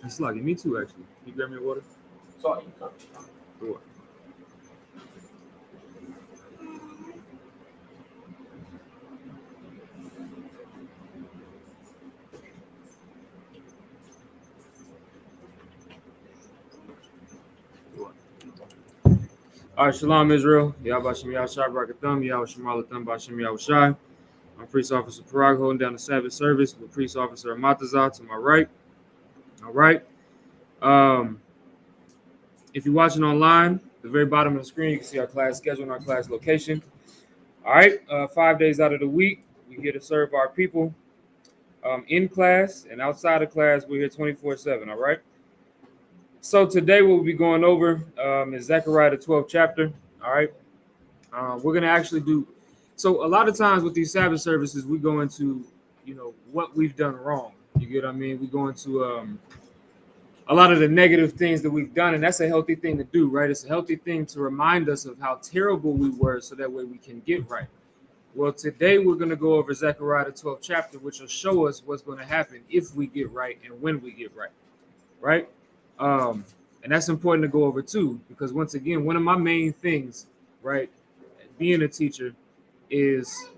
It's lucky. Me too, actually. Can you grab me a water? Sorry. Sure. All right, Shalom, Israel. Yahbashim Yahshai Barakatham, Yahushim Alatham Bashim Yahushai. I'm Priest Officer Parag holding down the Sabbath service with Priest Officer Amatazah to my right. All right. If you're watching online, the very bottom of the screen, you can see our class schedule and our class location. All right. 5 days out of the week, we're here to serve our people in class and outside of class. We're here 24/7. All right. So today what we'll be going over is Zechariah, the 12th chapter. All right. We're going to actually do. So a lot of times with these Sabbath services, we go into, what we've done wrong. You get what I mean? We go into a lot of the negative things that we've done, and that's a healthy thing to do, right? It's a healthy thing to remind us of how terrible we were so that way we can get right. Well, today we're going to go over Zechariah, the 12th chapter, which will show us what's going to happen if we get right and when we get right, right? And that's important to go over too, because once again, one of my main things, right, being a teacher is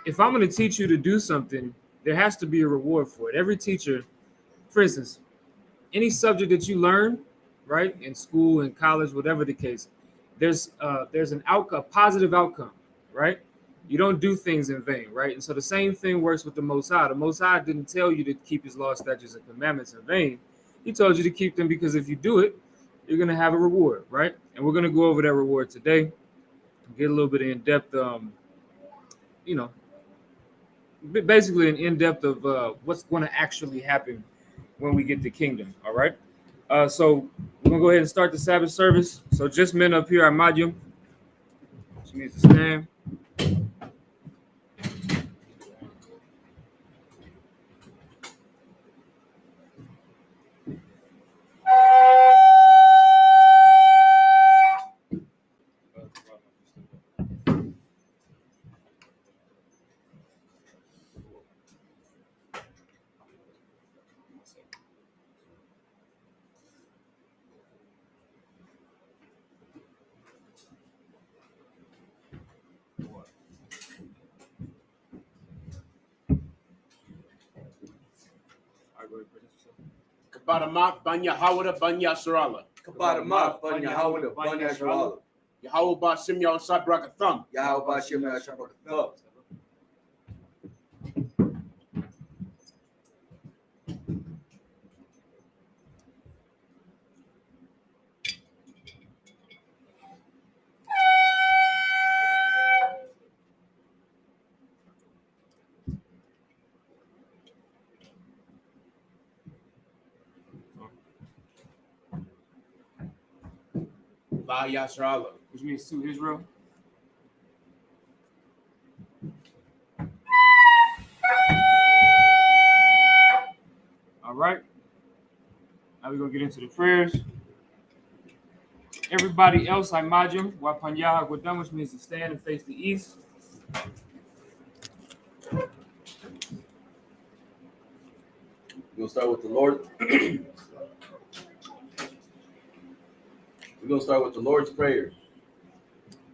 if I'm going to teach you to do something, there has to be a reward for it. Every teacher, for instance, any subject that you learn, right, in school, in college, whatever the case, there's an outcome, a positive outcome, right? You don't do things in vain, right? And so the same thing works with the Most High. The Most High didn't tell you to keep his laws, statutes, and commandments in vain. He told you to keep them because if you do it, you're going to have a reward, right? And we're going to go over that reward today, get a little bit in-depth, basically an in-depth of what's going to actually happen when we get the kingdom, all right? So we're going to go ahead and start the Sabbath service. So just men up here are Madium, which means to stand. Kabadamak Banya Hawada Banya Sarala. Kabadamak Banya Hawada Banya Sarala. Yahweh Bashim Yahshai Barakatham. Yahweh Bashim Yahshai Barakatham. Yasrala, Which means to Israel. All right. Now we're going to get into the prayers. Everybody else, I Majim, Wapanyaha Godam, which means to stand and face the east. We're going to start with the Lord. We're going to start with the Lord's Prayer.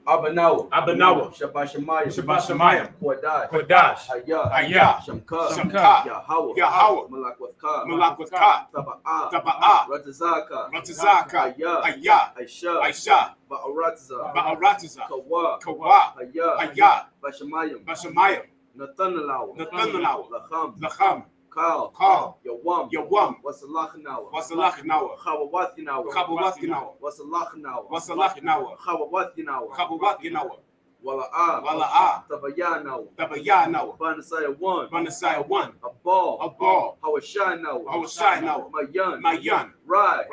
Abanawa. Shabashamayim. Shabashamayim. Quadash. Hayah. Shamka. Yahweh. Malakwatha. Taba'ah. Ratazaka. Hayah. Aisha. Ba'aratiza. Kawa. Hayah. Bashamayim. Bashamayim. Nathanalau. Lacham. Kal. Yawam, Wasalachnawa, Chawawathinawa, Wasalachnawa. Chawawathinawa, Wala'a. Tabayanawa, Banasaya 1. a A ball, ball. Hawashinawa, Mayan. Rai,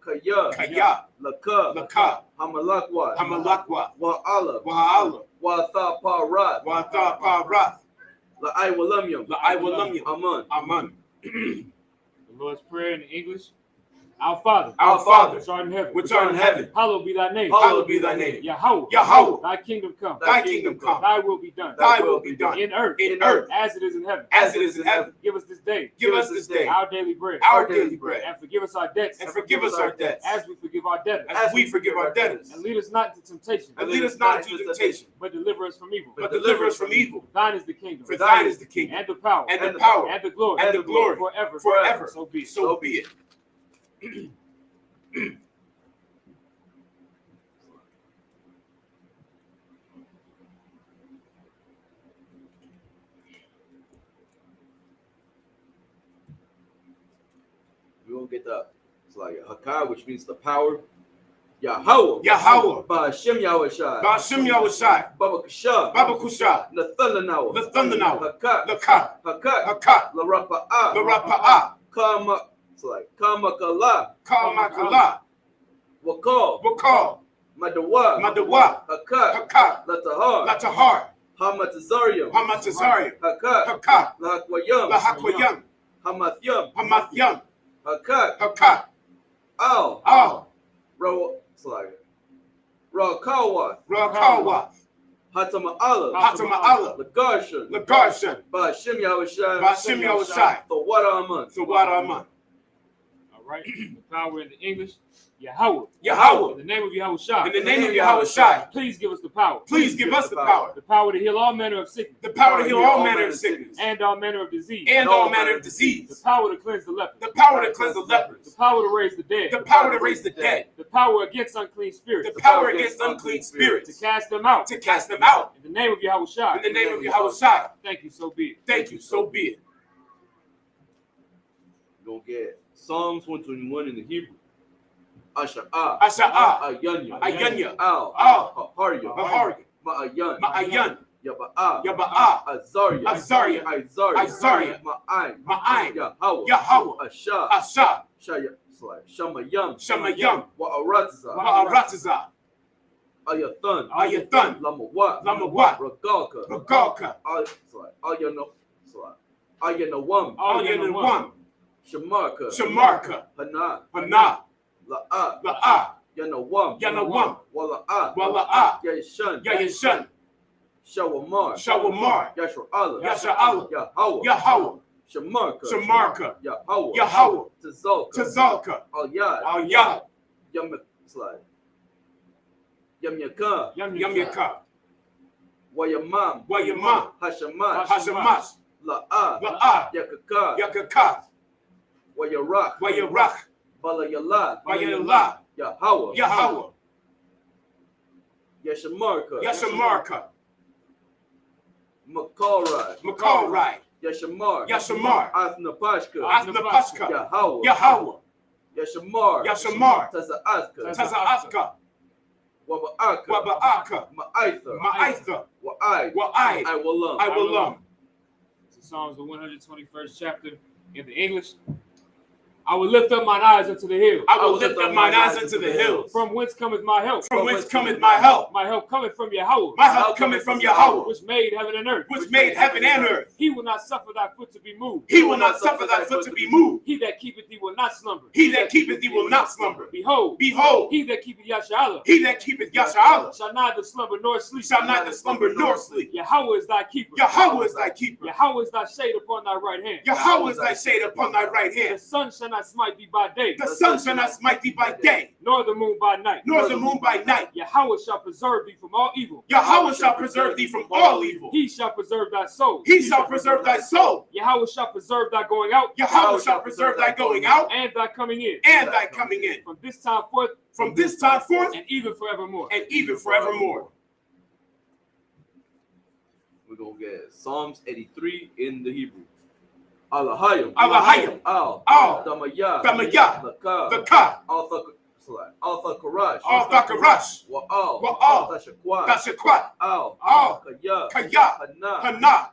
Kaya. Laka, Hamalakwa. Wa'ala, Watha Parat. La'ai Walamyam, Aman. The Lord's Prayer in English. Our Father, Our Father, which art in heaven, which art in heaven, hallowed be thy name. hallowed be thy name. Yahweh, thy kingdom come. Thy kingdom come. Thy will be done. Thy will be done. In earth, As it is in heaven. it is in heaven. Give us this day. Give us this day Our daily bread. our daily bread. And forgive us our debts. And forgive us our debts. As we forgive our debtors. As we forgive our debtors. And lead us not into temptation. And lead us not into temptation. But deliver us from evil. But deliver us from evil. Thine is the kingdom. For thine is the kingdom. And the power. And the power. And the glory. And the glory. Forever. So be it. So be it. we won't get that. It's like Hakah, which means the power. Yahweh. Ba'ashem Yahushai. Baba Kusha. Nathanawa. Hakat. Larapa'a. Kama. It's like Kamakala. Wakal. Madawa. Hakat. Latahar. Hamatazarium. Hakat. Lahakwayam. Hamathyam. Hakat. Al. It's like Rakawath. Hatama'ala. Lagarshan. Ba'ashem Yahushai. The water Aman. All right. The power in the English. Yahweh. Yahweh. In the name of Yahushua. In the name of Yahushai. Please give us the power. Please give us the power. The power to heal all manner of sickness. The power to heal all manner of sickness. And all manner of disease. And all manner of disease. The power to cleanse the lepers. The power to cleanse the lepers. The power to raise the dead. The power to raise the dead. The power against unclean spirits. The power against unclean spirits. To cast them out. To cast them out. In the name of Yahushua. In the name of Yahushai. Thank you, so be it. Thank you, so be it. We're going to get Psalms 121 in the Hebrew. Asha'a. Ayanya. Al. Haharya. Ma'ayan. Yaba'a. Azariah. Ma'ain. Yahweh. Asha. Asha. Shamayam. Wa'aratiza. Ayathan. Lamawat. Ragalka. Ayanawam. Shamarka. Hana. La'a. Yanawam. Wala'a. Yashan. Shawamar. Yasha'Allah. Yahweh. Shamarka. Yahweh. Tazalka. Al-Yad. Yamyaka. Wayamam. Hashamash. La'a. Yakaka. Wayarach. Balayala. Yahweh. Yashamarka. Makalrai. Yashamar. Athnapashka. Yahweh. Yashamar. Taza'athka. Waba'aka. Ma'aitha. Wa'ai. Iwalam. So Psalms the 121st chapter in the English. I will lift up mine eyes unto the hills. I will lift up mine eyes unto the hills. From whence cometh my help? From whence cometh my help? My help cometh from Yahweh. My help cometh from Yahweh, which made heaven and earth. which made heaven and earth. He will not suffer thy foot to be moved. He will not suffer thy foot to be moved. He that keepeth thee will not slumber. He that keepeth thee will not slumber. Behold, He that keepeth Yasha'Allah he that keepeth Yasha'Allah shall neither slumber nor sleep. shall neither slumber nor sleep. Yahweh is thy keeper. Yahweh is thy keeper. Yahweh is thy shade upon thy right hand. Yahweh is thy shade upon thy right The hand. sun shall not smite thee by day, The sun shall not smite thee by day, nor the moon by night. nor the moon by night. Yahweh shall preserve thee from all evil. Yahweh shall preserve thee from all evil. He shall preserve thy soul. He shall preserve thy soul. Yahweh shall preserve thy going out. Yahweh shall preserve thy going out And thy coming in. and thy coming in. From this time forth From this time forth and even forevermore. and even forevermore. We're going to get Psalms 83 in the Hebrew. Alahayim. Alahayim. Al. Al. Damaya. Damaya. The Ka. The Ka. Alpha Karash. Alpha Karash. Wa Al. Wa Al. Tashakwat. Tashakwat. Al. Al. Kaya. Kaya. Hana. Hana.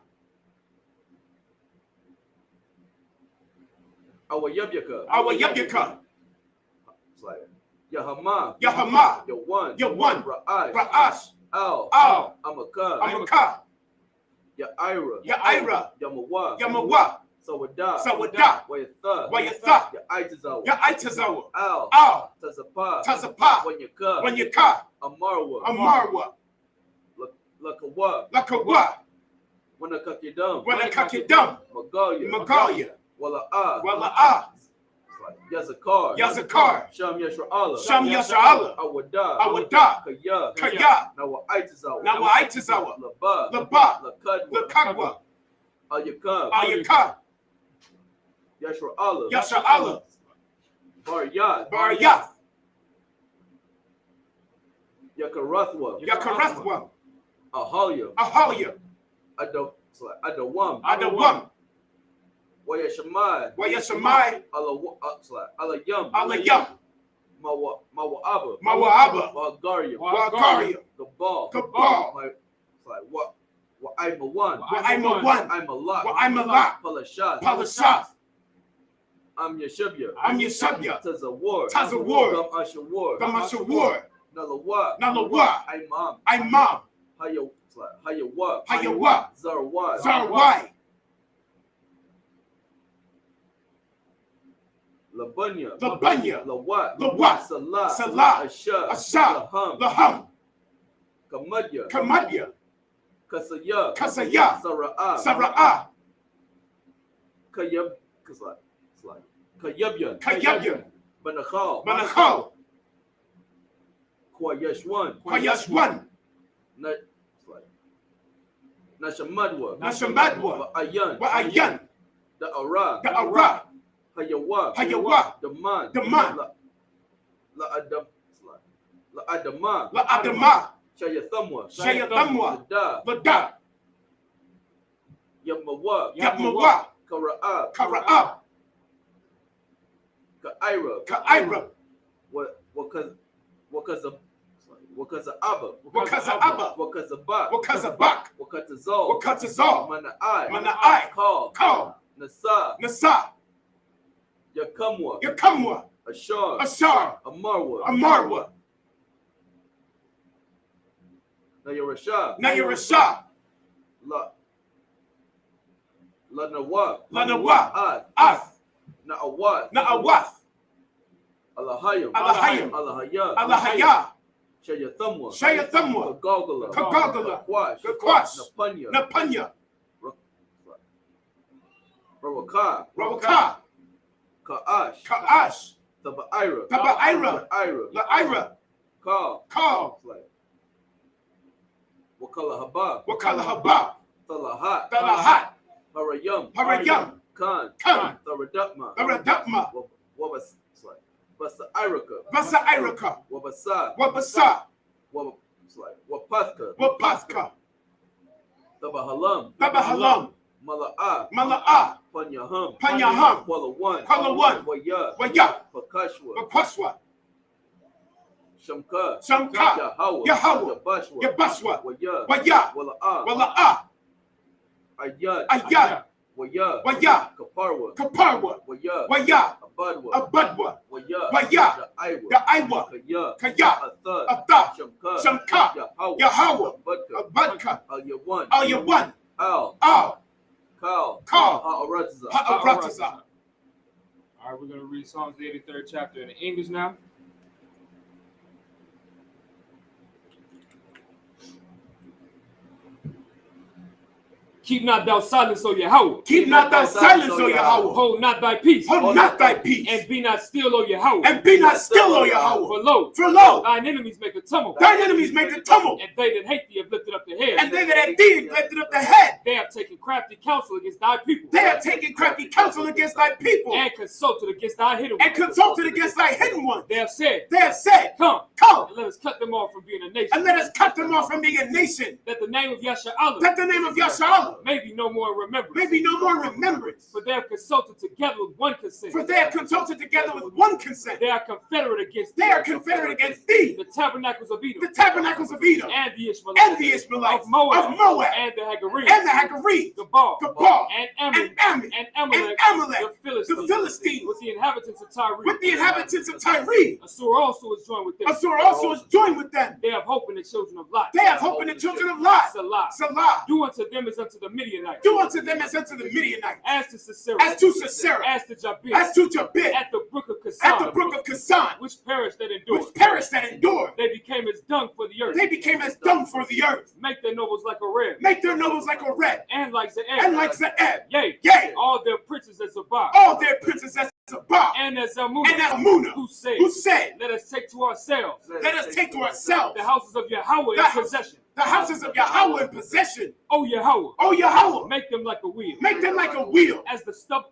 Awayabyaka. Awayabyaka. It's like Yahama. Yahama. Yawan. Yawan. Ra'ash. Ra'ash. Al. Al. Amaka. Amaka. Ya'ira. Ya'ira. Yamawa. Yamawa. Sawada. Sawada. Wayatha. Wayatha. Ya'itazawa. Ya'itazawa. Al. Al. Tazapa. Tazapa. Wanyaka. Wanyaka. Amarwa. Amarwa. Lakawa. Lakawa. Wanakakidam. Wanakakidam. Magalia. Magalia. Wala'a. Wala'a. Yazakar. Yazakar. Sham Yashra'ala. Sham Yashra'ala. Awada. Awada. Kaya. Kaya. Nawa'itazawa. Nawa'itazawa. Laba. Laba. Lakadwa. Lakadwa. Ayakab. Ayakab. Yashra'ala. Yashra'ala. Baryat. Baryath. Yakarathwa. Yakarathwa. Ahalia. Ahalia. Adawam. Adawam. Wayashamai. Wayashamai. Alayam. Alayam. Mawa'aba. Mawa'aba. Wagaria. Wagaria. Gabal. Gabal. Wa'aimawan. Wa'aimawan. Wa'aimalak. Wa'aimalak. Palashat. Palashat. Am Yashabya. Am Yashabya. Tazawar. Tazawar. Gam Ashawar. Gamashawar. Nalawa. Nalawa. Imam. Imam. Hayawa. Hayawa. Zarwai. Zarwai. Labanya. Labanya. Lawat. Lawat. Salah. Salah. Asha. Asha. Laham. Laham. Kamadya. Kamadya. Kasaya. Kasaya. Sara'a. Sara'a. Kayab. Kayabyan. Kayabyan. Banachal. Banachal. Kwayashwan. Kwayashwan. Nashamadwa. Nashamadwa. Wa'ayan. Wa'ayan. Da'ara. Da'ara. Hayawa. Hayawa. Daman. Daman. La'adama. La'adama. Shayathamwa. Shayathamwa. Lada. Lada. Yamawa. Yamawa. Kara'ab. Kara'ab. Ka'ira. Ka'ira. Wakaza'aba. Wakaza'aba. Wakazabak. Wakazabak. Wakatazal. Wakatazal. Mana'ai. Mana'ai. Call. Call. Nasa. Nasa. Yakamwa. Yakamwa. Ashar. Ashar. Amarwa. Amarwa. Nayarasha. Nayarasha. Lanawa. Lanawa. Ath. Na'awat. Na'awath. Alahayim. Alahayim. Alahaya. Alahaya. Shayathamwa. Shayathamwa. Kagagala. Kagagala. Kakwash. Kakwash. Napanya. Napanya. Rawaka. Rawaka. Ka'ash. Ka'ash. Taba'ira. Taba'ira. La'ira. La'ira. Ka. Ka. Wakalahabab. Wakalahabab. Talahat. Talahat. Harayam. Harayam. Khan. Khan. Tharadapma. Tharadapma. Basa'iraka. Basa'iraka. Wabasa. Wabasa. Wapathka. Wapathka. Tabahalam. Tabahalam. Mala'a. Mala'a. Panyaham. Panyaham. Kwalawan. Kwalawan. Waya. Waya. Pakashwa. Bakwashwa. Shamka. Shamka. Yahawa. Yahawa. Yabashwa. Yabashwa. Waya. Waya. Wala'a. Wala'a. Ayad. Ayad. Waya. Waya. Kaparwa. Kaparwa. Waya. Waya. Abadwa. Abadwa. Waya. Waya. Da'aiwa. Da'aiwa. Kaya. Kaya. Athad. Athad. Shamka. Shamka. Yahawa. Yahawa. Abadka. Abadka. Al-Yawan. Al-Yawan. Al. Al. Kal. Kal. Ha'aratza. Ha'aratza. All right, we're going to read Psalms, the 83rd chapter in English now. Keep not thou silence, O Yahweh. Keep not thy silence, O Yahweh. Hold not thy peace. Hold not thy peace. And be not still, O Yahweh. And be not still, O Yahweh. For lo, For lo, thine enemies make a tumult. thine enemies make a tumult. And they that hate thee have lifted up their head. And they that have thee lifted up the head. They have taken crafty counsel against thy people. They have taken crafty counsel against thy people. And consulted against thy hidden And ones. consulted against thy hidden ones. They have said, They have said, Come, come, and let us cut them off from being a nation. and let us cut them off from being a nation. That the name of Yashar'Allah That the name of Yashar'Allah love. Maybe no more remembrance. Maybe no more remembrance. For they have consulted together with one consent. For they have consulted together with one consent. They are confederate against They are confederate against thee. the tabernacles of Edom. The tabernacles of Edom. And the Ishmaelites. And the Ishmaelites. Of Moab. And the Hagarenes. And the Hagarenes. Gabal. And Ammon. Ammon. And Amalek. The Philistines. With the inhabitants of Tyre. With the inhabitants of Tyre. Assur also is joined with them. Assur also is joined with them. They have hope in the children of Lot. They have hope in the children of Lot. Salah. Salah. Do unto them as unto the Midianites. Do unto them as unto the Midianites. As to Sisera. As to Sisera. As to Jabin. As to Jabin. At the brook of Kasan. At the brook of Kasan. Which perished that endured. Which perished that endured. They became as dung for the earth. They became as dung for the earth. Make their nobles like a red. Make their nobles like a red. And like the And like the ebb. Yea. Yea. All their princes as Zabah. All their princes as Zabah. And as Zalmunna. And as Zalmunna. Who said, let us take to ourselves. Let us take to ourselves. The houses of Yahweh in possession. The houses of Yahweh in possession. Oh Yahweh. Oh Yahweh. Make them like a wheel. Make them like a wheel. As the stubble,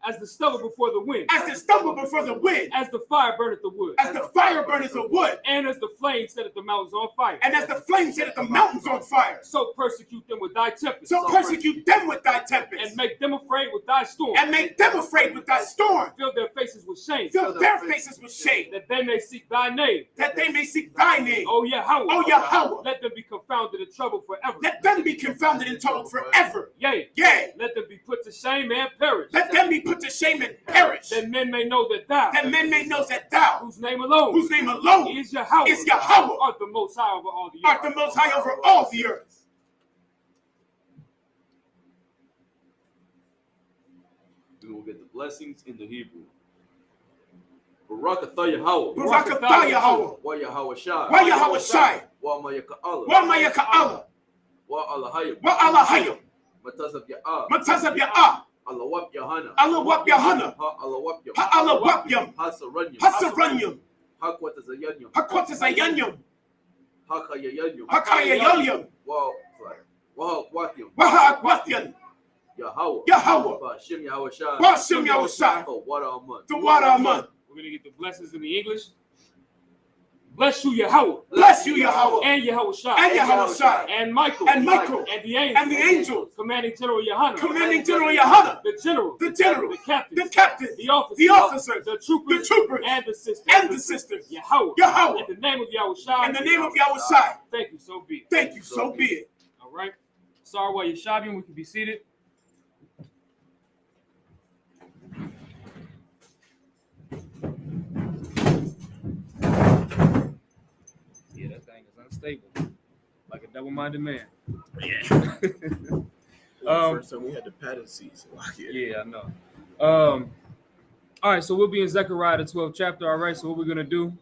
as the stubble before the wind. As the stubble before the wind. As the fire burneth the wood. As the fire burneth the wood. And as the flame setteth the mountains on fire. And as the flame setteth the mountains on fire. So persecute them with thy tempest. So persecute them with thy tempest. And make them afraid with thy storm. And make them afraid with thy storm. Fill their faces with shame. Fill their faces with shame. That they may seek thy name. That they may seek thy name. Oh Yahweh. Oh Yahweh. Let them be confounded in trouble forever. Let them be confounded in trouble forever. Yea. Yea. Let them be put to shame and perish. Let them be put to shame and perish. That men may know that thou. That men may know that thou. Whose name alone. Is Yahweh. Is Yahweh. Art the most high over all the earth. Art the most high over all the earth. We will get the blessings in the Hebrew. Barakatha Yahweh. Barakatha Yahweh. Wa Yahweh Shai. Wa Yahweh Shai. Wa Mayaka'ala. Wa Mayaka'ala. Wa Allahayim. Wa Allahayim. Matazab Ya'ah. Matazab Ya'ah. Alawab Yahana. Alawab Yahana. Ha Alawabyam. Ha Alawabyam. Hasaranyam. Hasaranyam. Hakwatazayanyam. Hakwatazayanyam. Hakayayanyam. Hakayayanyam. Wa Wahakwathyam. Wahakwathyam. Yahweh. Yahweh. Ba'ashim Yahweh Shai. Ba'ashim Yahweh Shai. The water Aman. The water Aman. We're going to get the blessings in the English. Bless you, Yahweh. Bless you, Yahweh. And Yahweh Shai. And Yahweh Shai. And Michael. And Michael. And the angels. And the angels. Commanding General Yahana. Commanding General Yahana. The general. The general. The captain. The captain. The officers. The officers. The troopers. The troopers. And the sisters. And the sisters. Yahweh. Yahweh. In the name of Yahweh Shai. In the name of Yahweh Shai. Thank you, so be it. Thank you, so be it. All right. Sorry while you're shopping, we can be seated. Yeah, that thing is unstable. Like a double-minded man. Yeah. First time we had the padded seats. Yeah, I know. All right, so we'll be in Zechariah, the 12th chapter. All right, so what we're going to do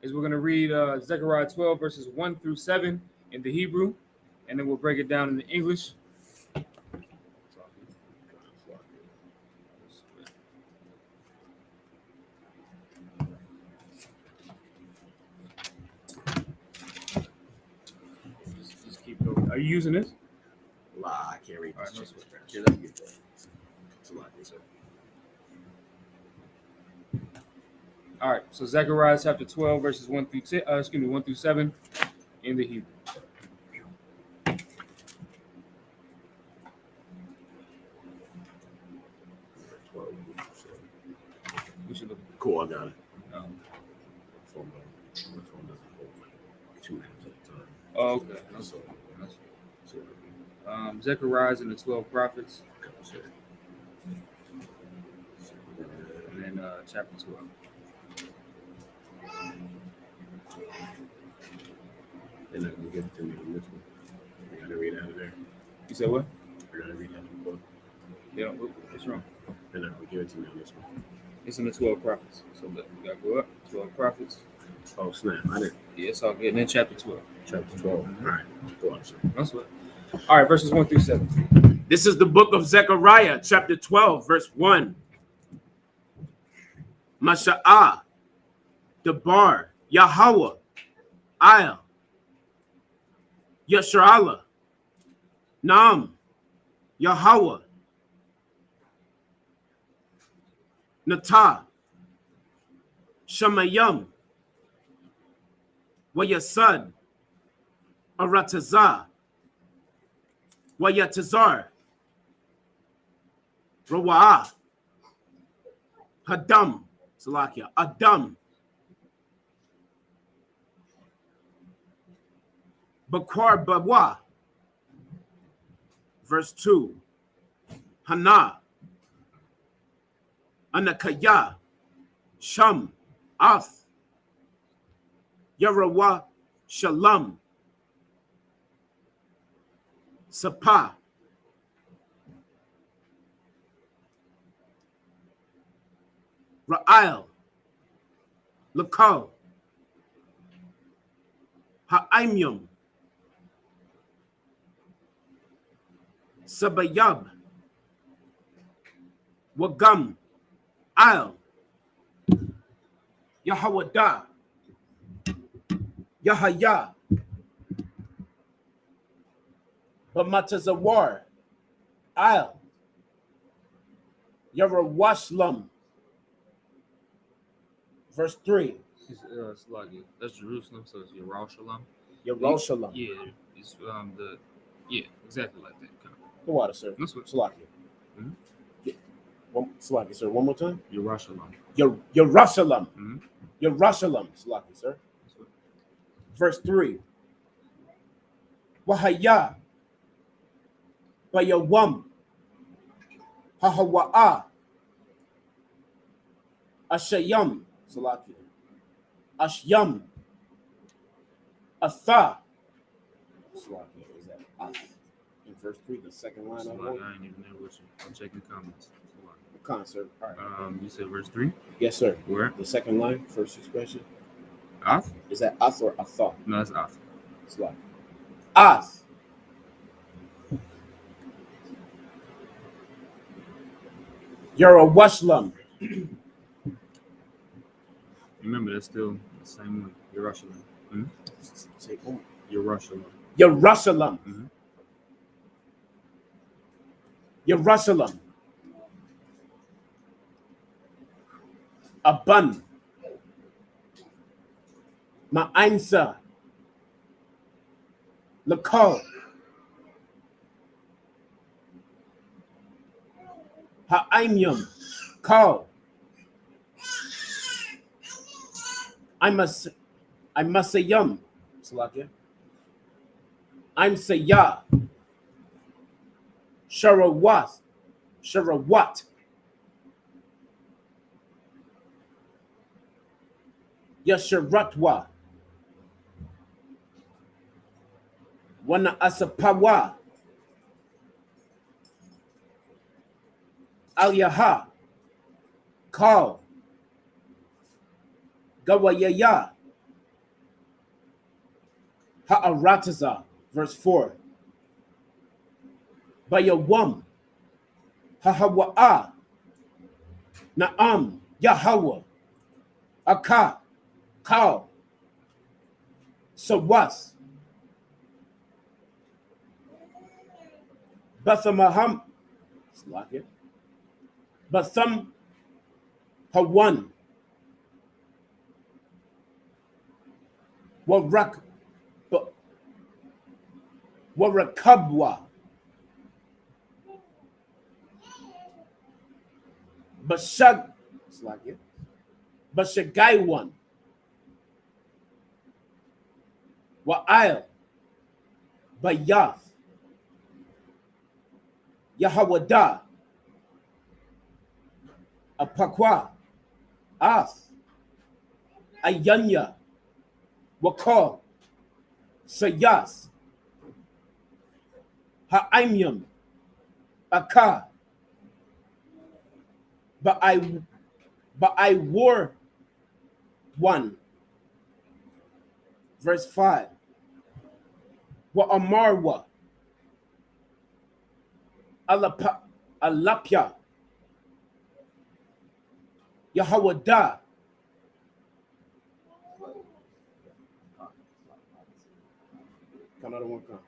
is we're going to read Zechariah 12, verses 1 through 7 in the Hebrew, and then we'll break it down in the English. Just keep going. Are you using this? I can't read this. All right, Here, let me get that. It's a lot, sir. All right, so Zechariah chapter 12, verses 1 through 7 in the Hebrew. We should look. Cool, I got it. Oh, My phone doesn't hold like 2 apps at a time. oh okay. That's all. Zechariah's and the 12 prophets, Sir. and then chapter 12. They're not going to give it to me on this one. I got to read out of there. You said what? I got to read out of the book. Yeah, what's wrong? They're not going to give it to me on this one. It's in the 12 prophets. So we got to go up. 12 prophets. Oh, snap. I didn't. Yeah, it's all good. And then chapter 12. Chapter 12. All right. Go on, sir. That's what. All right, verses 1 through 7. This is the book of Zechariah, chapter 12, verse 1. Masha'ah, Debar, Yahweh, Il, Yasharallah, Nam, Yahweh, Natah, Shamayam, Wayasad, Aratazah, Wayatazar. Rawaa. Hadam. Salakia. Adam. Bakwar Bawa. Verse 2. Hana. Anakaya. Sham. Ath. Yarawa. Shalom. Sapa. Ra'al. Lakal. Ha'aimyum. Sabayab. Wagam. Al. Yahawada. Yahaya. Bamatazawar. Al. Yarawashlam. Verse 3. It's like that's Jerusalem, so it's Yerushalayim. Yerushalayim. Yeah, it's exactly like that. Kind of. The water, sir. That's what Salakia. Salakia, sir. One more time. Yerushalayim. Yerushalayim. Mm-hmm. Yerushalayim. Salakia, sir. Verse 3. Wahaya. Bayawam. Hahawa'a. Ashayam. Salakia. Ashyam. Atha. Salakia. Is that Ath? In verse 3, the second line of I ain't even know what I'm checking comments. Sir. All right. You said verse 3? Yes, sir. Where? The second line, first expression. Ath? Is that Ath or Atha? No, that's Ath. Salakia. Ath. Yerushalayim. Remember, that's still the same one. Yerushalayim. Mm-hmm. Yerushalayim. Yerushalayim. Mm-hmm. Yerushalayim. Aban. Ma'ainsa. Lakal. Ha'aimyum. Kal. I must say yum. Salakia. I'm sayah. Sharawat. Yasharatwa. Wana asapawa. Al-Yaha. Kal. Gawayaya. Ha'arataza. Verse 4. Bayawam. Hahawa'a. Na'am. Yahawah. Aka. Kal. Sawas. Bathamaham. Batham. Hawan. Warakabwa. Bashagaiwan. Wa'al. Bayath. Yahawada. Apakwa. Ath. Ayanya. Wakal. Sayas. Ha'aimyum. Aka. But I wore one. Verse 5. Wa amarwa. Alapya. Yahawada. Another one come.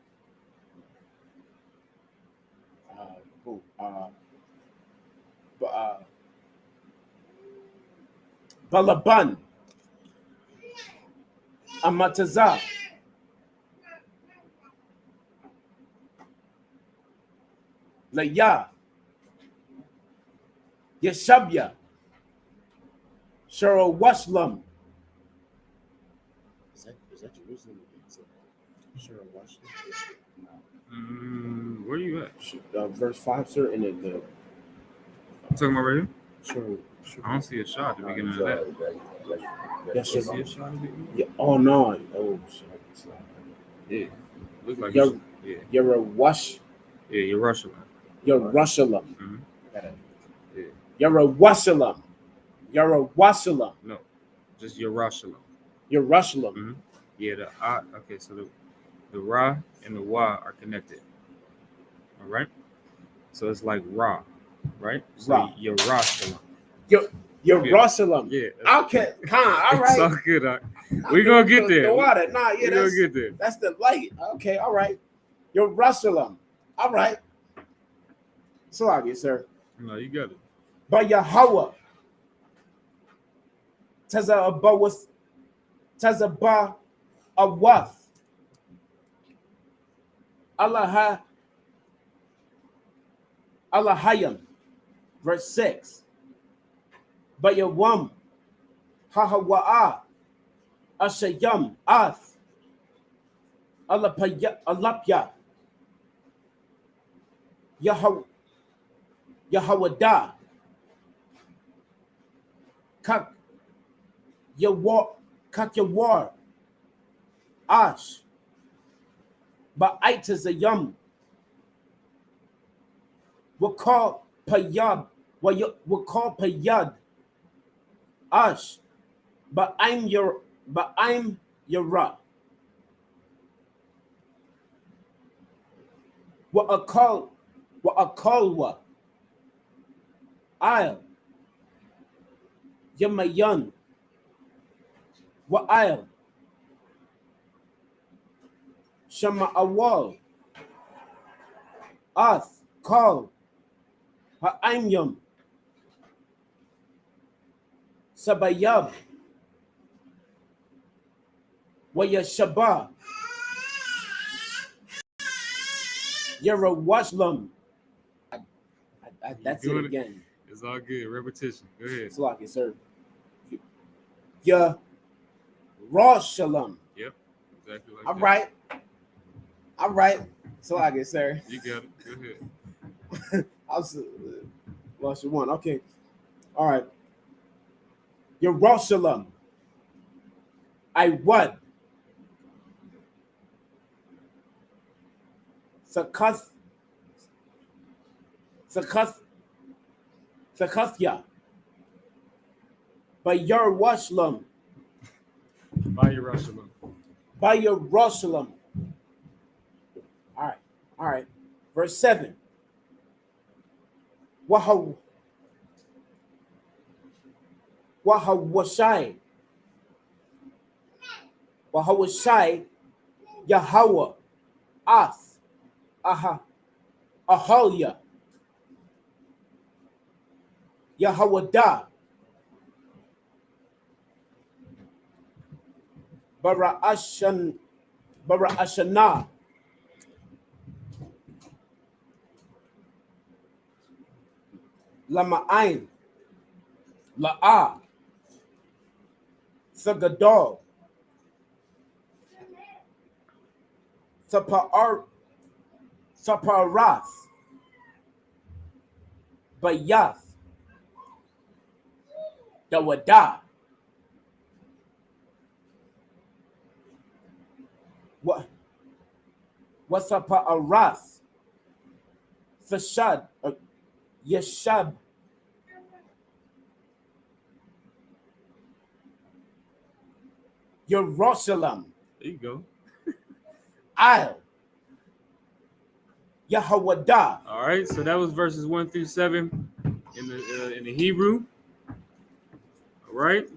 Balaban. Amataza. Laya, Yeshabya, Sharawashlam. Is that Jerusalem? Where you at? Verse 5, sir, and then the Talking about right here? sure. I don't see a shot at the beginning of that. Yes, You sir. see a shot at the beginning? Yeah. Oh no. Oh shit. Yeah. Look like You're, yeah. you're a wash. Yeah, you're Russian. You're Rushalam. Mm-hmm. Yeah. You're a Washalam. You're a Washalam. No, just Yerushalayim. You're Rushalam. Mm-hmm. Yeah, okay, so the Ra and the Wa are connected. All right? So it's like Ra, right? So Ra. Yerushalayim. You're Yeah. Rushalam. Yeah. Okay, all It's right. all good. We're going to get there. The water. Nah, yeah, We're going to get there. that's the light. Okay, all right. You're Rushalam. All right. So obvious, sir. No, you got it. But Yahweh. Tazaba Awath. Allahayam. Verse 6. But Yawam Hahawa'a Ashayam Ath Alapya Yahawada Kak Yawar Ash Ba'itazayam we'll call Payab we'll call Payad Ash but I'm your Ra what a call wa I'll Yamayan wa I'll Shama Awal Ath call I'm Yum Sabayab wa Yashaba Yerawashlam. That's it again. It's all good. Repetition. Go ahead. It's like it, sir. Yerushalayim. Yep. Exactly like All that. right. All right. It's like it, sir. You got it. Go ahead. I was lost one. Okay. All right. Yerushalayim. I what? Sakathya. By Yerushalayim. By Yerushalayim. By Yerushalayim. All right. Verse 7. Wahawashai Yahweh Ath Ahalia Yahweh Bara'ashana Lama'ain La'a Sagadol Saparath Bayath Dawada Wasaparath Fashad Yeshab Jerusalem. There you go. I'll Yahweh. All right. So that was verses 1 through 7 in the Hebrew. All right.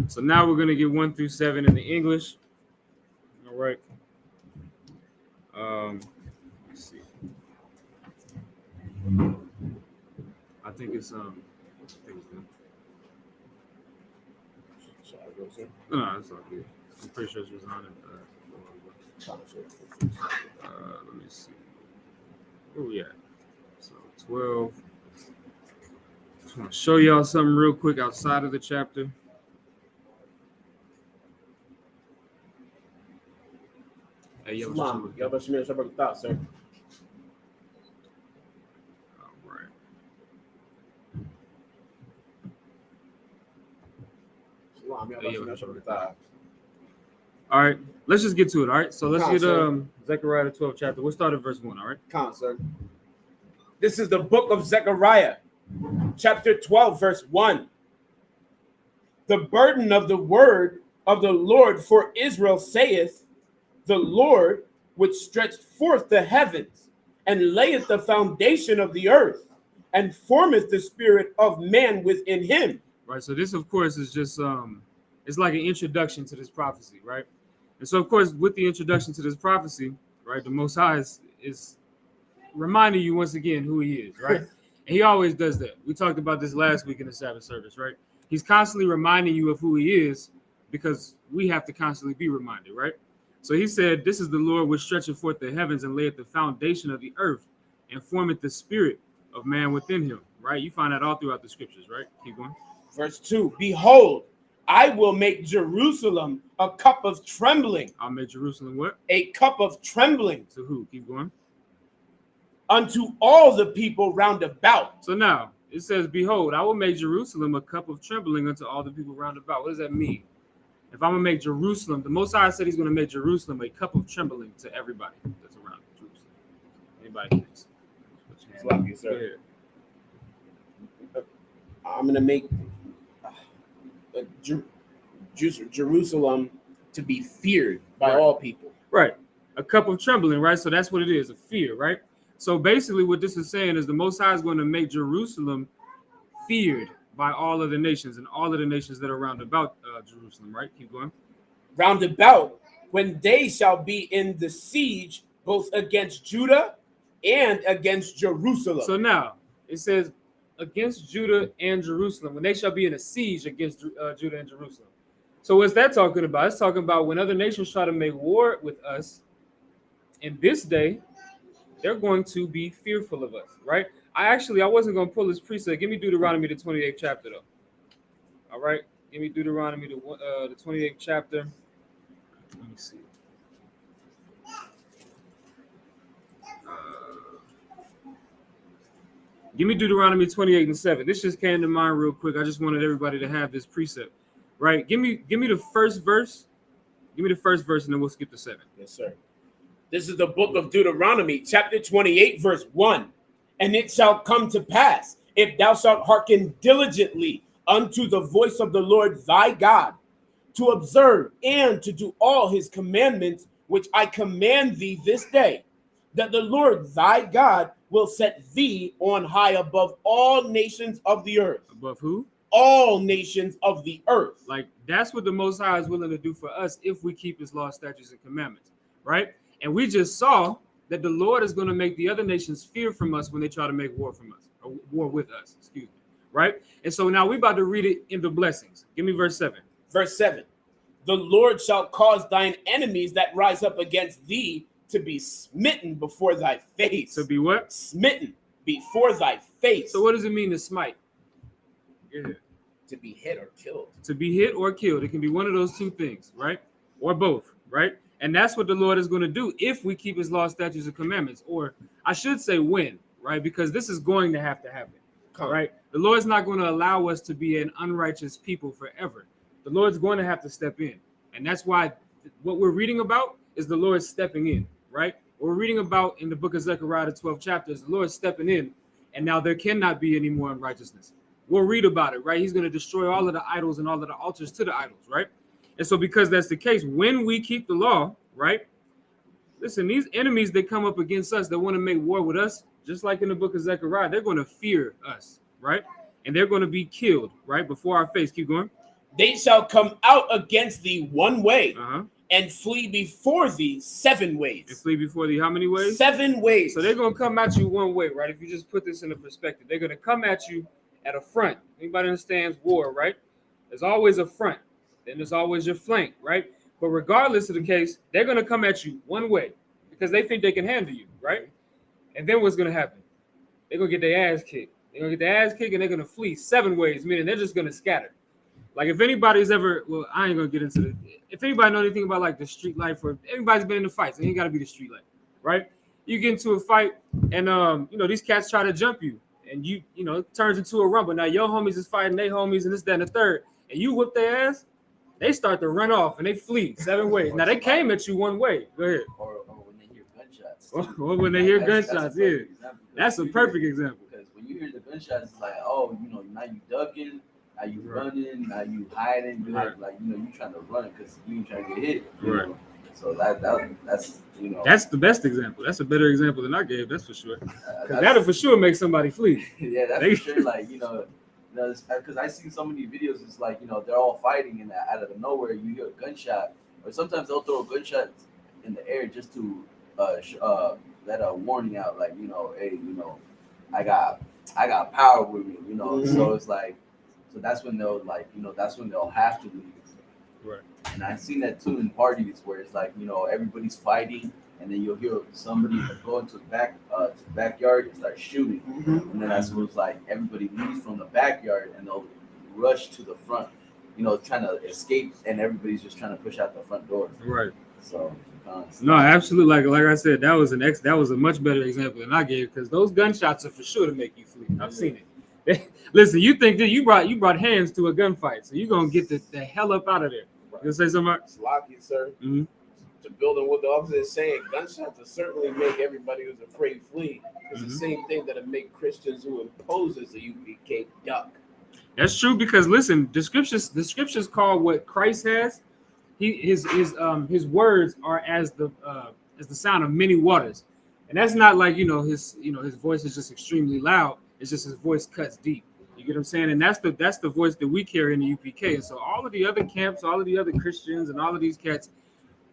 So now we're gonna get 1 through 7 in the English. All right. Let's see. I think it's good. No, it's all good. I'm pretty sure she was on it. Let me see. Where we at? So 12. Just want to show y'all something real quick outside of the chapter. Hey, yo, Shalom. Y'all better share some thoughts, sir. all right. Shalom. Y'all better share some thoughts. All right, let's just get to it. All right, so let's Come on, get sir. Zechariah the 12th chapter. We'll start at verse 1. All right. Come on, sir. This is the book of Zechariah, chapter 12, verse 1. The burden of the word of the Lord for Israel saith, the Lord which stretched forth the heavens, and layeth the foundation of the earth, and formeth the spirit of man within him. Right. So this, of course, is just it's like an introduction to this prophecy, right? And so, of course, with the introduction to this prophecy, right, the Most High is reminding you once again who He is, right? And He always does that. We talked about this last week in the Sabbath service, right? He's constantly reminding you of who He is because we have to constantly be reminded, right? So He said, "This is the Lord which stretcheth forth the heavens and layeth the foundation of the earth, and formeth the spirit of man within him." Right? You find that all throughout the scriptures, right? Keep going. Verse 2, behold, I will make Jerusalem a cup of trembling. I'll make Jerusalem what? A cup of trembling. To who? Keep going. Unto all the people round about. So now it says, "Behold, I will make Jerusalem a cup of trembling unto all the people round about." What does that mean? If I'm gonna make Jerusalem, the Most High said He's gonna make Jerusalem a cup of trembling to everybody that's around Jerusalem. Anybody thinks? Love you, sir. I'm gonna make Jerusalem to be feared by all people. Right. A cup of trembling, right? So that's what it is, a fear, right? So basically what this is saying is the Most High is going to make Jerusalem feared by all of the nations and all of the nations that are round about Jerusalem, right? Keep going. Round about, when they shall be in the siege, both against Judah and against Jerusalem. So now it says against Judah and Jerusalem, when they shall be in a siege against Judah and Jerusalem. So what's that talking about? It's talking about when other nations try to make war with us in this day, they're going to be fearful of us, right? I wasn't going to pull this precept. Give me Deuteronomy, the 28th chapter, though. All right? Give me Deuteronomy, the 28th chapter. Let me see. Give me Deuteronomy 28 and 7. This just came to mind real quick. I just wanted everybody to have this precept, right? Give me the first verse. Give me the first verse, and then we'll skip to 7. Yes, sir. This is the book of Deuteronomy, chapter 28, verse 1. And it shall come to pass, if thou shalt hearken diligently unto the voice of the Lord thy God, to observe and to do all his commandments, which I command thee this day, that the Lord thy God will set thee on high above all nations of the earth. Above who? All nations of the earth. Like, that's what the Most High is willing to do for us if we keep his law, statutes, and commandments, right? And we just saw that the Lord is going to make the other nations fear from us when they try to make war from us, or war with us, excuse me, right? And so now we're about to read it in the blessings. Give me verse 7. Verse 7. The Lord shall cause thine enemies that rise up against thee to be smitten before thy face. To be what? Smitten before thy face. So what does it mean to smite? Yeah. To be hit or killed. To be hit or killed. It can be one of those two things, right? Or both, right? And that's what the Lord is going to do if we keep his law, statutes, and commandments. Or I should say when, right? Because this is going to have to happen, right? The Lord's not going to allow us to be an unrighteous people forever. The Lord's going to have to step in. And that's why what we're reading about is the Lord stepping in, right? What we're reading about in the book of Zechariah, the 12th chapter, is the Lord stepping in. And now there cannot be any more unrighteousness. We'll read about it, right? He's going to destroy all of the idols and all of the altars to the idols, right? And so because that's the case, when we keep the law, right? Listen, these enemies that come up against us that want to make war with us, just like in the book of Zechariah, they're going to fear us, right? And they're going to be killed, right? Before our face. Keep going. They shall come out against thee one way and flee before thee 7 ways. And flee before thee how many ways? 7 ways. So they're going to come at you one way, right? If you just put this in a perspective, they're going to come at you at a front. Anybody understands war, right? There's always a front. Then there's always your flank, right? But regardless of the case, they're going to come at you one way because they think they can handle you, right? And then what's gonna happen? They're gonna get their ass kicked. They're gonna get their ass kicked and they're gonna flee 7 ways, meaning they're just gonna scatter. Like if anybody's ever, well, I ain't gonna get into the. If anybody know anything about like the street life, or everybody's been in the fights, it ain't gotta be the street life, right? You get into a fight and you know, these cats try to jump you, and you know, it turns into a rumble. Now your homies is fighting their homies and this, that, and the third, and you whip their ass, they start to run off and they flee 7 ways. Now they came at you 1 way. Go ahead. Or when they hear gunshots. Or when they hear gunshots, yeah. That's a a perfect example. Because when you hear the gunshots, it's like, oh, you know, now you ducking, now you running, now you hiding, you Right. like, you know, you trying to run because you ain't trying to get hit. you Right. know. So that's you know, That's the best example. That's a better example than I gave. That's for sure. Because that's- that'll for sure make somebody flee. yeah, that's They- for sure. Like, you know, because I see so many videos. It's like, you know, they're all fighting, and out of nowhere you hear a gunshot, or sometimes they'll throw a gunshot in the air just to let a warning out, like, you know, hey, you know, I got power with me, you know. So it's like, so that's when they'll, like, you know, that's when they'll have to leave. Right. And I've seen that too in parties where it's like, you know, everybody's fighting, and then you'll hear somebody go into the backyard and start shooting, and then that's when it's like everybody leaves from the backyard and they'll rush to the front, you know, trying to escape, and everybody's just trying to push out the front door. Right. So No, absolutely. Like I said, that was a much better example than I gave, because those gunshots are for sure to make you flee. I've seen it. Listen, you think that you brought hands to a gunfight, so you're gonna get the hell up out of there. Right. You gonna say something? Sloppy, sir. Mhm. To build on what the officer is saying, gunshots will certainly make everybody who's afraid flee. It's the same thing that'll make Christians who opposes the UPK duck. That's true, because listen, the scriptures call what Christ has. His words are as the sound of many waters, and that's not like his voice is just extremely loud. It's just his voice cuts deep. You get what I'm saying? And that's the voice that we carry in the UPK. And so all of the other camps, all of the other Christians, and all of these cats,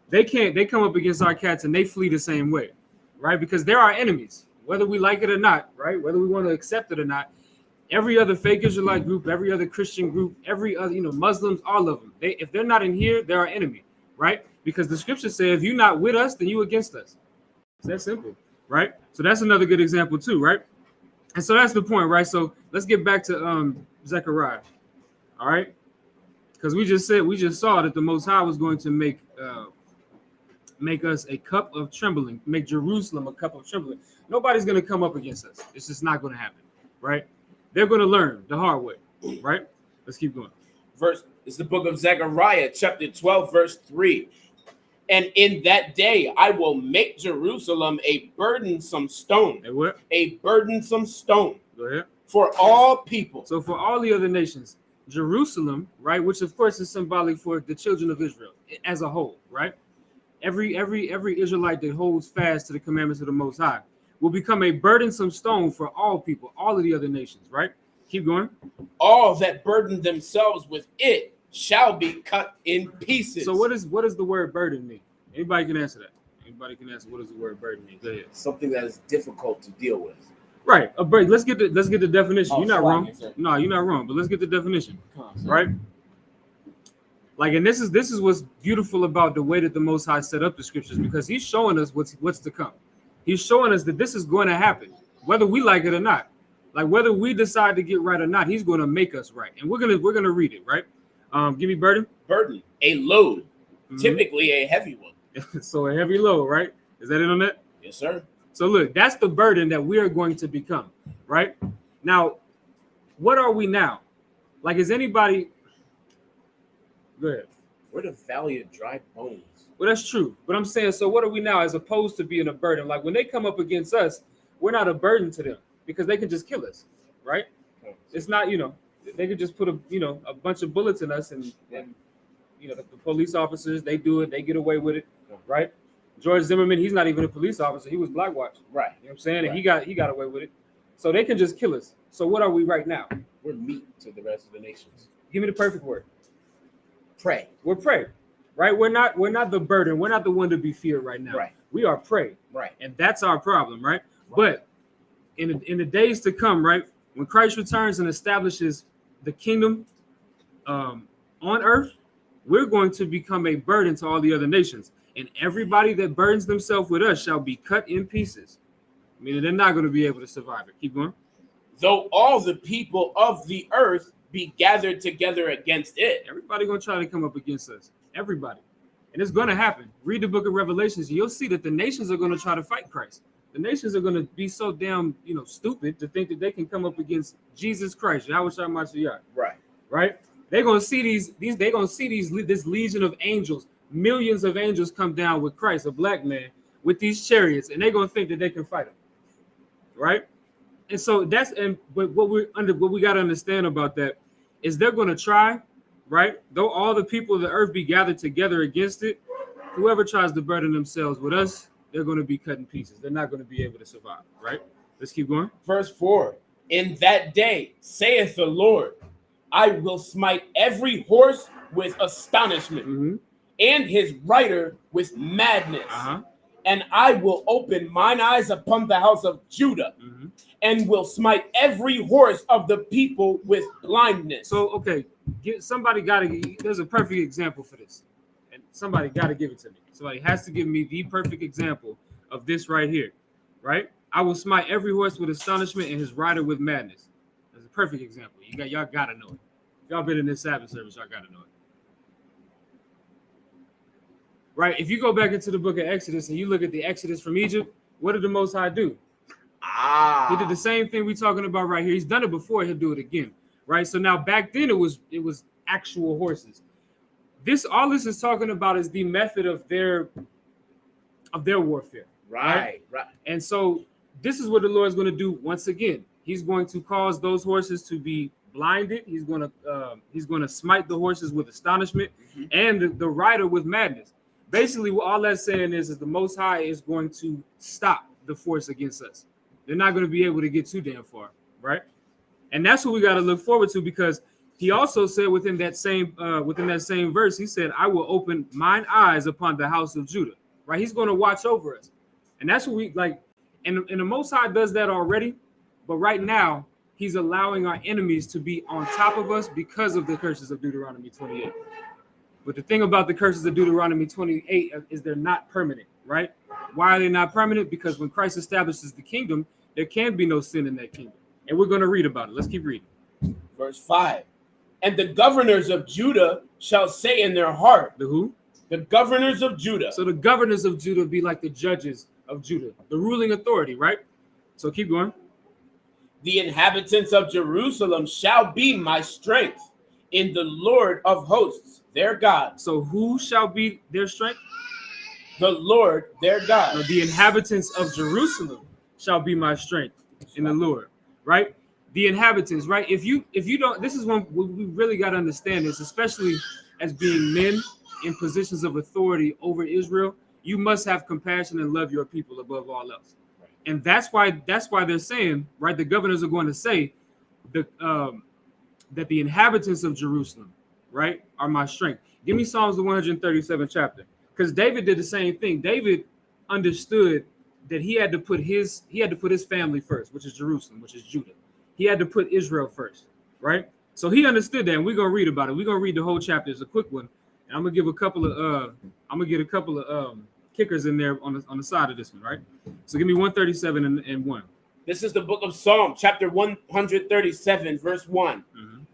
they come up against our cats and they flee the same way, right? Because they're our enemies, whether we like it or not, right? Whether we want to accept it or not. Every other fake Israelite group, every other Christian group, every other, Muslims, all of them. If they're not in here, they're our enemy, right? Because the scriptures say, if you're not with us, then you against us. It's that simple, right? So that's another good example too, right? And so that's the point, right? So let's get back to Zechariah, all right? Because we just saw that the Most High was going to make us a cup of trembling, make Jerusalem a cup of trembling. Nobody's going to come up against us. It's just not going to happen, right? They're going to learn the hard way, right? Let's keep going. It's the book of Zechariah, chapter 12, verse 3. And in that day, I will make Jerusalem a burdensome stone. Hey, what? A burdensome stone. Go ahead. For all people. So for all the other nations, Jerusalem, right, which of course is symbolic for the children of Israel as a whole, right? Every Israelite that holds fast to the commandments of the Most High will become a burdensome stone for all people, all of the other nations, right? Keep going. All that burden themselves with it shall be cut in pieces. So what does the word burden mean? Anybody can answer that. Anybody can answer what does the word burden mean? Go ahead. Something that is difficult to deal with. Right. A burden. Let's get the definition. Oh, You're not sorry, wrong. sir. No, you're not wrong. But let's get the definition. Come on, sir. Right. Like, and this is what's beautiful about the way that the Most High set up the scriptures, because He's showing us what's to come. He's showing us that this is going to happen, whether we like it or not. Like whether we decide to get right or not, He's going to make us right, and we're gonna read it, right? Give me burden. Burden, a load, Mhm. typically a heavy one. So a heavy load, right? Is that it on that? Yes, sir. So look, that's the burden that we are going to become, right? Now, what are we now? Like, is anybody? Go ahead. We're the valley of dry bones. Well, that's true. But I'm saying, so what are we now as opposed to being a burden? Like when they come up against us, we're not a burden to them because they can just kill us, right? It's not, they could just put a bunch of bullets in us and the police officers, they do it, they get away with it, right? George Zimmerman, he's not even a police officer. He was blackwatched. Right. You know what I'm saying? Right. And he got away with it. So they can just kill us. So what are we right now? We're meat to the rest of the nations. Give me the perfect word. Pray. We're prey, right? We're not the burden. We're not the one to be feared right now. Right. We are prey. Right. And that's our problem, right? But in the days to come, right, when Christ returns and establishes the kingdom on earth, we're going to become a burden to all the other nations. And everybody that burdens themselves with us shall be cut in pieces. meaning they're not going to be able to survive it. Keep going. Though all the people of the earth be gathered together against it. Everybody going to try to come up against us. Everybody. And it's going to happen. Read the book of Revelations. You'll see that the nations are going to try to fight Christ. The nations are going to be so damn, stupid to think that they can come up against Jesus Christ. Right? They're going to see this legion of angels, millions of angels come down with Christ, a black man, with these chariots, and they're going to think that they can fight him. Right? And so but what we got to understand about that is they're going to try, right? Though all the people of the earth be gathered together against it, whoever tries to burden themselves with us, they're going to be cut in pieces. They're not going to be able to survive, right? Let's keep going. Verse 4, in that day, saith the Lord, I will smite every horse with astonishment, and his rider with madness. And I will open mine eyes upon the house of Judah, and will smite every horse of the people with blindness. So, okay, there's a perfect example for this. And somebody got to give it to me. Somebody has to give me the perfect example of this right here, right? I will smite every horse with astonishment and his rider with madness. That's a perfect example. Y'all got to know it. If y'all been in this Sabbath service, y'all got to know it. Right? If you go back into the book of Exodus and you look at the Exodus from Egypt, what did the Most High do? He did the same thing we're talking about right here. He's done it before. He'll do it again. Right? So now back then it was actual horses. All this is talking about is the method of their warfare. Right. And so this is what the Lord is going to do once again. He's going to cause those horses to be blinded. He's going to smite the horses with astonishment and the rider with madness. Basically, what all that's saying is the Most High is going to stop the force against us. They're not going to be able to get too damn far, right? And that's what we got to look forward to, because he also said within that same verse, he said, I will open mine eyes upon the house of Judah, right? He's going to watch over us. And that's what we like. And the Most High does that already. But right now, he's allowing our enemies to be on top of us because of the curses of Deuteronomy 28. But the thing about the curses of Deuteronomy 28 is they're not permanent, right? Why are they not permanent? Because when Christ establishes the kingdom, there can be no sin in that kingdom. And we're going to read about it. Let's keep reading. Verse 5. And the governors of Judah shall say in their heart. The who? The governors of Judah. So the governors of Judah be like the judges of Judah, the ruling authority, right? So keep going. The inhabitants of Jerusalem shall be my strength in the Lord of hosts, their God. So who shall be their strength? The Lord, their God. So the inhabitants of Jerusalem shall be my strength in the Lord, right? The inhabitants, right? If you don't, this is when we really got to understand this, especially as being men in positions of authority over Israel. You must have compassion and love your people above all else. And that's why they're saying, right, the governors are going to say that the inhabitants of Jerusalem, right, are my strength. Give me Psalms the 137th chapter, because David did the same thing. David understood that he had to put his family first, which is Jerusalem, which is Judah. He had to put Israel first, right? So he understood that, and we're gonna read about it. We're gonna read the whole chapter. It's a quick one, and I'm gonna give a couple of kickers in there on the side of this one, right? So give me 137 and 1. This is the book of Psalm, chapter 137, verse 1.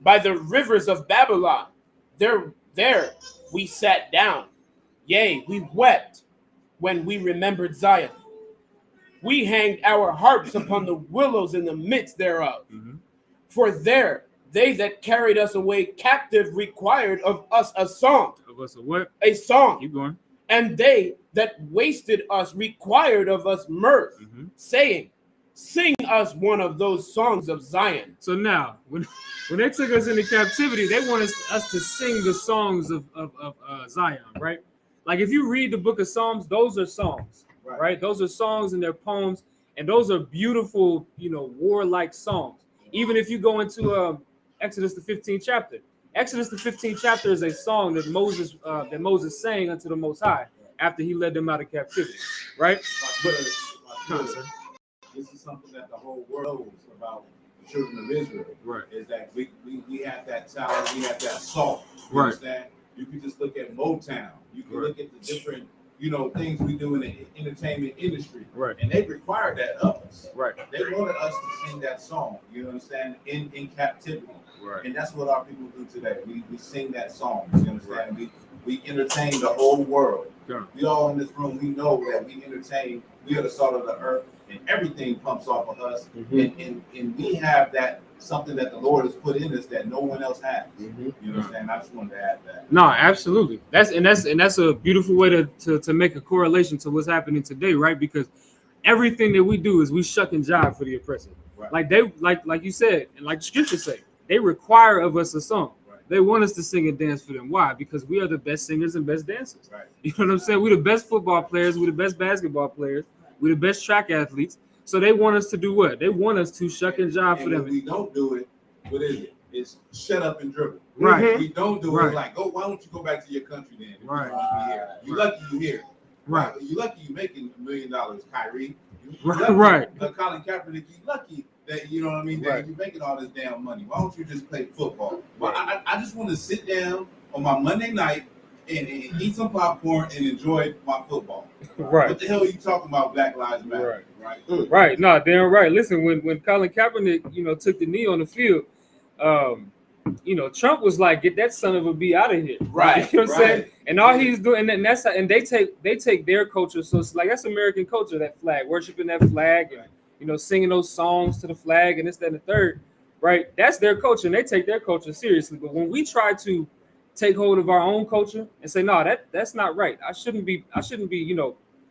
By the rivers of Babylon, there we sat down. Yea, we wept when we remembered Zion. We hanged our harps upon the willows in the midst thereof. For there they that carried us away captive required of us a song. Of us a what? A song. Keep going. And they that wasted us required of us mirth, saying, sing us one of those songs of Zion. So now, when they took us into captivity, they wanted us to sing the songs of Zion, right? Like if you read the book of Psalms, those are songs, right? Those are songs and they're poems, and those are beautiful, warlike songs. Even if you go into Exodus the 15th chapter, Exodus the 15th chapter is a song that Moses sang unto the Most High after he led them out of captivity, right? This is something that the whole world knows about the children of Israel. Right. Is that we have that talent, we have that salt. You Right. understand? You can just look at Motown. You can look at the different, things we do in the entertainment industry. Right. And they require that of us. Right. They wanted us to sing that song, you understand, in captivity. Right. And that's what our people do today. We sing that song, you understand? Right. We entertain the whole world. Sure. We all in this room, we know that we entertain, we are the salt of the earth, and everything pumps off of us. Mm-hmm. And we have that something that the Lord has put in us that no one else has. Mm-hmm. You understand? I just wanted to add that. No, absolutely. That's a beautiful way to make a correlation to what's happening today, right? Because everything that we do is we shuck and jive for the oppressor. Right. Like you said, and like the scriptures say, they require of us a song. Right. They want us to sing and dance for them. Why? Because we are the best singers and best dancers. Right. You know what I'm saying? We're the best football players. We're the best basketball players. We're the best track athletes. So they want us to do what? They want us to shuck and jive for them. If we don't do it, what is it? It's shut up and dribble. Right. If we don't do it, like, why don't you go back to your country then? Right. You lucky you here. Right. You lucky you making $1 million, Kyrie. Right. Colin Kaepernick, you lucky that you know what I mean. That you're making all this damn money. Why don't you just play football? Well, I just want to sit down on my Monday night and eat some popcorn and enjoy my football. Right. What the hell are you talking about? Black Lives Matter. Right. Right. No, damn right. Listen, when Colin Kaepernick, took the knee on the field, Trump was like, "Get that son of a B out of here." Right. You know what I'm saying? And all he's doing, and that's and they take their culture. So it's like that's American culture, that flag, worshiping that flag, and singing those songs to the flag, and this, that, and the third. Right. That's their culture, and they take their culture seriously. But when we try to take hold of our own culture and say, "No, that's not right. I shouldn't be,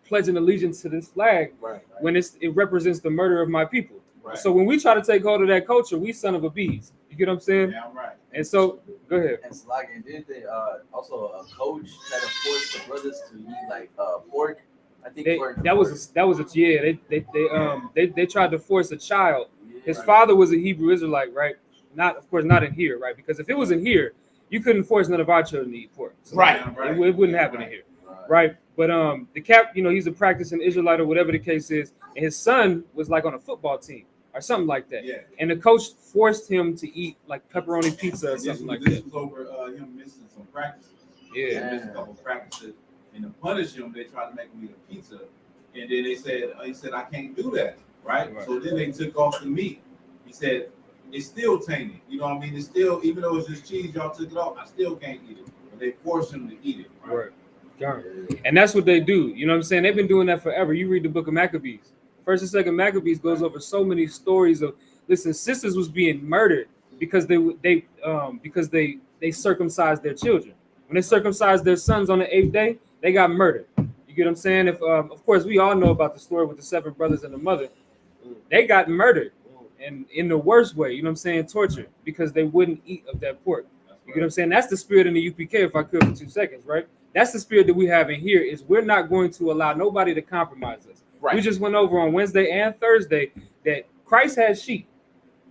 pledging allegiance to this flag when it represents the murder of my people." Right. So when we try to take hold of that culture, we son of a bees. You get what I'm saying? Yeah, right. And so, go ahead. And Slagging, didn't they also a coach try to force the brothers to eat like pork? I think they tried to force a child. His father was a Hebrew Israelite, right? Of course, not in here, right? Because if it was in here, you couldn't force none of our children to eat pork. So it wouldn't happen in here, right? But he's a practicing Israelite or whatever the case is, and his son was like on a football team or something like that. Yeah. And the coach forced him to eat like pepperoni pizza or something like that. This was over him missing some practices. Yeah. He missed a couple practices, and to punish him, they tried to make him eat a pizza, and then he said, "I can't do that." Right. So then they took off the meat. He said, "It's still tainted. You know what I mean? It's still, even though it's just cheese, y'all took it off. I still can't eat it." But they forced him to eat it. Right. And that's what they do. You know what I'm saying? They've been doing that forever. You read the book of Maccabees. First and Second Maccabees goes over so many stories of, listen, sisters was being murdered because they circumcised their children. When they circumcised their sons on the 8th day, they got murdered. You get what I'm saying? If of course we all know about the story with the 7 brothers and the mother. They got murdered, and in the worst way. You know what I'm saying? Tortured because they wouldn't eat of that pork. You get what I'm saying? That's the spirit in the UPK. If I could for 2 seconds, right? That's the spirit that we have in here. Is we're not going to allow nobody to compromise us. Right. We just went over on Wednesday and Thursday that Christ has sheep,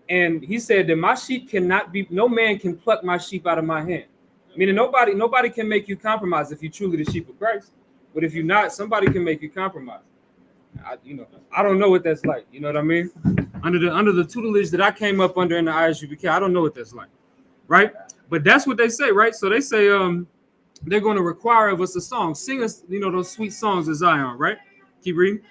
and he said that my sheep cannot be. No man can pluck my sheep out of my hand. Meaning nobody can make you compromise if you're truly the sheep of Christ. But if you're not, somebody can make you compromise. I don't know what that's like. You know what I mean? Under the tutelage that I came up under in the ISUPK, I don't know what that's like, right? But that's what they say, right? So they say they're going to require of us a song. Sing us, those sweet songs of Zion, right? Keep reading.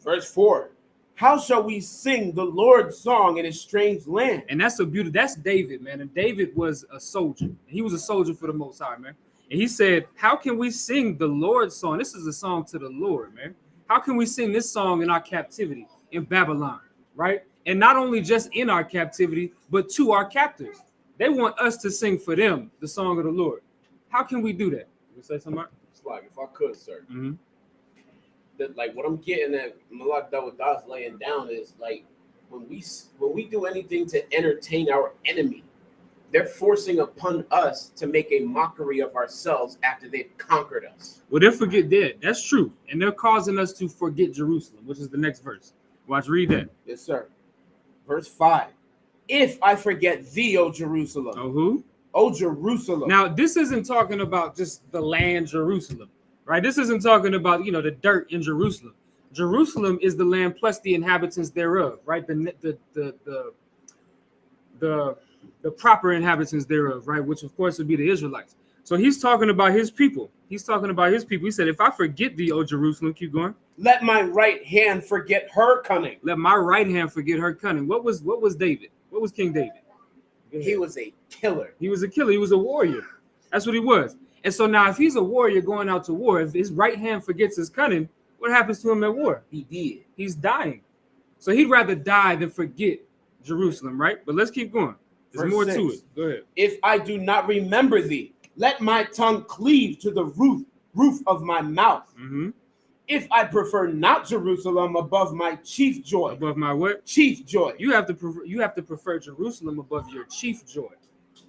Verse 4. How shall we sing the Lord's song in a strange land? And that's that's David, man. And David was a soldier. He was a soldier for the Most High, man. And he said, how can we sing the Lord's song? This is a song to the Lord, man. How can we sing this song in our captivity in Babylon, right? And not only just in our captivity, but to our captors. They want us to sing for them the song of the Lord. How can we do that? You say something, Mark? It's like, if I could, sir. Mm-hmm. That, like, what I'm getting at, Malak Dawadas laying down is like when we do anything to entertain our enemy, they're forcing upon us to make a mockery of ourselves after they've conquered us. Well, they'll forget that. That's true. And they're causing us to forget Jerusalem, which is the next verse. Watch, read that. Yes, sir. Verse 5. If I forget thee, O Jerusalem. Oh, who? O Jerusalem. Now, this isn't talking about just the land Jerusalem, right? This isn't talking about, the dirt in Jerusalem. Jerusalem is the land plus the inhabitants thereof, right? The proper inhabitants thereof, right? Which of course would be the Israelites. So he's talking about his people. He's talking about his people. He said, if I forget thee, O Jerusalem, keep going. Let my right hand forget her cunning. Let my right hand forget her cunning. What was David? What was King David? He was a killer. He was a killer. He was a warrior. That's what he was. And so now if he's a warrior going out to war, if his right hand forgets his cunning, what happens to him at war? He did. He's dying. So he'd rather die than forget Jerusalem, right? But let's keep going. There's Verse more 6. to it. Go ahead. If I do not remember thee, let my tongue cleave to the roof of my mouth. Mm-hmm. If I prefer not Jerusalem above my chief joy. Above my what? Chief joy. You have to prefer Jerusalem above your chief joy.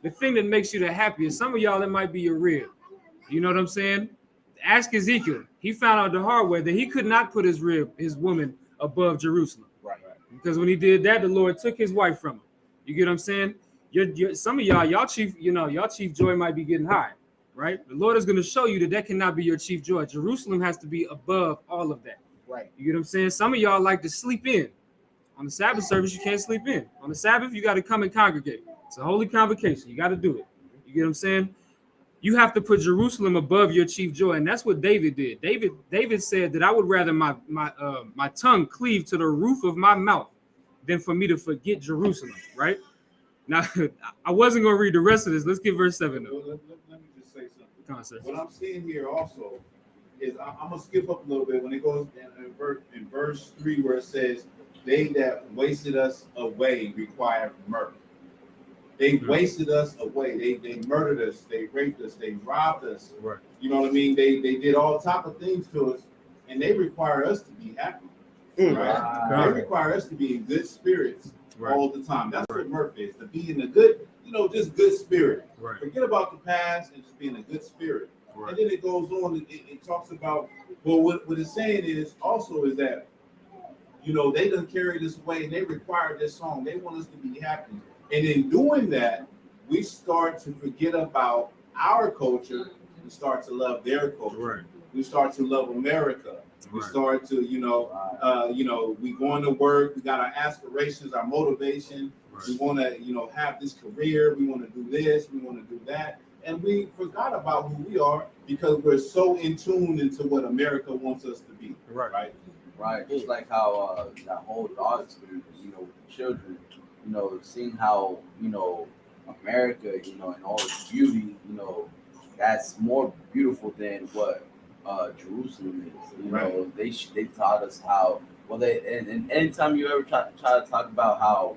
The thing that makes you the happiest. Some of y'all, it might be your rib. You know what I'm saying? Ask Ezekiel. He found out the hard way that he could not put his woman above Jerusalem. Right. Because when he did that, the Lord took his wife from him. You get what I'm saying? Some of y'all chief joy might be getting high, right? The Lord is going to show you that cannot be your chief joy. Jerusalem has to be above all of that. Right. You get what I'm saying? Some of y'all like to sleep in. On the Sabbath service, you can't sleep in. On the Sabbath, you got to come and congregate. It's a holy convocation. You got to do it. You get what I'm saying? You have to put Jerusalem above your chief joy, and that's what David did. David said that I would rather my tongue cleave to the roof of my mouth than for me to forget Jerusalem, right? Now, I wasn't going to read the rest of this. Let's get verse 7. Let me just say something. Come on, sir. What I'm seeing here also is I'm going to skip up a little bit when it goes in verse 3 where it says, they that wasted us away require mirth. They wasted us away. They murdered us. They raped us. They robbed us. Right. You know what I mean? They did all type of things to us, and they require us to be happy. Right? They require us to be in good spirits all the time. That's what mirth is, to be in a good, just good spirit. Right. Forget about the past and just be in a good spirit. Right. And then it goes on. It talks about, well, what it's saying is also is that, they done carry this away and they require this song. They want us to be happy. And in doing that, we start to forget about our culture and start to love their culture. Right. We start to love America. We Right. start to, we going to work. We got our aspirations, our motivation. Right. We want to, have this career. We want to do this. We want to do that. And we forgot about who we are because we're so in tune into what America wants us to be. Right. Right. Just like how that whole dog experience, with the children, seeing how, America, and all its beauty, that's more beautiful than what Jerusalem is. They taught us how, and anytime you ever try to talk about how,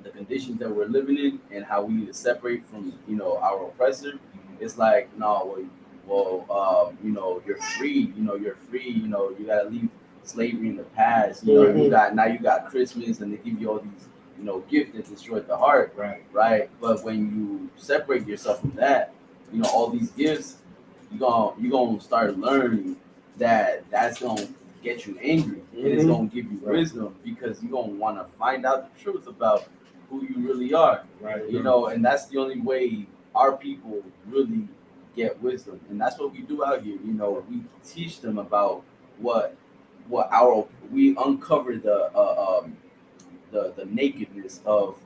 the conditions that we're living in and how we need to separate from, our oppressor, it's like, no, you're free, you're free, you gotta leave slavery in the past, you got Christmas and they give you all these, gifts that destroy the heart, right? But when you separate yourself from that, all these gifts, you're gonna start learning that that's gonna get you angry and it's gonna give you wisdom because you're gonna want to find out the truth about who you really are, and that's the only way our people really get wisdom, and that's what we do out here. We teach them about what we uncover the nakedness of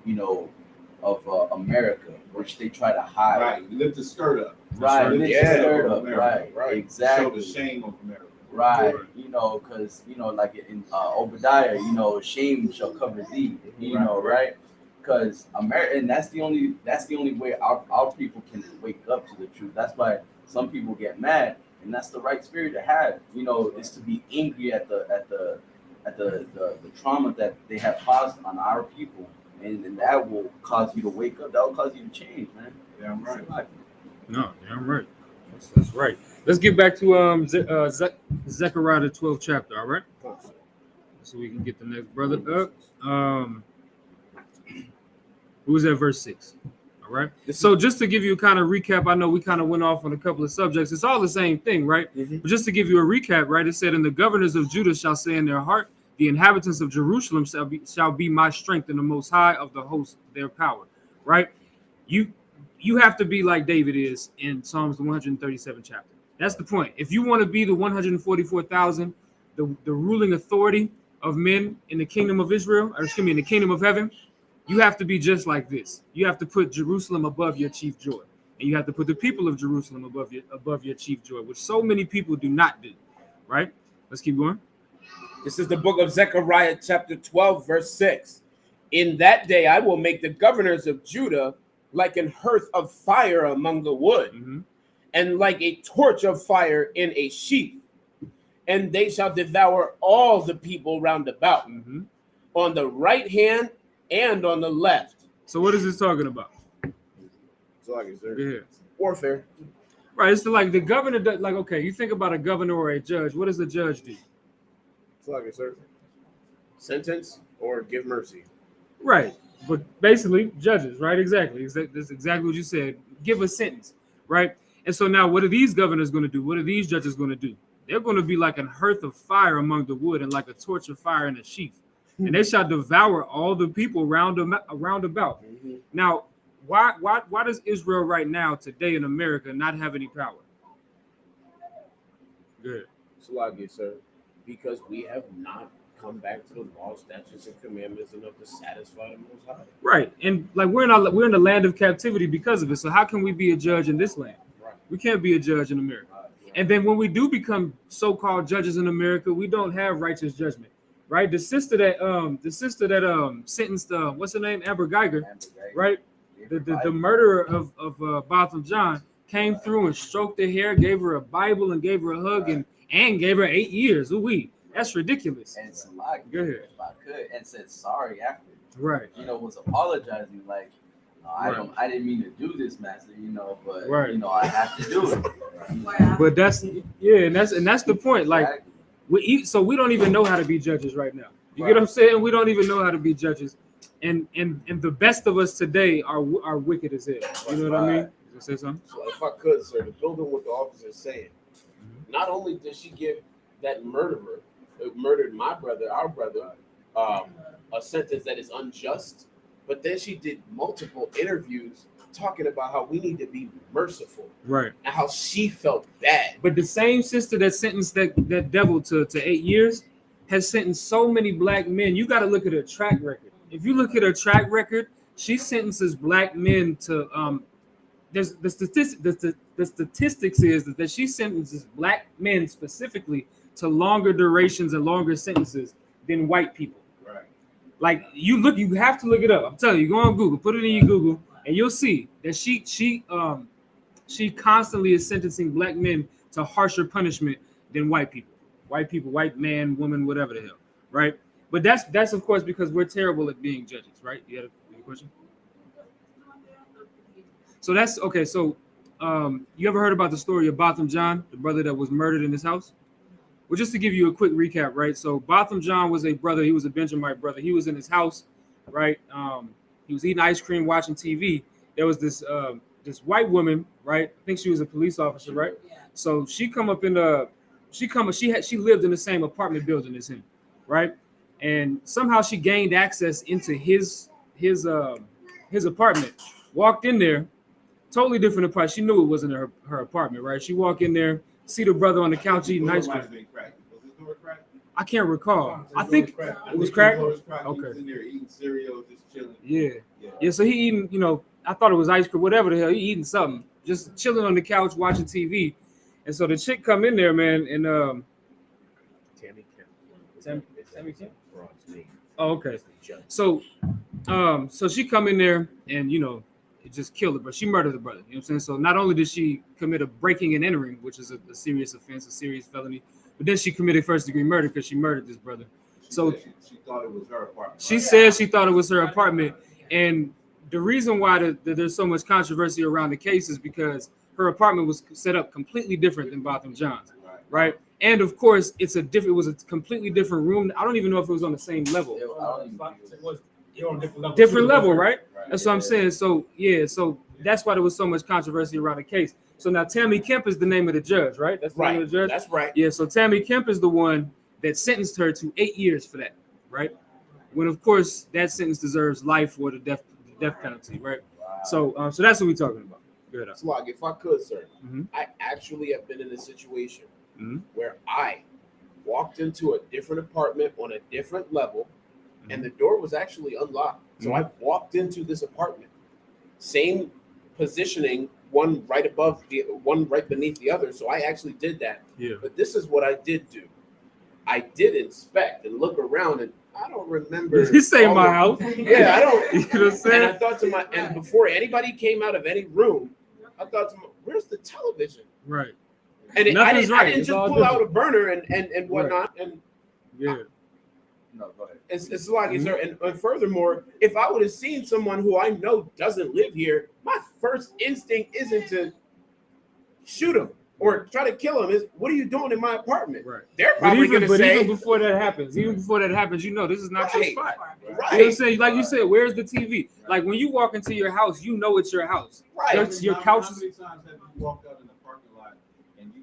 America, which they try to hide. Right, we lift the skirt up. Right, lift the skirt up. America. Right, exactly. Show the shame of America. Right, because like in Obadiah, shame shall cover thee. Right. Because America, and that's the only way our people can wake up to the truth. That's why some people get mad, and that's the right spirit to have. Is to be angry at the trauma that they have caused on our people, and that will cause you to wake up. That will cause you to change, man. Damn right. No, damn right. That's right. Let's get back to Zechariah the 12th chapter. All right, so we can get the next brother up. Who's at verse 6? All right. So just to give you a kind of recap, I know we kind of went off on a couple of subjects. It's all the same thing, right? But just to give you a recap, right? It said, "And the governors of Judah shall say in their heart, the inhabitants of Jerusalem shall be my strength, and the Most High of the host their power." Right? You have to be like David is in Psalms 137 chapter. That's the point. If you want to be the 144,000, the ruling authority of men in the kingdom of Israel, or in the kingdom of heaven, you have to be just like this. You have to put Jerusalem above your chief joy. and you have to put the people of Jerusalem above your chief joy, which so many people do not do, right? Let's keep going. This is the book of Zechariah, chapter 12, verse 6. In that day I will make the governors of Judah like an hearth of fire among the wood, and like a torch of fire in a sheath. And they shall devour all the people round about, on the right hand and on the left. So what is this talking about? So like it's warfare. Right, it's like the governor, like, okay, you think about a governor or a judge. What does the judge do? It's like a sentence or give mercy. Right, but basically judges, right? Exactly. That's exactly what you said. Give a sentence, right? And so now what are these governors going to do? What are these judges going to do? They're going to be like an hearth of fire among the wood and like a torch of fire in a sheath. And they shall devour all the people round about. Now, why does Israel right now, today in America, not have any power? Good. Salagi, sir. Because we have not come back to the law, statutes, and commandments enough to satisfy the Most High. Right, and like we're in the land of captivity because of it. So how can we be a judge in this land? Right. We can't be a judge in America. And then when we do become so-called judges in America, we don't have righteous judgment. Right? The sister that sentenced what's her name, Amber Geiger, right? The murderer of Botham John came through and stroked her hair, gave her a Bible, and gave her a hug, and gave her 8 years. Ooh-wee. That's ridiculous. And it's like, go ahead. If I could, and said sorry after. Right. You know, was apologizing like, no, I didn't mean to do this, master. You know, but you know, I have to do it. But that's the point. Like, we don't even know how to be judges right now. You get what I'm saying? We don't even know how to be judges, and the best of us today are wicked as hell. You know what I mean? You say something? So if I could, sir, to build on what the officer is saying, not only did she give that murderer who murdered our brother, a sentence that is unjust, but then she did multiple interviews talking about how we need to be merciful, right? And how she felt bad. But the same sister that sentenced that devil to 8 years has sentenced so many black men. You got to look at her track record. If you look at her track record, she sentences black men to the statistics is that she sentences black men specifically to longer durations and longer sentences than white people. Right. Like you have to look it up. I'm telling you, go on Google, put it in your Google, and you'll see that she constantly is sentencing black men to harsher punishment than white people, white man, woman, whatever the hell, right? But that's of course because we're terrible at being judges, right? You had a question? So that's okay. So you ever heard about the story of Botham John, the brother that was murdered in his house? Well, just to give you a quick recap, right? So Botham John was a brother. He was a Benjamite brother. He was in his house, right? He was eating ice cream, watching TV. There was this white woman, right? I think she was a police officer, right? Yeah. So she lived in the same apartment building as him, right? And somehow she gained access into his apartment. Walked in there, totally different apartment. She knew it wasn't her apartment, right? She walked in there, see the brother on the couch eating ice cream. I can't recall. I think it was cracked. Okay. He was in there eating cereal, just chilling. Yeah. So he eating, I thought it was ice cream, whatever the hell. He eating something, just chilling on the couch watching TV. And so the chick come in there, man, and Tammy Kemp. Oh, okay. So she come in there and it just killed her, but she murdered the brother. You know what I'm saying? So not only did she commit a breaking and entering, which is a serious offense, a serious felony, but then she committed first-degree murder because she murdered this brother. She thought it was her apartment. She said she thought it was her apartment, and the reason why there's so much controversy around the case is because her apartment was set up completely different than Botham John's, right? And of course, it was a completely different room. I don't even know if it was on the same level. It was on a different level. Different level, right? That's what I'm saying. So that's why there was so much controversy around the case. So now Tammy Kemp is the name of the judge, right? That's the name of the judge. That's right. Yeah. So Tammy Kemp is the one that sentenced her to 8 years for that, right? When of course that sentence deserves life or the death penalty, right? So that's what we're talking about. Good. Slog, if I could, sir, I actually have been in a situation where I walked into a different apartment on a different level, and the door was actually unlocked. So I walked into this apartment, same positioning one right above the one right beneath the other. So I actually did that. Yeah. But this is what I did do. I did inspect and look around, and I don't remember. This ain't my house. Yeah, I don't. You know what I'm saying? And I thought to my, and before anybody came out of any room, I thought to my, where's the television? Right. And I didn't It's just all pull out different. a burner and whatnot. And Yeah. No, go ahead. it's like, and furthermore, if I would have seen someone who I know doesn't live here, my first instinct isn't to shoot him or try to kill him. Is what are you doing in my apartment? Right. They're probably going to say. Even before that happens, you know this is not your Right. spot. Right. You know what I'm saying? Like you said, where's the TV? Like when you walk into your house, you know it's your house. Right. Your couch. How many times have you walked out in the parking lot and you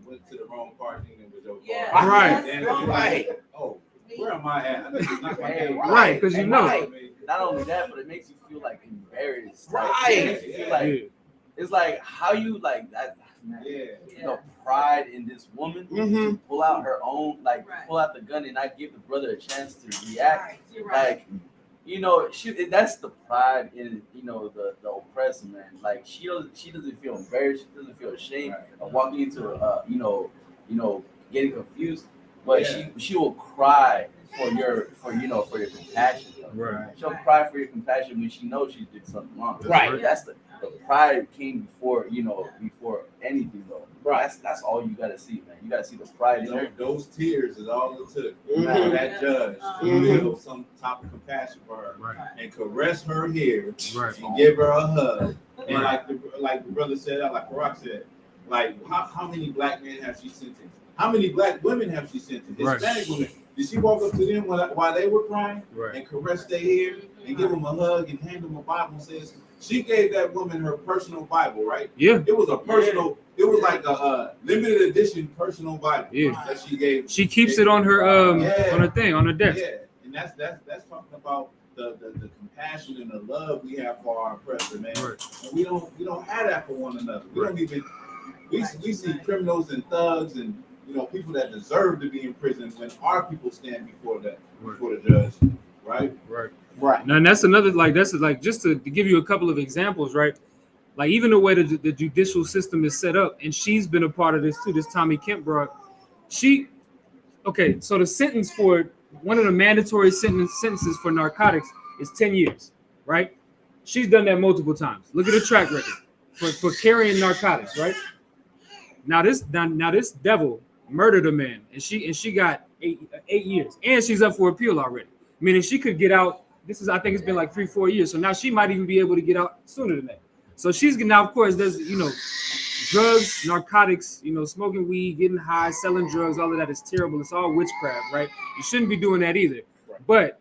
went to the wrong parking and was your Yeah. car? Right. And you're like, Right. oh, where am I at? This is not my game. Right, because you And know. Right. Not only that, but it makes you feel like embarrassed. Like, Right. it makes you feel like Yeah. it's like how you like that. Man, Yeah. you know, pride in this woman Mhm. to pull out her own, like Right. pull out the gun and not give the brother a chance to react. Right, you're right. Like, you know, that's the pride in, you know, the oppressor, man. Like she doesn't feel embarrassed, she doesn't feel ashamed of walking into you know, getting confused, but Yeah. she will cry for your compassion. Right. She'll cry for your compassion when she knows she did something wrong. Right. That's the pride came before anything though. Right. That's all you gotta see, man. You gotta see the pride in her. Those tears is all it took for Mhm. that judge to Mhm. feel some type of compassion for her Right. and caress her hair Right. and give her a hug. And like the brother said, like Barack said, like how many black men have she sentenced? How many black women have she sentenced? Right. Hispanic women. Did she walk up to them while they were crying Right. and caress their hair and give them a hug and hand them a Bible and says she gave that woman her personal Bible, right? Yeah. It was a personal. It was like a limited edition personal Bible Yeah. that she gave. She keeps it on her Yeah. on her thing, on her desk. Yeah, and that's talking about the compassion and the love we have for our oppressor, man. Right. And we don't have that for one another. We don't even we see criminals and thugs and people that deserve to be in prison when our people stand before the judge, right? Right. Right. Now, and that's another, like, just to give you a couple of examples, right? Like, even the way the judicial system is set up, and she's been a part of this too, this Tommy Kemp brought, okay, so the sentence for, one of the mandatory sentences for narcotics is 10 years, right? She's done that multiple times. Look at her track record for carrying narcotics, right? Now this devil murdered a man, and she got 8 years, and she's up for appeal already. Meaning she could get out. I think it's been like 3-4 years. So now she might even be able to get out sooner than that. So she's now, of course, there's drugs, narcotics, smoking weed, getting high, selling drugs, all of that is terrible. It's all witchcraft, right? You shouldn't be doing that either. Right. But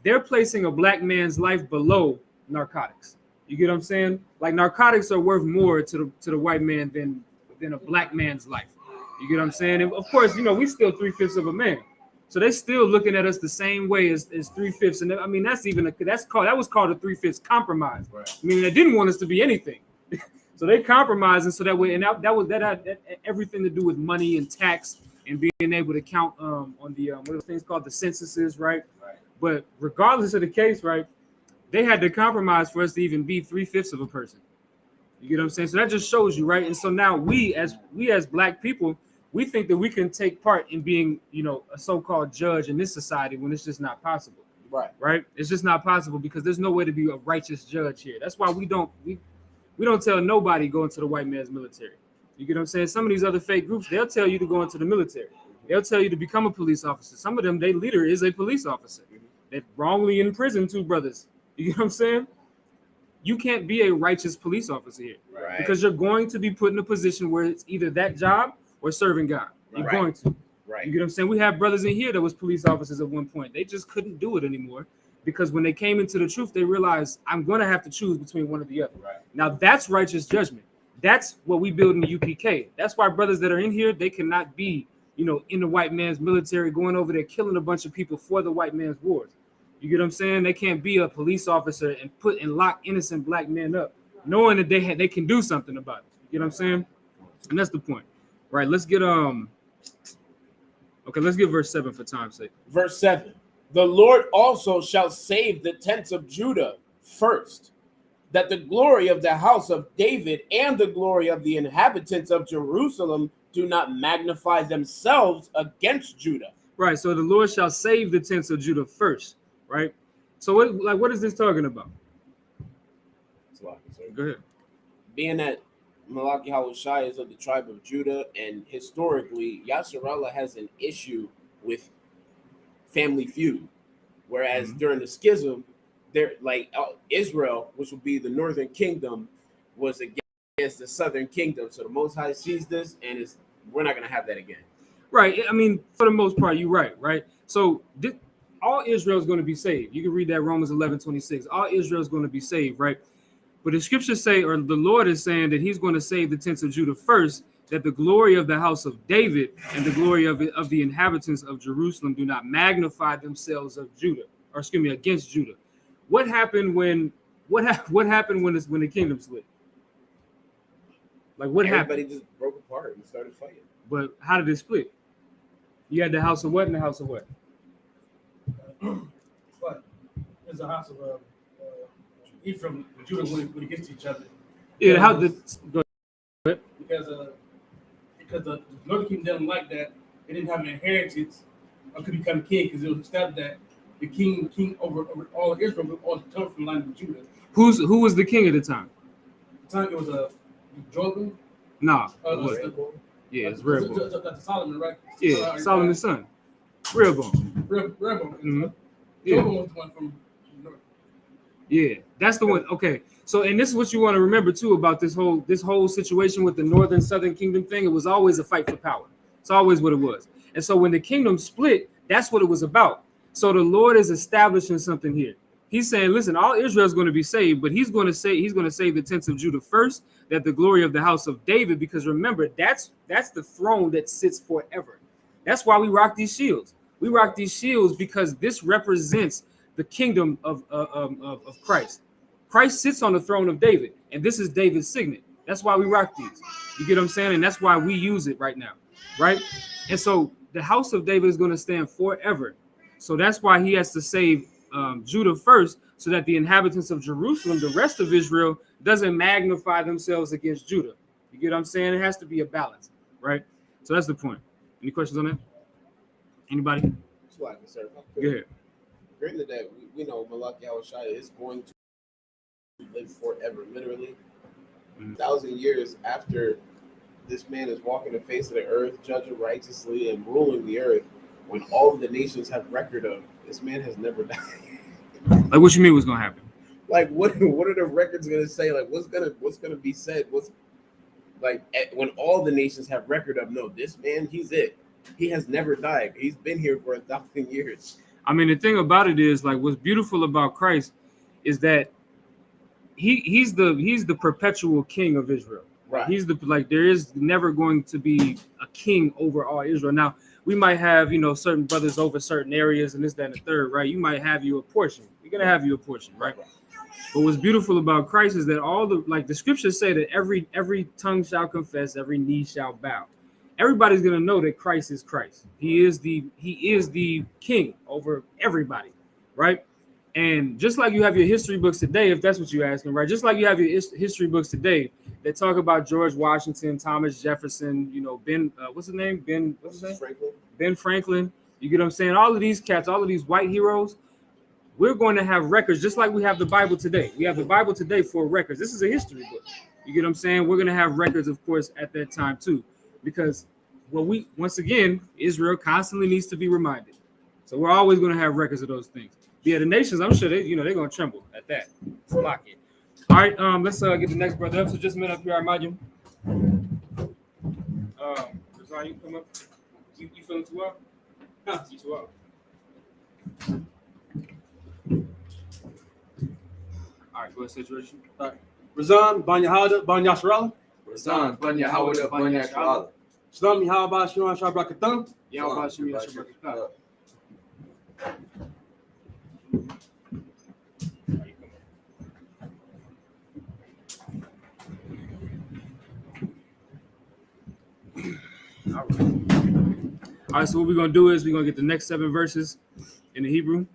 they're placing a black man's life below narcotics. You get what I'm saying? Like, narcotics are worth more to the white man than a black man's life. You get what I'm saying? And of course, we still 3/5 of a man. So they're still looking at us the same way as 3/5, and I mean that was called a 3/5 compromise. Right. I mean, they didn't want us to be anything, so they compromised, and so that way, and that had everything to do with money and tax and being able to count on the what are those things called, the censuses, right? Right. But regardless of the case, right, they had to compromise for us to even be 3/5 of a person. You get what I'm saying? So that just shows you, right? And so now we as black people, we think that we can take part in being, a so-called judge in this society when it's just not possible. Right. Right? It's just not possible because there's no way to be a righteous judge here. That's why we don't tell nobody go into the white man's military. You get what I'm saying? Some of these other fake groups, they'll tell you to go into the military. They'll tell you to become a police officer. Some of them, their leader is a police officer. They're wrongly in prison, 2 brothers. You get what I'm saying? You can't be a righteous police officer here. Right. Because you're going to be put in a position where it's either that job or serving God. You're going to. Right. You get what I'm saying? We have brothers in here that was police officers at one point. They just couldn't do it anymore because when they came into the truth, they realized I'm going to have to choose between one or the other. Right. Now that's righteous judgment. That's what we build in the UPK. That's why brothers that are in here, they cannot be, in the white man's military going over there killing a bunch of people for the white man's wars. You get what I'm saying? They can't be a police officer and lock innocent black men up, knowing that they can do something about it. You get what I'm saying? And that's the point. Right, let's get verse 7 for time's sake. Verse 7. The Lord also shall save the tents of Judah first, that the glory of the house of David and the glory of the inhabitants of Jerusalem do not magnify themselves against Judah. Right. So the Lord shall save the tents of Judah first. Right. So what is this talking about? Go ahead. Being that Malachi Hawashi is of the tribe of Judah, and historically, Yasharallah has an issue with family feud. Whereas during the schism, there Israel, which would be the northern kingdom, was against the southern kingdom. So the Most High sees this, and we're not going to have that again. Right. I mean, for the most part, you're right. Right. So all Israel is going to be saved. You can read that Romans 11:26. All Israel is going to be saved. Right. But the scriptures say, or the Lord is saying, that he's going to save the tents of Judah first, that the glory of the house of David and the glory of the inhabitants of Jerusalem do not magnify themselves of Judah, or excuse me, against Judah. What happened when the kingdom split? Like what happened? Everybody just broke apart and started fighting. But how did it split? You had the house of what and the house of what? What? There's a house of Ephraim and Judah went against each other. Yeah, how did go ahead. Because the northern kingdom didn't like that. They didn't have an inheritance or could become king because it was established that the king over all of Israel would all come from the line of Judah. Who was the king at the time? At the time it was Jordan. Nah. Yeah, it's Rehoboam. That's Solomon, right? Yeah, Solomon's son. Rehoboam. Rehoboam. Mm-hmm. Yeah. Rehoboam was the one from north. Yeah, that's the one. Okay, so and this is what you want to remember too about this whole situation with the northern southern kingdom thing. It was always a fight for power. It's always what it was. And so when the kingdom split, that's what it was about. So the Lord is establishing something here. He's saying, listen, all Israel is going to be saved, but he's going to save the tents of Judah first, that the glory of the house of David, because remember, that's the throne that sits forever. That's why we rock these shields. We rock these shields because this represents the kingdom of Christ. Christ sits on the throne of David, and this is David's signet. That's why we rock these. You get what I'm saying? And that's why we use it right now, right? And so the house of David is going to stand forever. So that's why he has to save Judah first, so that the inhabitants of Jerusalem, the rest of Israel, doesn't magnify themselves against Judah. You get what I'm saying? It has to be a balance, right? So that's the point. Any questions on that? Anybody? Go ahead. Granted that we know Malachi Hawashi is going to live forever, literally 1,000 years after this man is walking the face of the earth, judging righteously and ruling the earth, when all of the nations have record of. This man has never died. Like, what you mean what's gonna happen? Like, what are the records gonna say? Like, what's gonna be said? When all the nations have record of? No, this man, he's it. He has never died. He's been here for 1,000 years. I mean, the thing about it is, like, what's beautiful about Christ is that he's the perpetual king of Israel. Right. He's there is never going to be a king over all Israel. Now, we might have, certain brothers over certain areas and this, that, and the third, right? You might have you a portion. You're going to have you a portion, right? But what's beautiful about Christ is that the scriptures say that every tongue shall confess, every knee shall bow. Everybody's going to know that Christ is Christ. He is the king over everybody, right? And just like you have your history books today, if that's what you're asking, right? Just like you have your history books today that talk about George Washington, Thomas Jefferson, Ben Franklin. You get what I'm saying? All of these cats, all of these white heroes, we're going to have records just like we have the Bible today. We have the Bible today for records. This is a history book. You get what I'm saying? We're going to have records, of course, at that time too, because once again, Israel constantly needs to be reminded. So we're always going to have records of those things. Yeah, the nations, I'm sure they're going to tremble at that. It's lock it. All right, let's get the next brother up. So just a minute up here, Armando. Rizan, you come up. You feeling too well? No, you too well. All right, go ahead, situation. All right. Rizan, Ban Yahada, Ban Yasharallah. Rizan, Ban Yahawada, Ban Yasharallah. Shalom, Yahaba, Shimon, Shabrakatan. Yahweh Shem Yashabrakatan. All right, so what we're going to do is we're going to get the next 7 verses in the Hebrew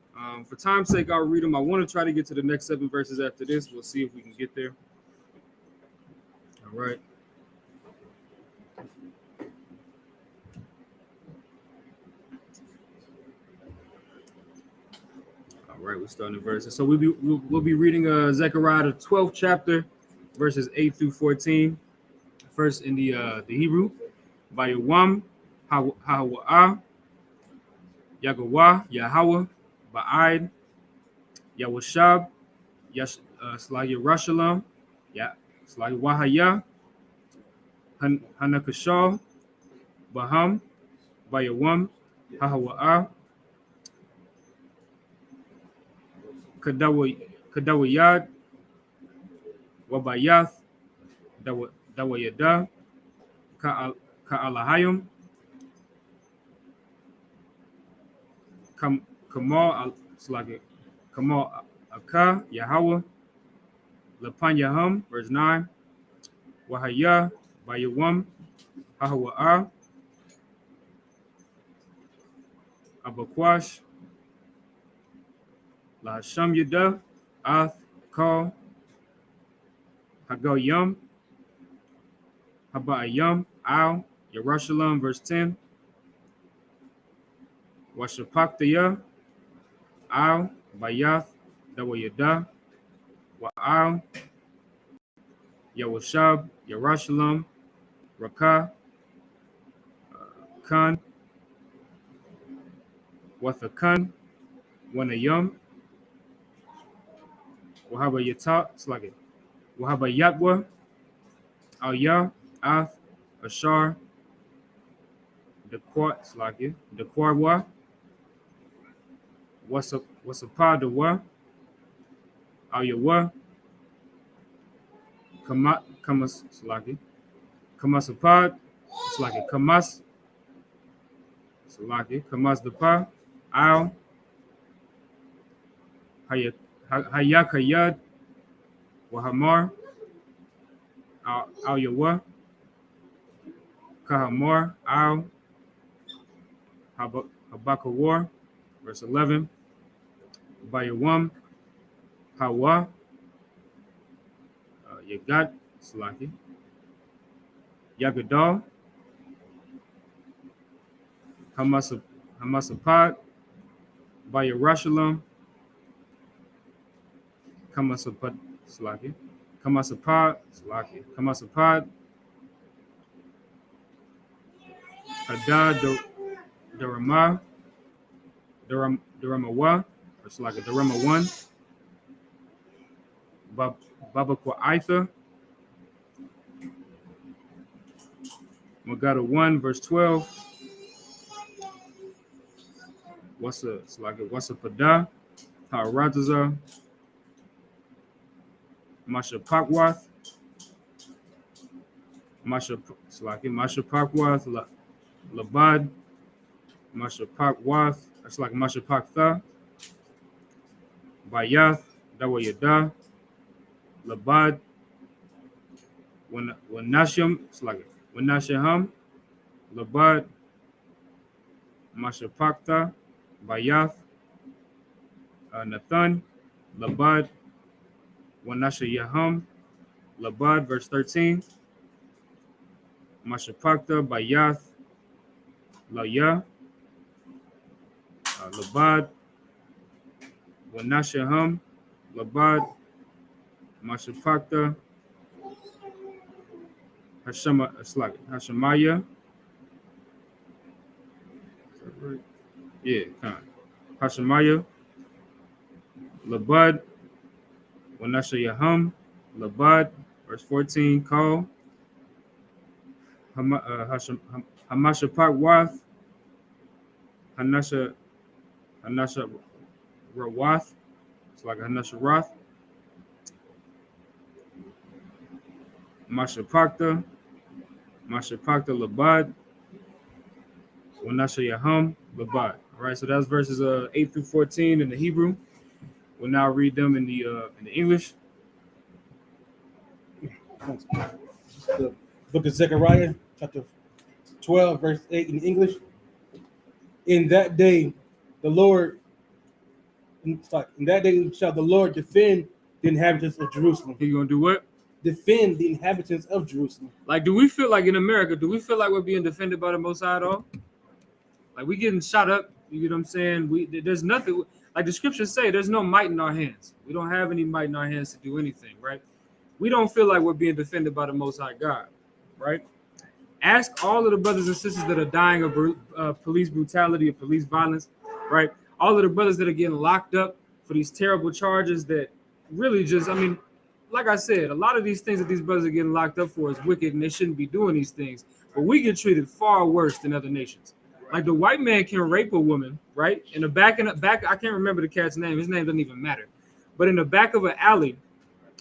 for time's sake, I'll read them. I want to try to get to the next 7 verses after this. We'll see if we can get there. All right. All right, we're starting the verses. So we'll be reading Zechariah, the 12th chapter, verses 8 through 14. First in the Hebrew. Bayawam, Hawa'ah, Yagawa, Yahweh, Ba'id, Yawashab, Slag Yerushalayim, Slag Wahaya, Hanakashal, Baham, Bayawam, Hawa'ah, Kadawayad, Wabayath, Dawayada, Ka'alahayim, Kamal Aka, Yahweh, Lapanyahum, verse 9, Wahaya, Bayawam, Hahawa'ah, Abakwash, Lahasham Yada, Ath, Kal, Hagoyam, Haba'ayam, Al, Yerushalayim, verse 10, Washapaktaya, Al, Bayath, Dawayada, Wa'al, Yawashab, Yerushalayim, Rakah, Khan, Wathakan, Wanayam, Wahaba Yatat, it's like it. Wahaba Yatwa, Al Ya, Ath, Ashar, the Quat, it's like it. The Quarwa, what's a pod the wa, Al Yawa, Kamas, it's like it. Kamas a pod, it's like it. Kamas, it's like it. Kamas the pa, Al, Hayakayad, Wahamar, Al Yawa, Kahamar, Al, Habakawar, verse 11, Bayawam, Hawa, Yagat, Slaki, Yagadal, Hamasapad, Bayarushalayim, Kamasapad, Slaki, Kamasapad, Slaki, Kamasapad, Hadad, Darama, Daramawa, it's like a Darama 1, Babakwa Aitha, Magada 1, verse 12. What's a Pada, Harataza, Masha Pakwath, Masha Pakwath, Labad, Masha Pakwath, it's like Masha Paktha, Bayath, Dawayada, Labad, Wanasham, it's like Wanashaham, Labad, Masha Paktha, Bayath, Nathan, Labad, Wanasha Yaham, Labad, verse 13, Masha Pakta, Bayath, Laya, Labad, Wanashaham, Labad, Masha Pakta, Hashamaya, yeah, Hashamaya, Labad, Wanasha Yaham, Labad, verse 14, Call, Hamasha Pakwath, Hanasha Rawath, it's like Hanasha Roth, Masha Pakta, Labad, Wanasha Yaham, Labad. All right, so that's verses 8 through 14 in the Hebrew. We'll now read them in the English. The book of Zechariah, chapter 12, verse 8 in English. In that day, the Lord It's like, in that day shall the Lord defend the inhabitants of Jerusalem. He gonna do what? Defend the inhabitants of Jerusalem. Like, do we feel like in America, do we feel like we're being defended by the Most High at all? Like, we getting shot up, you get what I'm saying? There's nothing, like the scriptures say, there's no might in our hands. We don't have any might in our hands to do anything, right? We don't feel like we're being defended by the Most High God, right? Ask all of the brothers and sisters that are dying of police brutality or police violence, right? All of the brothers that are getting locked up for these terrible charges that really just, I mean, like I said, a lot of these things that these brothers are getting locked up for is wicked and they shouldn't be doing these things. But we get treated far worse than other nations. Like the white man can rape a woman, right? In the back, I can't remember the cat's name. His name doesn't even matter. But in the back of an alley,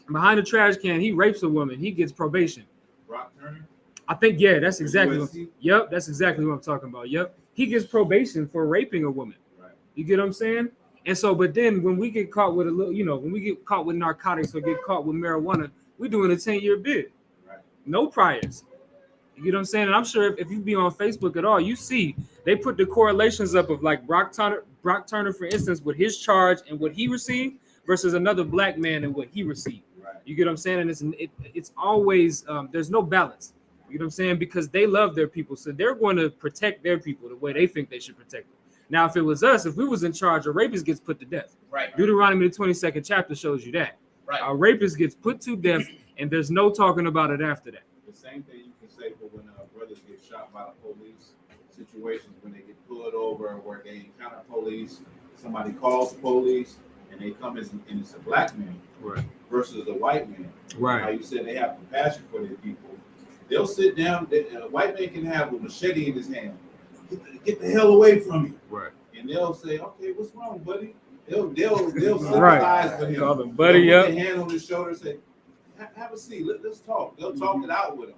behind a trash can, he rapes a woman. He gets probation. Rock Turner? I think, yeah, that's exactly yep, that's exactly what I'm talking about. Yep. He gets probation for raping a woman. Right. You get what I'm saying? And so, but then when we get caught with a little, when we get caught with narcotics or get caught with marijuana, we're doing a 10-year bid. Right. No priors. You get what I'm saying? And I'm sure if you be on Facebook at all, you see they put the correlations up of like Brock Turner, for instance, with his charge and what he received versus another black man and what he received. Right. You get what I'm saying? And it's always there's no balance. You know what I'm saying? Because they love their people, so they're going to protect their people the way they think they should protect them. Now, if it was us, if we was in charge, a rapist gets put to death. Right. Deuteronomy the 22nd chapter shows you that. Right. A rapist gets put to death, and there's no talking about it after that. The same thing you can say for when brothers get shot by the police, situations when they get pulled over, where they encounter police, somebody calls the police, and they come and it's a black man versus a white man. Right. How you said they have compassion for their people. They'll sit down. A white man can have a machete in his hand. Get the hell away from me. Right. And they'll say, "Okay, what's wrong, buddy?" They'll sympathize with him. Call them buddy. They'll put Yep. their hand on his shoulder and say, "Have a seat. Let's talk." They'll talk it out with him.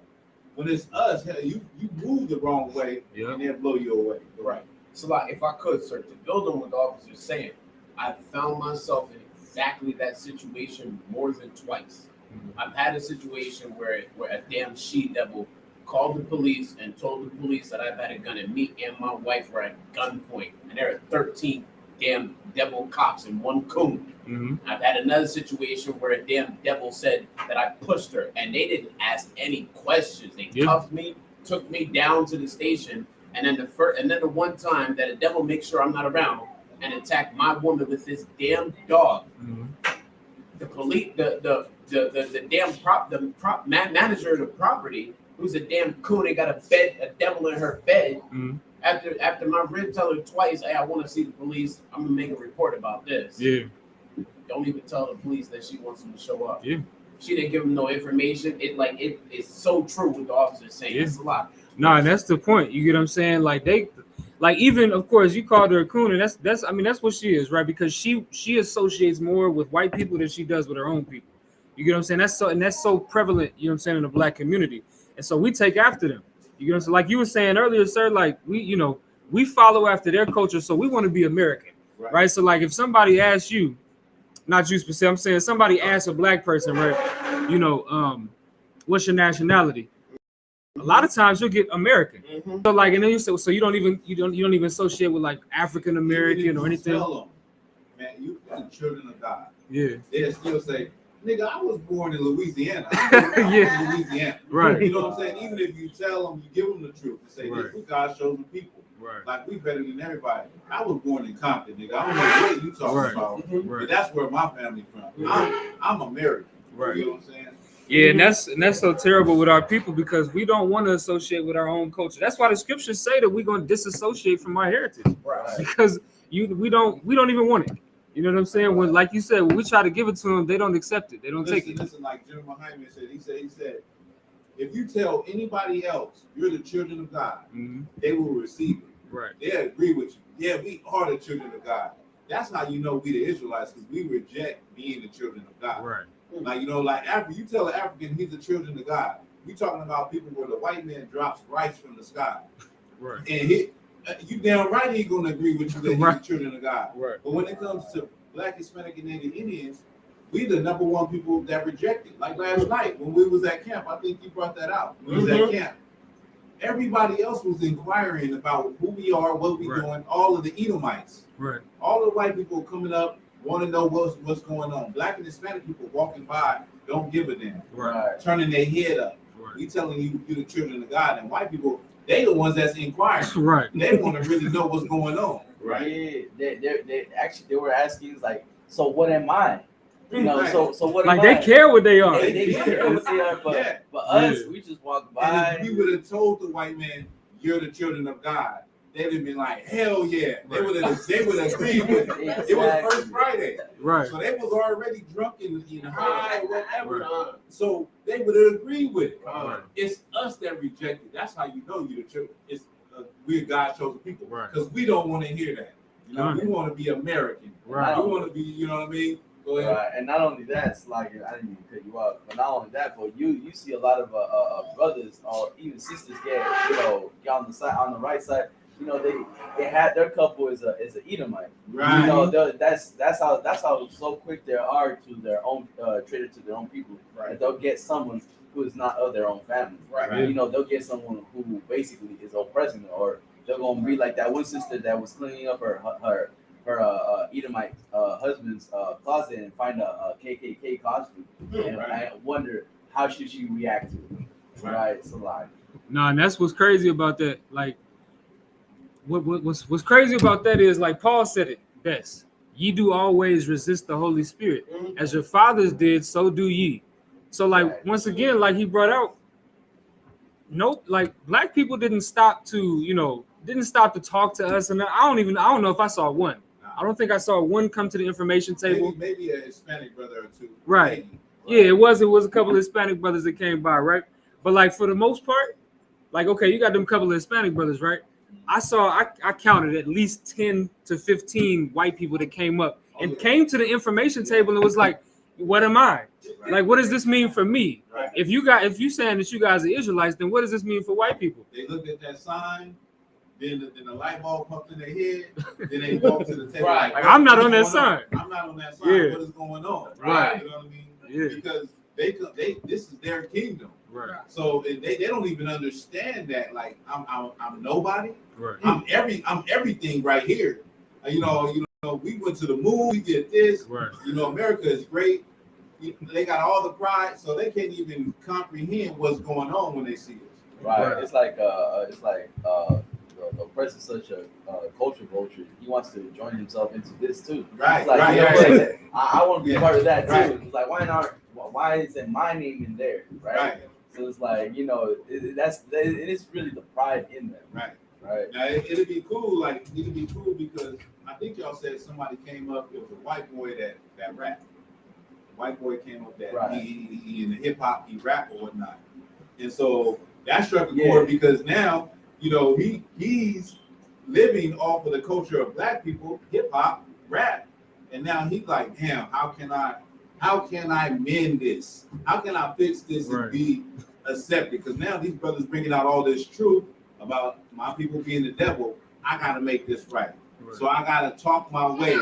When it's us, you move the wrong way, and they'll blow you away. Right. So, like, if I could, sir, to build on what the officer is saying, I found myself in exactly that situation more than twice. I've had a situation where a damn she-devil called the police and told the police that I've had a gun and me and my wife were at gunpoint, and there are 13 damn devil cops and one coon. Mm-hmm. I've had another situation where a damn devil said that I pushed her, and they didn't ask any questions. They cuffed me, took me down to the station, and then the one time that a devil makes sure I'm not around and attacked my woman with his damn dog. Mm-hmm. The police, the damn prop manager of the property, who's a damn coon and got a devil in her bed. Mm-hmm. After my rib tell her twice, hey, I want to see the police. I'm gonna make a report about this. Yeah. Don't even tell the police that she wants them to show up. Yeah. She didn't give them no information. It's so true what the officer's saying. Yeah. It's a lot. Nah, that's the point. You get what I'm saying? Like even of course you called her a coon, and that's what she is, right? Because she associates more with white people than she does with her own people. You get what I'm saying? That's so prevalent, you know what I'm saying, in the black community. And so we take after them. You get what I'm saying? Like you were saying earlier, sir, like we follow after their culture, so we want to be American. Right? So like if somebody asks you, not you specifically, I'm saying somebody asks a black person, right, what's your nationality? A lot of times you'll get American. Mm-hmm. So like, and then you say, so you don't even associate with like African American or anything. Tell them, man, you the children of God. Yeah. They'll still say, nigga, I was born in Louisiana. In Louisiana. Right. You know what I'm saying? Even if you tell them, you give them the truth and say, this is God shows the people. Right. Like we better than everybody. I was born in Compton, nigga. I don't know what you talking about. Right. But that's where my family from. I'm American. Right. You know what I'm saying? Yeah, and that's so terrible with our people because we don't want to associate with our own culture. That's why the scriptures say that we're going to disassociate from our heritage. Right. Because we don't even want it. You know what I'm saying? When, like you said, when we try to give it to them, they don't accept it. They don't take it. Listen, like General Hyman said, he said, if you tell anybody else you're the children of God, they will receive it. Right. They'll agree with you. Yeah, we are the children of God. That's how you know we the Israelites, because we reject being the children of God. Right. Like, like you tell an African he's the children of God. We talking about people where the white man drops rice from the sky. Right. And you damn right he gonna agree with you that he's the children of God. Right. But when it comes to Black, Hispanic, and Native Indians, we the number one people that reject it. Like last night when we was at camp, I think you brought that out. We was at camp. Everybody else was inquiring about who we are, what we doing, all of the Edomites. Right. All the white people coming up want to know what's going on. Black and Hispanic people walking by don't give a damn. Right. Turning their head up. Right. We telling you the children of God, and white people, they the ones that's inquiring. Right. They want to really know what's going on. Right. Yeah. They were asking like, so what am I? You know, Right. so what Like am they I? care what they are. They care what they are, but us, we just walk by. And if we would have told the white man, "You're the children of God," they'd have been like, "Hell yeah!" They would have agreed with it. Exactly. It was First Friday, Right. so they was already drunk and high, whatever. So they would have agreed with it. Right. It's us that rejected. That's how you know you're the children. It's we're God's chosen people, Right. because we don't want to hear that. You know, we want to be American. Right. We want to be. You know what I mean? Go ahead. Right. And not only that, it's like I didn't even cut you off, but not only that, but you see a lot of brothers or even sisters get on the right side. You know, they had their couple is a Edomite. Right. You know, that's how so quick they are to their own traitor to their own people. Right. That they'll get someone who is not of their own family. Right. You know, they'll get someone who basically is oppressing them, or they're gonna be like that one sister that was cleaning up her Edomite husband's closet and find a KKK costume, and I wonder how should she react to it. Right. So like, No, and that's what's crazy about that. Like, what's crazy about that is, like Paul said it best: "Ye do always resist the Holy Spirit, as your fathers did, so do ye." So, like, once again, like he brought out, nope, like black people didn't stop to talk to us, and I don't know if I saw one. I don't think I saw one come to the information table. Maybe a Hispanic brother or two. Right. Maybe. Yeah, it was a couple of Hispanic brothers that came by, right? But like for the most part, like, okay, you got them couple of Hispanic brothers, right? I counted at least 10 to 15 white people that came up and came to the information table and was like, what am I? Like, what does this mean for me? Right. If you saying that you guys are Israelites, then what does this mean for white people? They looked at that sign, then the light bulb popped in their head, then they walked to the table. Right. Like, I'm not on that sign. I'm not on that sign. Yeah. What is going on? Right. You know what I mean? Yeah. Because this is their kingdom. Right. So they don't even understand that. Like I'm nobody. Right. I'm everything right here. You know. We went to the moon. We did this. Right. You know, America is great. They got all the pride, so they can't even comprehend what's going on when they see us. right. It's like the person's such a culture vulture. He wants to join himself into this too. Right. It's like, Right. you know, Right. like, I want to be part of that too. Right. It's like, why isn't my name in there? Right. So it's like, you know, it is really the pride in them. Right. Right. Now it'd be cool. Like it'd be cool because I think y'all said somebody came up. It was a white boy that rapped. White boy came up that Right. he in the hip hop he rap or whatnot, and so that struck a chord because now you know he's living off of the culture of black people, hip hop, rap, and now he's like, damn, how can I mend this? How can I fix this and be accepted? Because now these brothers bringing out all this truth about my people being the devil. I gotta make this right. So I gotta talk my way,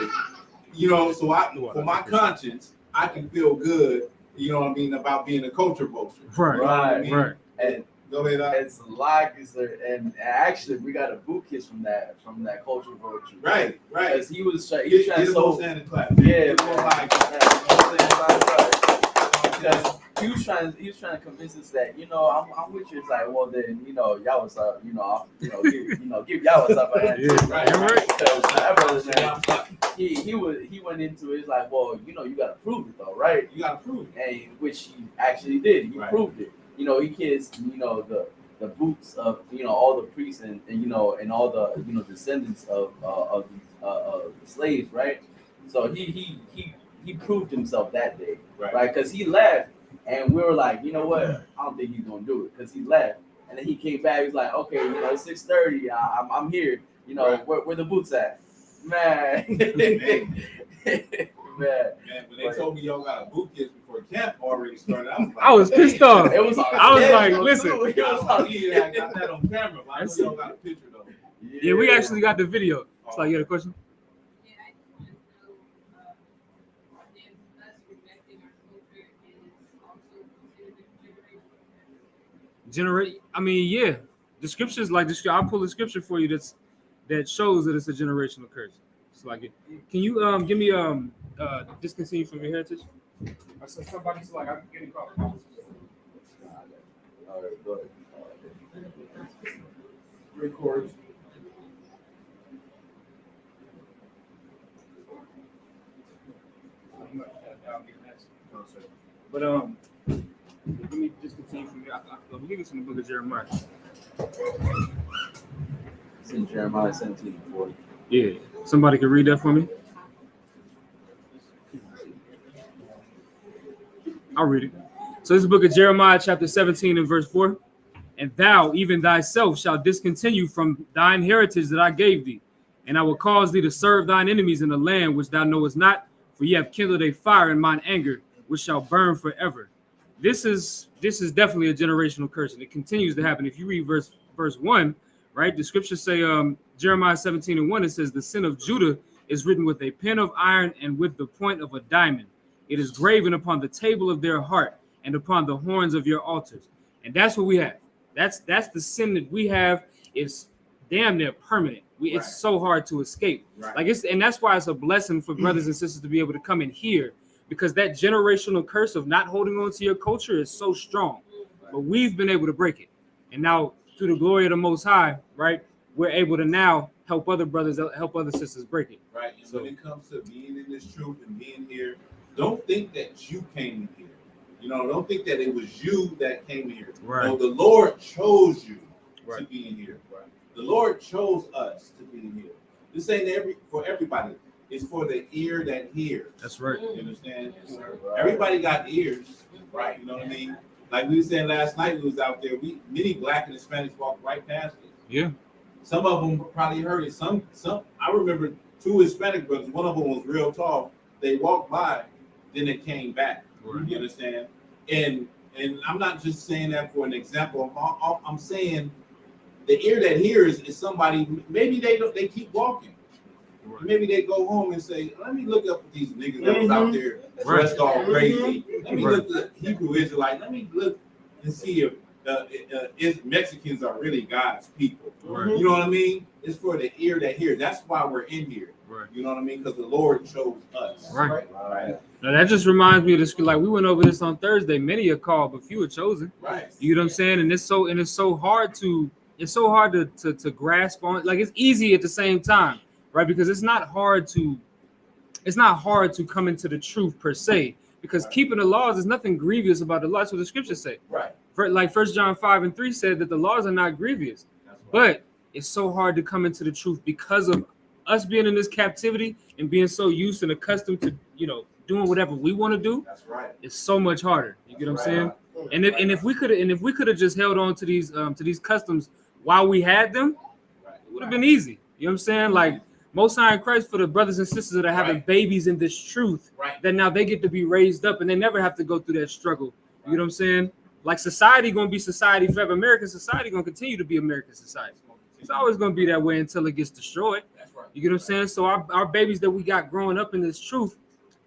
you know. So for my conscience, I can feel good, you know what I mean, about being a culture vulture. Right. You know what I mean? Right. And go ahead. it's like and actually we got a boot kiss from that culture vulture. Right. Because he was trying so yeah, because he was trying to convince us that, you know, I'm with you. It's like, well then, you know, y'all was up, give y'all was up a hand. Yeah, right. Because that brother, man, he went into it. It's like, well, you know, you gotta prove it though, right? You gotta prove it. And which he actually did. He proved it. You know, he kissed, you know, the boots of, you know, all the priests and you know, and all the, you know, descendants of the slaves, right? So he proved himself that day, right? Because he left, and we were like, you know what? I don't think he's gonna do it, because he left, and then he came back. He's like, okay, you know, it's 6:30. I'm here. You know, where the boots at, man? Man, when they told me y'all got a boot kiss before camp already started, I was pissed off. It was. I was like, listen. I got that on camera, but I know y'all got a picture though. Yeah, we actually got the video. So you got a question? I mean, yeah. The scriptures, like I'll pull a scripture for you that shows that it's a generational curse. It's like it. Can you give me discontinue from your heritage? I said somebody's like I'm getting called. All right, go ahead. Record. But let me just continue from here. I'll give you some book of Jeremiah. It's in Jeremiah 17:40. Yeah, somebody can read that for me. I'll read it. So this is the book of Jeremiah, chapter 17 and verse 4. And thou, even thyself, shalt discontinue from thine heritage that I gave thee, and I will cause thee to serve thine enemies in the land which thou knowest not, for ye have kindled a fire in mine anger, which shall burn forever. This is definitely a generational curse, and it continues to happen. If you read verse 1, right, the scriptures say, Jeremiah 17 and 1, it says, the sin of Judah is written with a pen of iron and with the point of a diamond. It is graven upon the table of their heart and upon the horns of your altars. And that's what we have. That's the sin that we have. Is damn near permanent. It's so hard to escape. Right. And that's why it's a blessing for brothers and sisters to be able to come in here, because that generational curse of not holding on to your culture is so strong. But we've been able to break it. And now, through the glory of the Most High, right, we're able to now help other brothers, help other sisters break it. Right. And so when it comes to being in this truth and being here, don't think that you came here. Don't think that it was you that came here. Right. No, the Lord chose you to be in here. Right. The Lord chose us to be in here. This ain't for everybody. It's for the ear that hears. That's right. You understand? Everybody got ears, right? You know what I mean? Like we were saying last night, we was out there. Many black and Hispanics walked right past us. Yeah. Some of them probably heard it. Some. I remember 2 Hispanic brothers. One of them was real tall. They walked by, then they came back. Right. You understand? And I'm not just saying that for an example. I'm saying the ear that hears is somebody. Maybe they keep walking. Right. Maybe they go home and say, let me look up these niggas that was out there dressed all crazy. Let me look at Hebrew Israelite. Let me look and see if Mexicans are really God's people. Right. You know what I mean? It's for the ear that hears. That's why we're in here. Right. You know what I mean? Because the Lord chose us. Right. Now that just reminds me of this. Like we went over this on Thursday. Many are called, but few are chosen. Right. You know what I'm saying? And it's so hard to grasp on. Like it's easy at the same time. Right, because it's not hard to come into the truth per se, because keeping the laws, there's nothing grievous about the law. That's what the scriptures say. Right. Like 1 John 5 and 3 said that the laws are not grievous, but it's so hard to come into the truth because of us being in this captivity and being so used and accustomed to doing whatever we want to do. That's right. It's so much harder. You get what I'm saying? And if we could have just held on to these customs while we had them, it would have been easy. You know what I'm saying? Like. Most High in Christ for the brothers and sisters that are having babies in this truth, that now they get to be raised up and they never have to go through that struggle. You know what I'm saying? Like society gonna be society forever. American society gonna continue to be American society. It's always gonna be that way until it gets destroyed. You get what I'm saying? So our babies that we got growing up in this truth,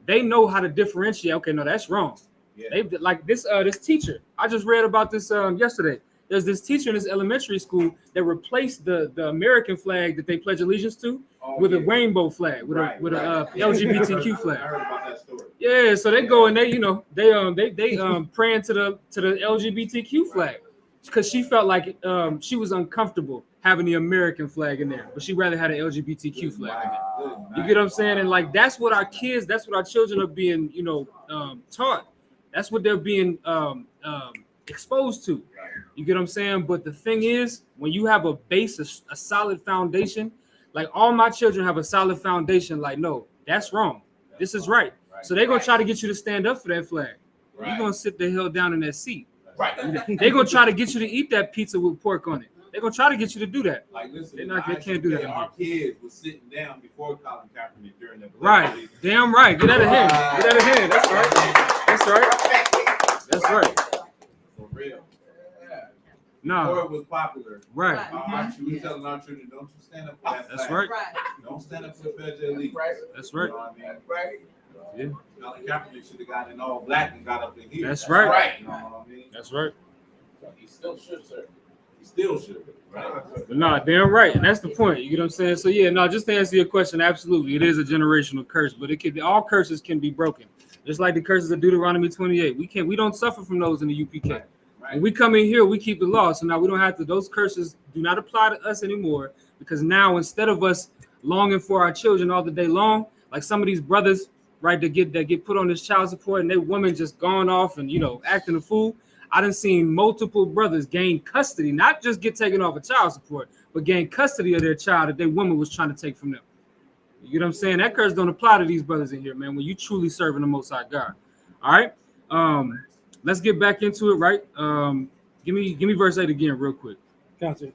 they know how to differentiate. Okay, no, that's wrong. They like this teacher. I just read about this yesterday. There's this teacher in this elementary school that replaced the American flag that they pledge allegiance to with a rainbow flag, with a LGBTQ flag. I heard about that story. Yeah, so they go and they praying to the LGBTQ flag because she felt like she was uncomfortable having the American flag in there, but she rather had an LGBTQ flag in there. You get what I'm saying? And like that's what our children are being taught. That's what they're being exposed to. You get what I'm saying? But the thing is, when you have a base, a solid foundation, like all my children have a solid foundation, like, no, that's wrong. This is right. So they're going to try to get you to stand up for that flag. You're going to sit the hell down in that seat. Right. They're going to try to get you to eat that pizza with pork on it. They're going to try to get you to do that. Like, listen, they can't do that. Our kids were sitting down before Colin Kaepernick during the right. Damn right. Get out of here. Get out of here. That's right. That's right. That's right. For real. No. Before it was popular. Right. We were telling our children, don't you stand up for that flag. That's right. Don't stand up for the Pledge of Allegiance. That's right. You know what I mean? Right. Yeah. Colin Kaepernick should have gotten all black and got up in here. That's right. You know what I mean? That's right. He still should, sir. still should. Right. No, damn right, and that's the point. You get what I'm saying? So yeah, no, just to answer your question, absolutely, it is a generational curse, but it can be all curses can be broken. Just like the curses of Deuteronomy 28. We don't suffer from those in the UPK. Right. When we come in here, we keep the law. So now we don't have to, those curses do not apply to us anymore, because now instead of us longing for our children all the day long, like some of these brothers, right, that get put on this child support and they women just gone off and acting a fool. I done seen multiple brothers gain custody, not just get taken off of child support, but gain custody of their child that their woman was trying to take from them. You know what I'm saying? That curse don't apply to these brothers in here, man, when you truly serving the Most High God. All right. Let's get back into it, right? Give me verse 8 again real quick. Council,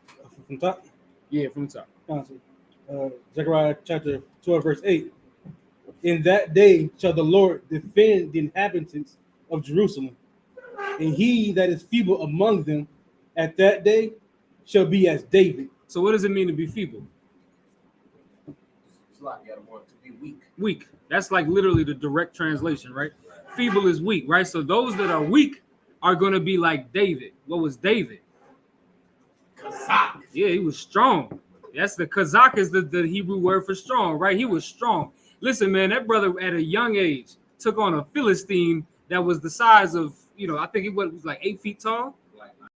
from top? Yeah, from the top. Council. Zechariah chapter 12, verse 8. In that day shall the Lord defend the inhabitants of Jerusalem, and he that is feeble among them at that day shall be as David. So what does it mean to be feeble? It's like you gotta want to be weak. Weak. That's like literally the direct translation, right? Feeble is weak, right? So those that are weak are going to be like David. What was David? Kazakh. Yeah, he was strong. That's the Kazakh is the Hebrew word for strong, right? He was strong. Listen, man, that brother at a young age took on a Philistine that was the size of, I think it was like 8 feet tall. Like 9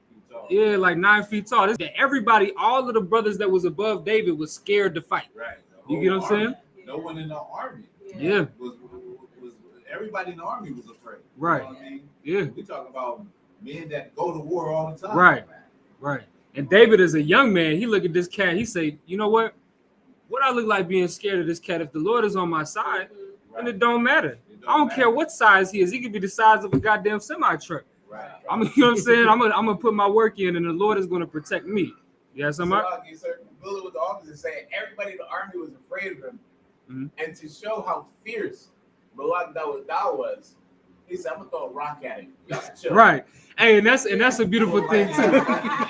feet tall. Yeah, like 9 feet tall. Everybody, all of the brothers that was above David was scared to fight. Right. You get what I'm saying? No one in the army. Yeah. Was everybody in the army was afraid. Right. You know what I mean? Yeah. We talk about men that go to war all the time. Right. Right. And David is a young man. He look at this cat. He say, you know what? What I look like being scared of this cat? If the Lord is on my side, then it don't matter. I don't care what size he is. He could be the size of a goddamn semi truck. Right. You know what I'm saying? I'm gonna put my work in, and the Lord is gonna protect me. Yeah, somebody. Billy with the officer saying everybody in the army was afraid of him, and to show how fierce Malak Dawood was, he said, "I'm gonna throw a rock at him." Right. Hey, and that's a beautiful thing too.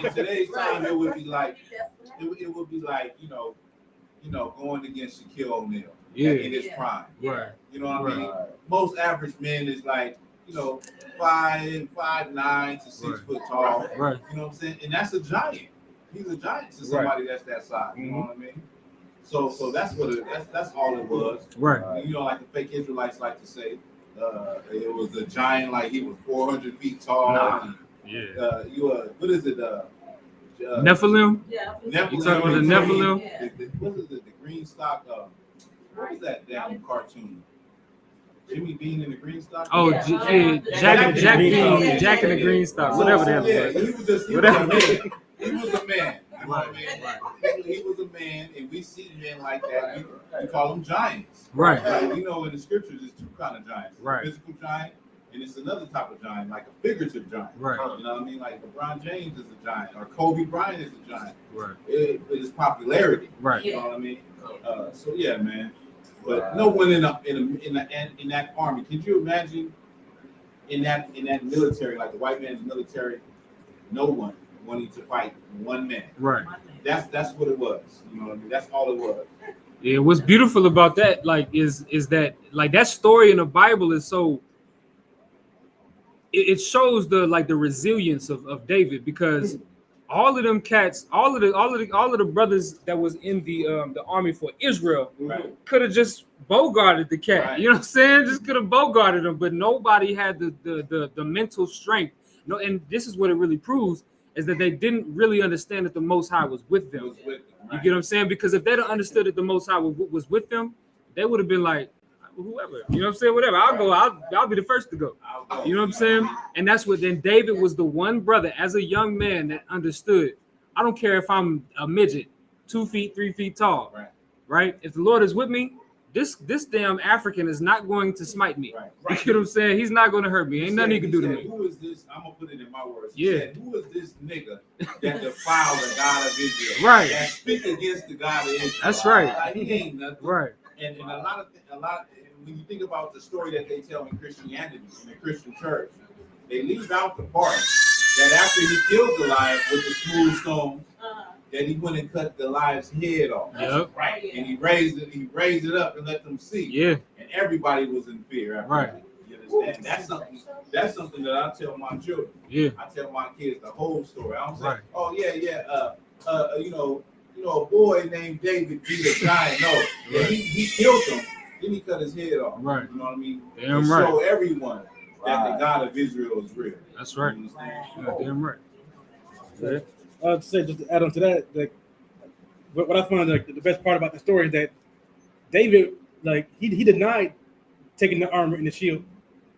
In today's time, it would be like going against Shaquille O'Neal in his prime. Right. You know what I mean? Most average men is like 5'9" to 6 foot tall. Right. You know what I'm saying? And that's a giant. He's a giant to somebody that's that size. You know what I mean? So that's that's all it was. Right. Like the fake Israelites like to say, it was a giant, like he was 400 feet tall. Nah. Yeah. What is it? Nephilim? Yeah. You talking about the Nephilim? What is it? The green stock. What was that damn cartoon? Jimmy Bean in the green stock. Oh, Jack and the Green Stock, whatever the hell it was. He was a man. He was a man. You know what I mean? He was a man, and we see men like that. We call them giants. Right. We know in the scriptures there's two kind of giants. Right. A physical giant, and it's another type of giant, like a figurative giant. Right. You know what I mean? Like LeBron James is a giant, or Kobe Bryant is a giant. Right. It is popularity. Right. You know what I mean? So yeah, man. But no one in that army. Could you imagine in that military, like the white man's military, no one wanting to fight one man? Right. That's what it was. You know what I mean? That's all it was. Yeah, what's beautiful about that, like, is that like that story in the Bible is so it shows the resilience of David, because all of them cats, all of the brothers that was in the army for Israel could have just bogarted the cat. Right. You know what I'm saying? Just could have bogarted him, but nobody had the mental strength. No, and this is what it really proves, is that they didn't really understand that the Most High was with them. You get what I'm saying? Because if they'd have understood that the Most High was with them, they would have been like, whoever, you know what I'm saying? Whatever, I'll go. I'll be the first to go. You know what I'm saying? And that's what. Then David was the one brother as a young man that understood. I don't care if I'm a midget, 2 feet, 3 feet tall. Right? If the Lord is with me, this damn African is not going to smite me. You get what I'm saying? He's not going to hurt me. Ain't nothing he can do to me. Who is this? I'm gonna put it in my words. He said, who is this nigga that defile the God of Israel? Right. That speak against the God of Israel. That's right. Like, he ain't nothing. Right. And a lot when you think about the story that they tell in Christianity, in the Christian church, they leave out the part that after he killed Goliath with the smooth stone, that he went and cut Goliath's head off. Yep. Right. And he raised it up and let them see. Yeah. And everybody was in fear after that. You And that's something that I tell my children. Yeah. I tell my kids the whole story. I don't say, Right. oh yeah, you know, a boy named David beat a giant. No, yeah, he killed him. Then he cut his head off. Right. You know what I mean? Damn to right. show everyone that the God of Israel is real. That's right. Yeah, damn right. Yeah. I'd say just to add on to that, like what I find like the best part about the story is that David, like he denied taking the armor and the shield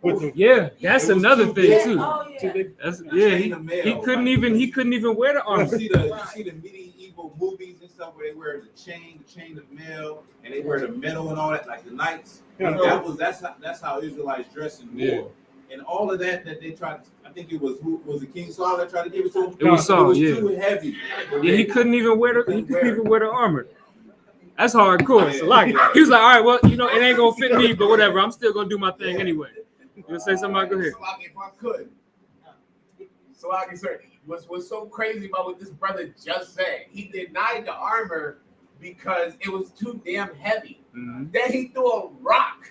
with him. Yeah, that's another thing too. Oh, yeah. That's he couldn't even wear the armor. You see the medieval movies and stuff where they wear the chain of mail, and they wear the metal and all that, like the knights. Yeah. That's how Israelites dress in war. Yeah. And all of that they tried. I think it was the King Saul that tried to give it to him. It was Saul, It was yeah. too heavy. Yeah, he couldn't even wear the armor. That's hardcore. So like he was like, all right, well, you know, it ain't gonna fit me, but whatever. I'm still gonna do my thing anyway. You wanna say something? Go ahead. So like, if I could. So like I said, what's so crazy about what this brother just said? He denied the armor because it was too damn heavy. Mm-hmm. Then he threw a rock.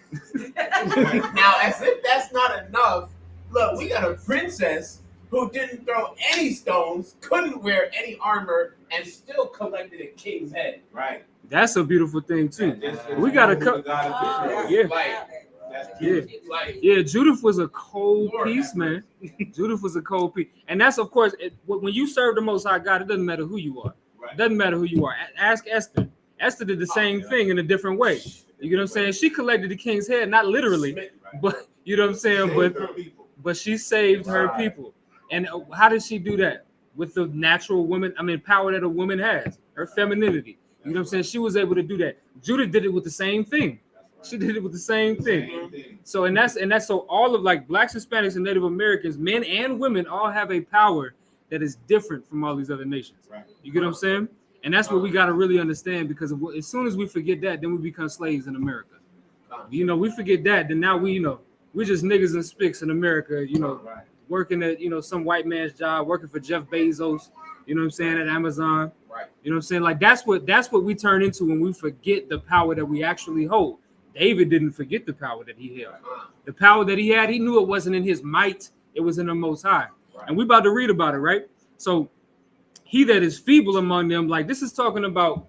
Now, as if that's not enough, look, we got a princess who didn't throw any stones, couldn't wear any armor, and still collected a king's head. Right. That's a beautiful thing too. We got a couple. Yeah. Yeah, Judith was a cold piece, man. Judith was a cold piece, and that's of course when you serve the Most High God, it doesn't matter who you are. It doesn't matter who you are. Ask Esther. Esther did the same thing in a different way. You know what I'm saying? She collected the king's head, not literally, but you know what I'm saying. But she saved her people, and how did she do that? With the natural woman, power that a woman has, her femininity. You know what I'm saying? She was able to do that. Judith did it with the same thing. She did it with the same thing. So and that's so all of like Blacks, Hispanics, and Native Americans, men and women, all have a power that is different from all these other nations. You get what I'm saying? And that's what we got to really understand, because as soon as we forget that, then we become slaves in America. You know, we forget that, then now we're just niggas and spicks in America. You know, working at some white man's job, working for Jeff Bezos. You know what I'm saying, at Amazon. Right. You know what I'm saying? Like that's what we turn into when we forget the power that we actually hold. David didn't forget the power that he held. The power that he had, he knew it wasn't in his might, it was in the Most High. Right. And we're about to read about it, right? So he that is feeble among them, like this is talking about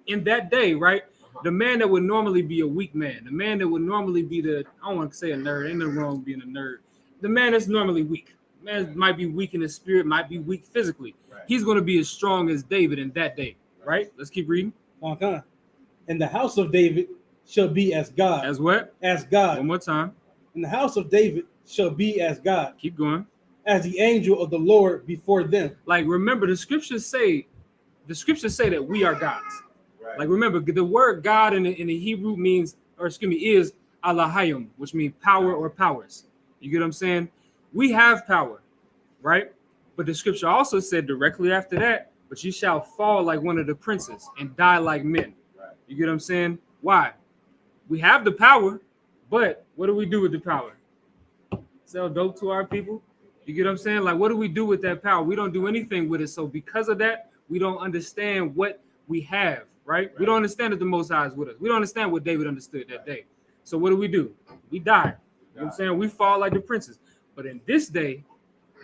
in that day, right? The man that would normally be a weak man, the man that would normally be I don't want to say a nerd, ain't nothing wrong with being a nerd. The man that's normally weak. Man might be weak in his spirit, might be weak physically. Right. He's going to be as strong as David in that day, right? Let's keep reading. Okay. And the house of David shall be as God. As what? As God. One more time. And the house of David shall be as God. Keep going. As the angel of the Lord before them. Like, remember, the scriptures say that we are gods. Right. Like, remember, the word God in the Hebrew is Alahayim, which means power or powers. You get what I'm saying? We have power, right? But the scripture also said directly after that, but you shall fall like one of the princes and die like men. Right. You get what I'm saying? Why? We have the power, but what do we do with the power? Sell dope to our people? You get what I'm saying? Like, what do we do with that power? We don't do anything with it. So because of that, we don't understand what we have, right? We don't understand that the Most High is with us. We don't understand what David understood that day. So what do? We die. You know what I'm saying? We fall like the princes. But in this day,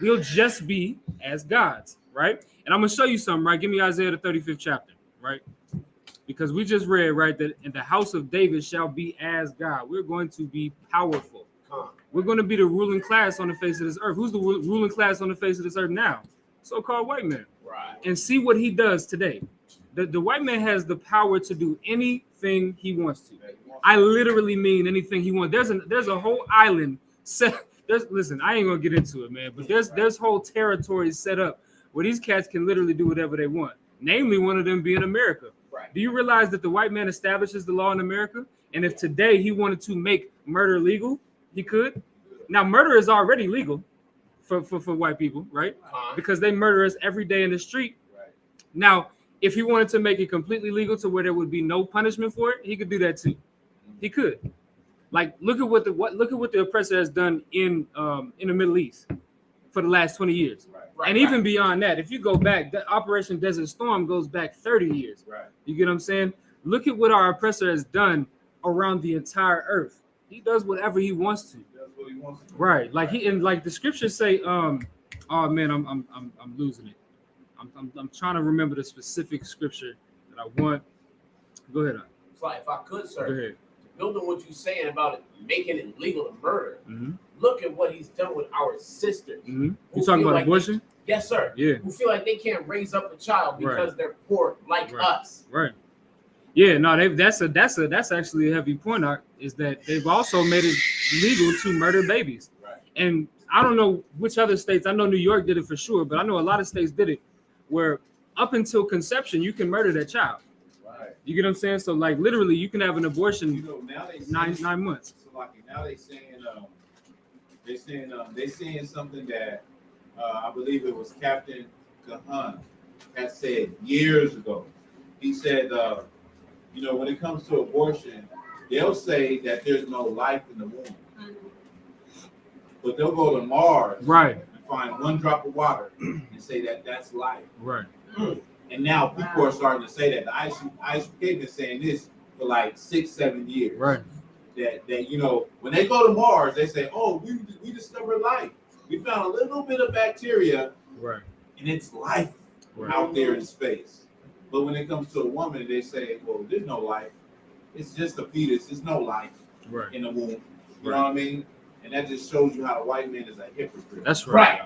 we'll just be as gods, right? And I'm going to show you something, right? Give me Isaiah the 35th chapter, right? Because we just read, right, that in the house of David shall be as God. We're going to be powerful. We're going to be the ruling class on the face of this earth. Who's the ruling class on the face of this earth now? So-called white man. Right. And see what he does today. The white man has the power to do anything he wants to. I literally mean anything he wants. There's a whole island set. Listen, I ain't gonna get into it, man. But there's whole territories set up where these cats can literally do whatever they want. Namely, one of them being America. Right. Do you realize that the white man establishes the law in America? And if today he wanted to make murder legal, he could. Now, murder is already legal for white people, right? Because they murder us every day in the street. Right. Now, if he wanted to make it completely legal to where there would be no punishment for it, he could do that too. He could. Like, look at what the oppressor has done in the Middle East for the last 20 years. Right. And even beyond that, if you go back, the Operation Desert Storm goes back 30 years. Right. You get what I'm saying? Look at what our oppressor has done around the entire earth. He does whatever he wants to. what he wants to do. Right. Like like the scriptures say, oh man, I'm losing it. I'm trying to remember the specific scripture that I want. Go ahead. It's like, if I could, sir, Go ahead. to build on what you're saying about it, making it legal to murder, Mm-hmm. look at what he's done with our sisters. Mm-hmm. You talking about abortion? Yes, sir. Yeah. Who feel like they can't raise up a child because they're poor like us. Right. Yeah, no, that's actually a heavy point. Is that they've also made it legal to murder babies. Right. And I don't know which other states. I know New York did it for sure, but I know a lot of states did it where up until conception you can murder that child. Right. You get what I'm saying? So like literally, you can have an abortion Now they nine months. So like now they saying something that I believe it was Captain Kahan had said years ago. He said, when it comes to abortion, they'll say that there's no life in the womb, but they'll go to Mars, right, and find one drop of water and say that that's life, right. And now people are starting to say that. The ISUPK been saying this for like 6-7 years. Right. That when they go to Mars, they say, "Oh, we discovered life. We found a little bit of bacteria, right, and it's life out there in space." But when it comes to a woman, they say, "Well, there's no life. It's just a fetus. There's no life in the womb." You know what I mean? And that just shows you how the white man is a hypocrite. That's right.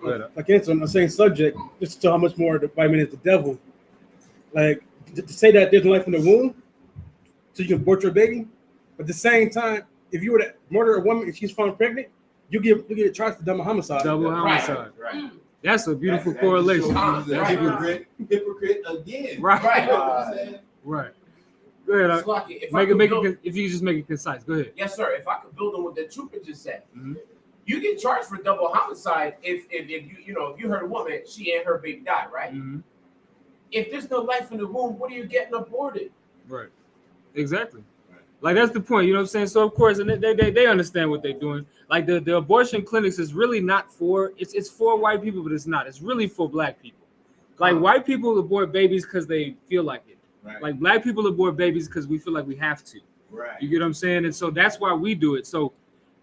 Like it's on the same subject, just to show how much more the white man is the devil. Like to say that there's life in the womb, so you can abort your baby. But at the same time, if you were to murder a woman and she's found pregnant, you get charged for double homicide. Double homicide. Right. That's a beautiful correlation. Hypocrite again. Right. You know what I'm saying? Right. Go ahead. If you just make it concise. Go ahead. Yes, sir. If I could build on what the trooper just said, you get charged for double homicide if you hurt a woman, she and her baby died, right? Mm-hmm. If there's no life in the womb, what are you getting aborted? Right. Exactly. Like that's the point. You know what I'm saying? So of course, and they understand what they're doing. Like the abortion clinics is really not for it's for white people, but it's not. It's really for black people. Like white people abort babies because they feel like it. Right. Like black people abort babies because we feel like we have to. Right. You get what I'm saying? And so that's why we do it. So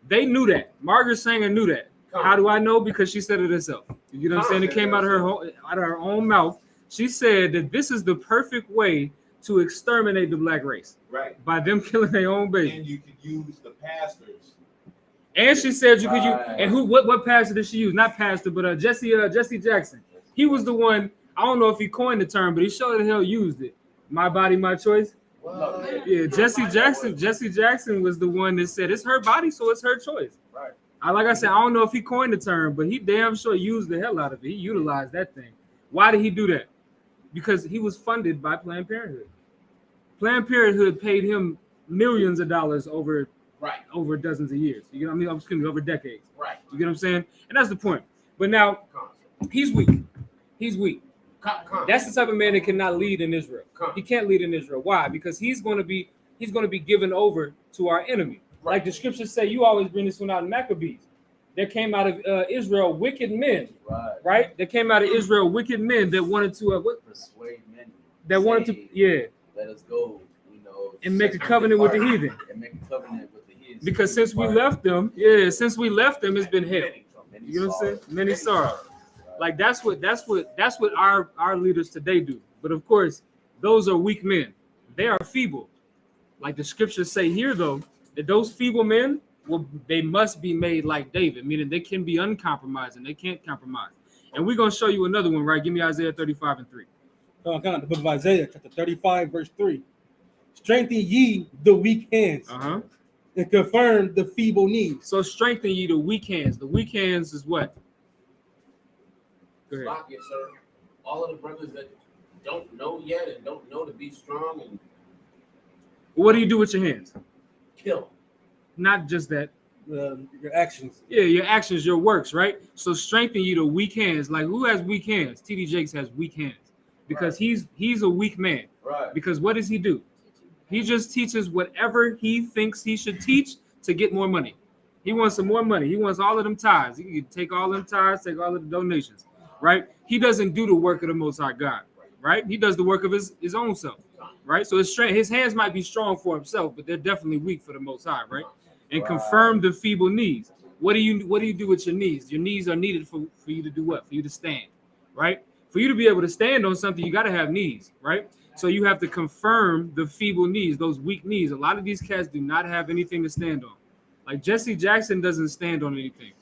they knew that. Margaret Sanger knew that. How do I know? Because she said it herself. You get what I'm saying? It came out of her own mouth. She said that this is the perfect way to exterminate the black race. Right. By them killing their own baby. And you can use the pastors. And she said you could use. And what pastor did she use? Not pastor, but Jesse Jackson. He was the one. I don't know if he coined the term, but he sure the hell used it. My body, my choice. What? Yeah, Jesse Jackson was the one that said it's her body, so it's her choice. Right. Like I said, I don't know if he coined the term, but he damn sure used the hell out of it. He utilized that thing. Why did he do that? Because he was funded by Planned Parenthood. Planned Parenthood paid him millions of dollars over dozens of years. You get what I mean? I'm excuse me, over decades. Right. You get what I'm saying? And that's the point. But now he's weak. He's weak. That's the type of man that cannot lead in Israel. He can't lead in Israel. Why? Because he's going to be given over to our enemy. Like the scriptures say, you always bring this one out in Maccabees. There came out of Israel wicked men. Right? There came out of Israel wicked men that wanted to persuade men. That wanted to let us go, and make a covenant with the heathen. And make a covenant with the heathen. Because since we left them, it's been hell. You know what I'm saying? Many sorrows. Like that's what our leaders today do. But of course, those are weak men. They are feeble. Like the scriptures say here, though, that those feeble men, they must be made like David, meaning they can be uncompromising. They can't compromise. And we're gonna show you another one, right? Give me Isaiah 35:3. The book of Isaiah, chapter 35, verse 3. Strengthen ye the weak hands, and confirm the feeble knees. So strengthen ye the weak hands. The weak hands is what? Go ahead. Yes, sir. All of the brothers that don't know yet and don't know to be strong and What do you do with your hands? Kill. Not just that. Your actions. Yeah, your actions, your works, right? So strengthen you to weak hands. Like who has weak hands? TD Jakes has weak hands because he's a weak man. Right. Because what does he do? He just teaches whatever he thinks he should teach to get more money. He wants some more money. He wants all of them tithes. He can take all them tithes, take all of the donations, right? He doesn't do the work of the Most High God, right? He does the work of his own self, right? So his hands might be strong for himself, but they're definitely weak for the Most High, right? and confirm the feeble knees. What do you do with your knees? Your knees are needed for you to do what? For you to stand, right? For you to be able to stand on something, you got to have knees, right? So you have to confirm the feeble knees, those weak knees. A lot of these cats do not have anything to stand on. Like Jesse Jackson doesn't stand on anything.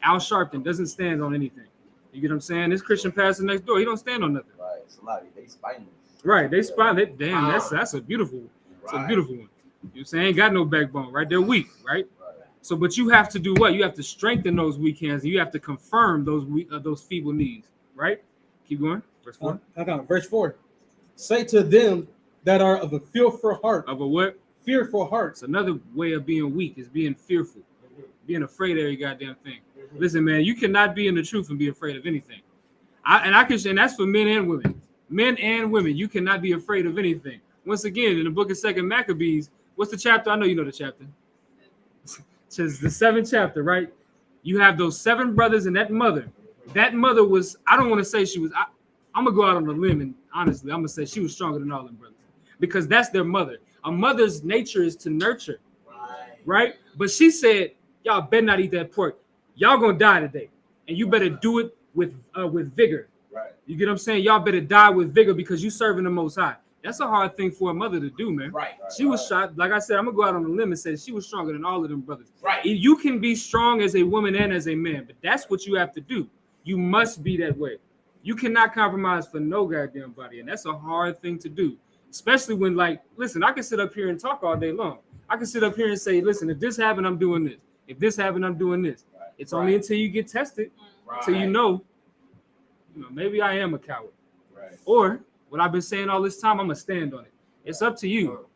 Al Sharpton doesn't stand on anything. You get what I'm saying? This Christian pastor next door, he don't stand on nothing. Right. It's a lot. They spineless. Right. They spineless. Damn, that's a beautiful one. It's a beautiful one. You know what I'm saying? Ain't got no backbone, right? They're weak, right? So, but you have to do what? You have to strengthen those weak hands, and you have to confirm those feeble knees, right? Keep going. Verse 4. Verse 4. Say to them that are of a fearful heart. Of a what? Fearful heart. It's another way of being weak, is being fearful, being afraid of every goddamn thing. Listen, man, you cannot be in the truth and be afraid of anything. And that's for men and women. Men and women, you cannot be afraid of anything. Once again, in the book of 2 Maccabees, what's the chapter? I know you know the chapter. It's the 7th chapter, right? You have those 7 brothers and that mother. That mother was, I don't want to say she was, I'm going to go out on a limb, and honestly, I'm going to say she was stronger than all them brothers. Because that's their mother. A mother's nature is to nurture, right? But she said, y'all better not eat that pork. Y'all going to die today. And you better do it with vigor. Right. You get what I'm saying? Y'all better die with vigor because you serving the Most High. That's a hard thing for a mother to do, man. Right. She was shot. Like I said, I'm going to go out on a limb and say she was stronger than all of them brothers. Right. You can be strong as a woman and as a man, but that's what you have to do. You must be that way. You cannot compromise for no goddamn body, and that's a hard thing to do. Especially when, like, listen, I can sit up here and talk all day long. I can sit up here and say, listen, if this happened, I'm doing this. If this happened, I'm doing this. Right. It's only until you get tested, until you know, maybe I am a coward. Right. Or what I've been saying all this time, I'm going to stand on it. It's up to you.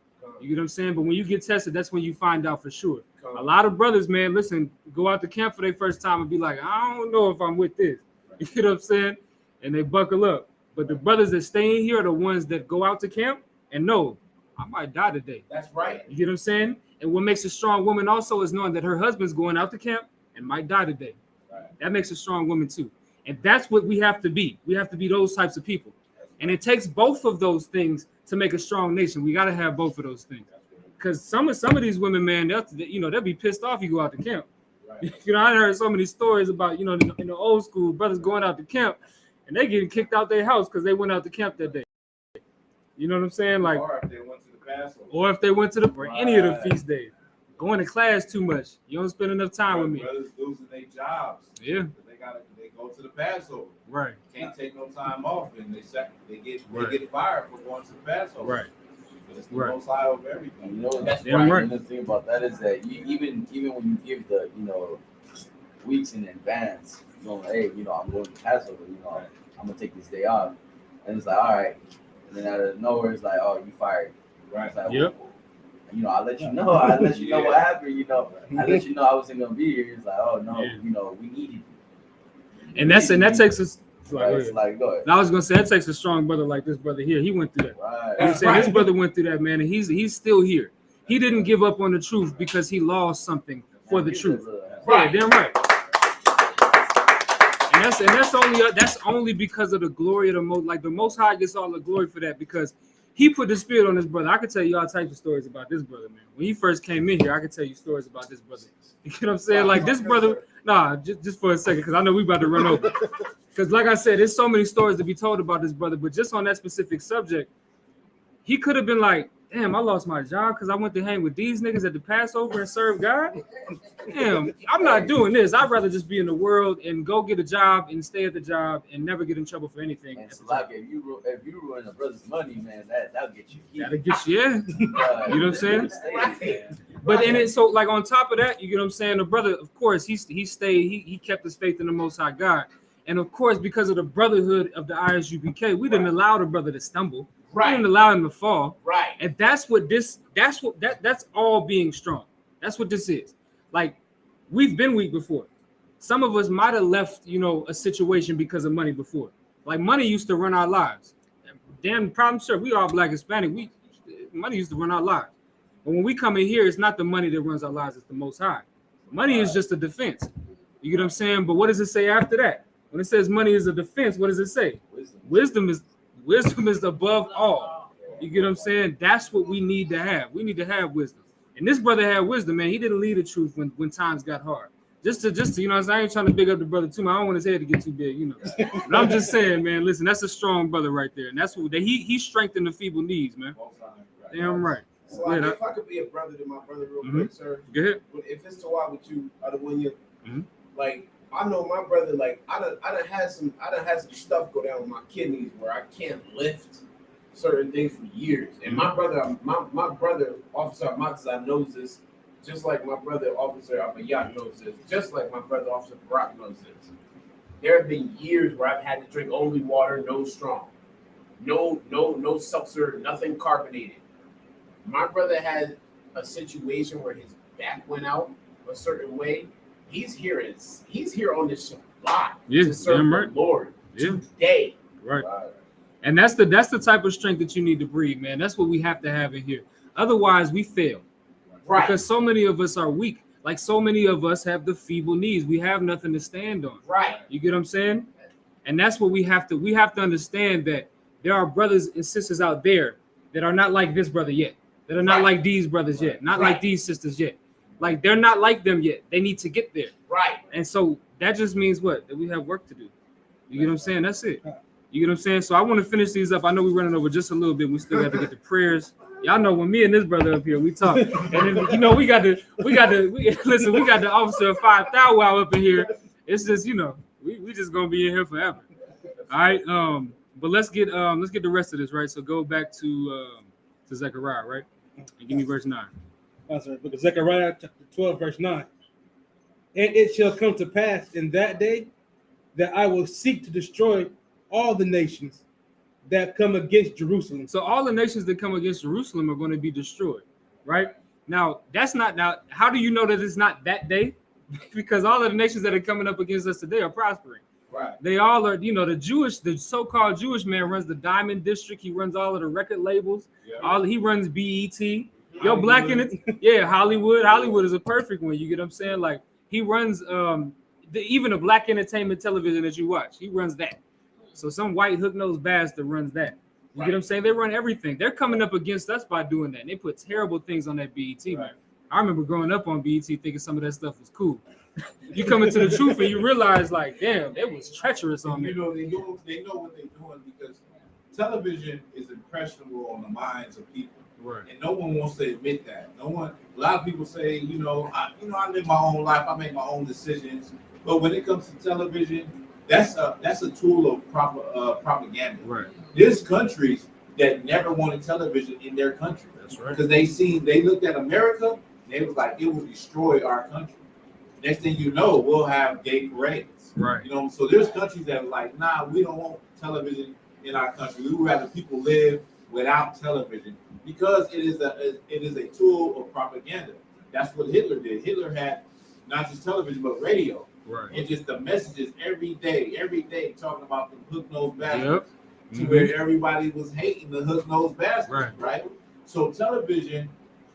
You get what I'm saying? But when you get tested, that's when you find out for sure. A lot of brothers, man, listen, go out to camp for their first time and be like, I don't know if I'm with this. You get what I'm saying? And they buckle up. But the brothers that stay in here are the ones that go out to camp and know, I might die today. That's right. You get what I'm saying? And what makes a strong woman also is knowing that her husband's going out to camp and might die today. Right. That makes a strong woman too. And that's what we have to be. We have to be those types of people. And it takes both of those things to make a strong nation. We got to have both of those things. Because some of these women, man, they'll be pissed off you go out to camp. Right. I heard so many stories about, in the old school, brothers going out to camp and they getting kicked out their house because they went out to camp that day. You know what I'm saying? Like, or if they went to the Passover. Or if they went to any of the feast days. Going to class too much. You don't spend enough time with me. Brothers losing their jobs. Yeah. They go to the Passover. Right. Can't take no time off, and they get fired for going to the Passover. Right. It's the most high of everything. You know, that's right. Right. And the thing about that is that even when you give the weeks in advance, hey, I'm going to Passover. I'm gonna take this day off, and it's like, all right, and then out of nowhere, it's like, oh, you fired. Right. It's like, yep. I let you know. I let you know what happened. I let you know I wasn't gonna be here. It's like, oh no, we needed you. And that takes us. Right. It's like, go ahead. I was gonna say that takes a strong brother like this brother here. He went through that. Right. You know what I'm saying? This brother went through that, man, and he's still here. He didn't give up on the truth because he lost something for the truth. Right. Yeah, damn right. And that's only because of the glory of the Most. Like the Most High gets all the glory for that because he put the spirit on this brother. I could tell you all types of stories about this brother, man. When he first came in here, I could tell you stories about this brother. You know what I'm saying? Like this brother. Nah, just for a second, because I know we about to run over. Because like I said, there's so many stories to be told about this brother, but just on that specific subject, he could have been like, damn, I lost my job because I went to hang with these niggas at the Passover and serve God. Damn, I'm not doing this. I'd rather just be in the world and go get a job and stay at the job and never get in trouble for anything. And so like if you ruin a brother's money, man, that'll get you. That'll get you, yeah. You know what I'm saying? But in it, so like on top of that, you get what I'm saying? The brother, of course, he kept his faith in the Most High God. And of course, because of the brotherhood of the ISUPK, we didn't allow the brother to stumble. Right. We didn't allow him to fall. Right. And that's all being strong. That's what this is. Like, we've been weak before. Some of us might have left, a situation because of money before. Like money used to run our lives. Damn problem, sure. We all Black Hispanic. Money used to run our lives. But when we come in here, it's not the money that runs our lives, it's the Most High. Money is just a defense. You get what I'm saying? But what does it say after that? When it says money is a defense, what does it say? Wisdom is above all. You get what I'm saying? That's what we need to have. We need to have wisdom. And this brother had wisdom, man. He didn't lead the truth when times got hard. Just to you know, I ain't trying to big up the brother too much. I don't want his head to get too big, you know. But I'm just saying, man. Listen, that's a strong brother right there, and that's what he strengthened the feeble knees, man. Damn right. So if I could be a brother to my brother real quick, sir. Go ahead. If it's to why with you, I don't want you. Mm-hmm. Like I know my brother. Like I done had some stuff go down with my kidneys where I can't lift certain things for years. And my brother, Officer Matza knows this, just like my brother, Officer Abayat knows this, just like my brother, Officer Barak knows this. There have been years where I've had to drink only water, no strong, no seltzer, nothing carbonated. My brother had a situation where his back went out a certain way. He's here on this Shabbat to serve the Lord today. Right. And that's the type of strength that you need to breed, man. That's what we have to have in here. Otherwise, we fail. Right. Because so many of us are weak. Like so many of us have the feeble knees. We have nothing to stand on. Right. You get what I'm saying? And that's what we have to understand, that there are brothers and sisters out there that are not like this brother yet. That are not like these brothers yet. Not like these sisters yet. Like they're not like them yet. They need to get there. Right. And so that just means what? That we have work to do. You get what I'm saying? That's it. You get what I'm saying? So I want to finish these up. I know we're running over just a little bit. We still have to get the prayers. Y'all know when me and this brother up here, we talk. And then, you know, we got the officer of 5,000 up in here. It's just, you know, we just gonna be in here forever. All right. But let's get the rest of this, right? So go back to Zechariah, right? And give me verse 9. That's right. Book of Zechariah, chapter 12, verse 9. And it shall come to pass in that day that I will seek to destroy all the nations that come against Jerusalem. So all the nations that come against Jerusalem are going to be destroyed, right? Now, how do you know that it's not that day? Because all of the nations that are coming up against us today are prospering. Right. They all are, you know, the so-called Jewish man runs the Diamond District. He runs all of the record labels. Yeah. He runs BET. Yo, black in it. Yeah, Hollywood. Hollywood is a perfect one. You get what I'm saying? Like he runs even a black entertainment television that you watch. He runs that. So some white hook-nosed bastard runs that. You get what I'm saying? They run everything. They're coming up against us by doing that. And they put terrible things on that BET, man. I remember growing up on BET thinking some of that stuff was cool. You come into the truth and you realize, like, damn, it was treacherous on me. You know, they know what they're doing, because television is impressionable on the minds of people. Right. And no one wants to admit that. A lot of people say, I live my own life, I make my own decisions. But when it comes to television, that's a tool of propaganda. Right. There's countries that never wanted television in their country. That's right. Because they looked at America, and they was like, it will destroy our country. Next thing you know, we'll have gay parades. Right. You know, so there's countries that are like, nah, we don't want television in our country. We would rather people live without television, because it is a tool of propaganda. That's what Hitler did. Hitler had not just television but radio. Right. And just the messages every day talking about the hook-nosed bastards, to Mm-hmm. where everybody was hating the hook-nosed bastards, right? So television,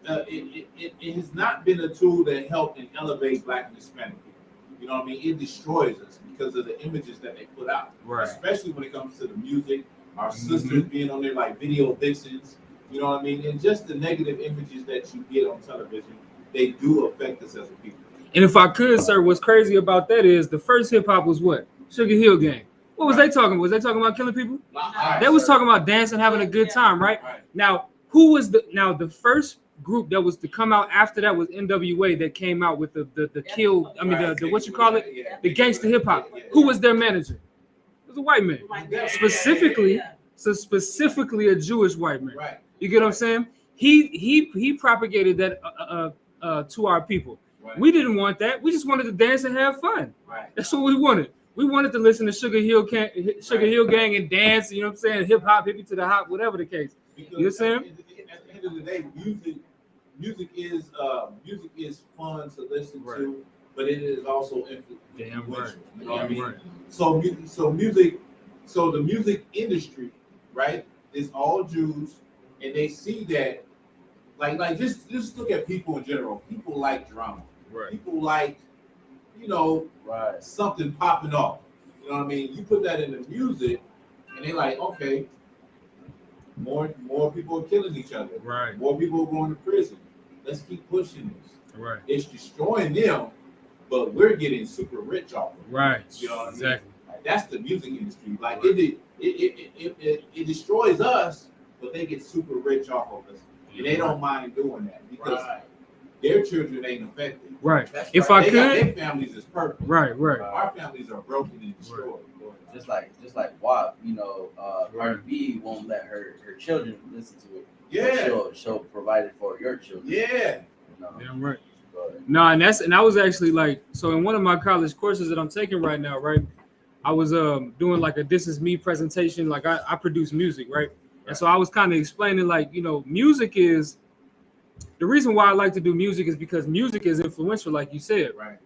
it has not been a tool that helped and elevate Black and Hispanic people. You know what I mean? It destroys us because of the images that they put out, right? Especially when it comes to the music, our sisters being on there like video vixens. You know what I mean? And just the negative images that you get on television, they do affect us as a people. And if I could, sir, what's crazy about that is the first hip hop was what? Sugar Hill Gang. What was they talking about? Was they talking about killing people? They was talking about dancing, having a good time, right? Now, who was the first group that was to come out after that was NWA, that came out with the kill. I mean the what you call it? The gangster hip hop. Who was their manager? It was a white man. Specifically a Jewish white man. Right. You get what I'm saying? He propagated that to our people. Right. We didn't want that. We just wanted to dance and have fun. Right. That's what we wanted. We wanted to listen to Sugar Hill Gang and dance. You know what I'm saying? Hip hop, hippie to the hop, whatever the case. Because you know what I'm saying? At the end of the day, music is fun to listen to, but it is also influential. Right. You know what I mean? Right. So the music industry, right, is all Jews, and they see that, like just look at people in general. People like drama. Right. People like, something popping off. You know what I mean? You put that in the music, and they like, okay, more people are killing each other. Right. More people are going to prison. let's keep pushing this. Right. It's destroying them, but we're getting super rich off of it. Right. You know what Exactly. I mean? Like, that's the music industry. Like it destroys us, but they get super rich off of us, and they don't mind doing that because their children ain't affected. Right. That's If right. I could, their families is perfect. right. Our families are broken and destroyed. Just like WAP, Cardi B won't let her children listen to it. Yeah. She'll provide it for your children. Yeah. Damn right. No, and I was actually like, so in one of my college courses that I'm taking right now, right, I was doing like a "This Is Me" presentation. Like I produce music, right? And so I was kind of explaining, like, music is the reason why I like to do music is because music is influential, like you said. Right.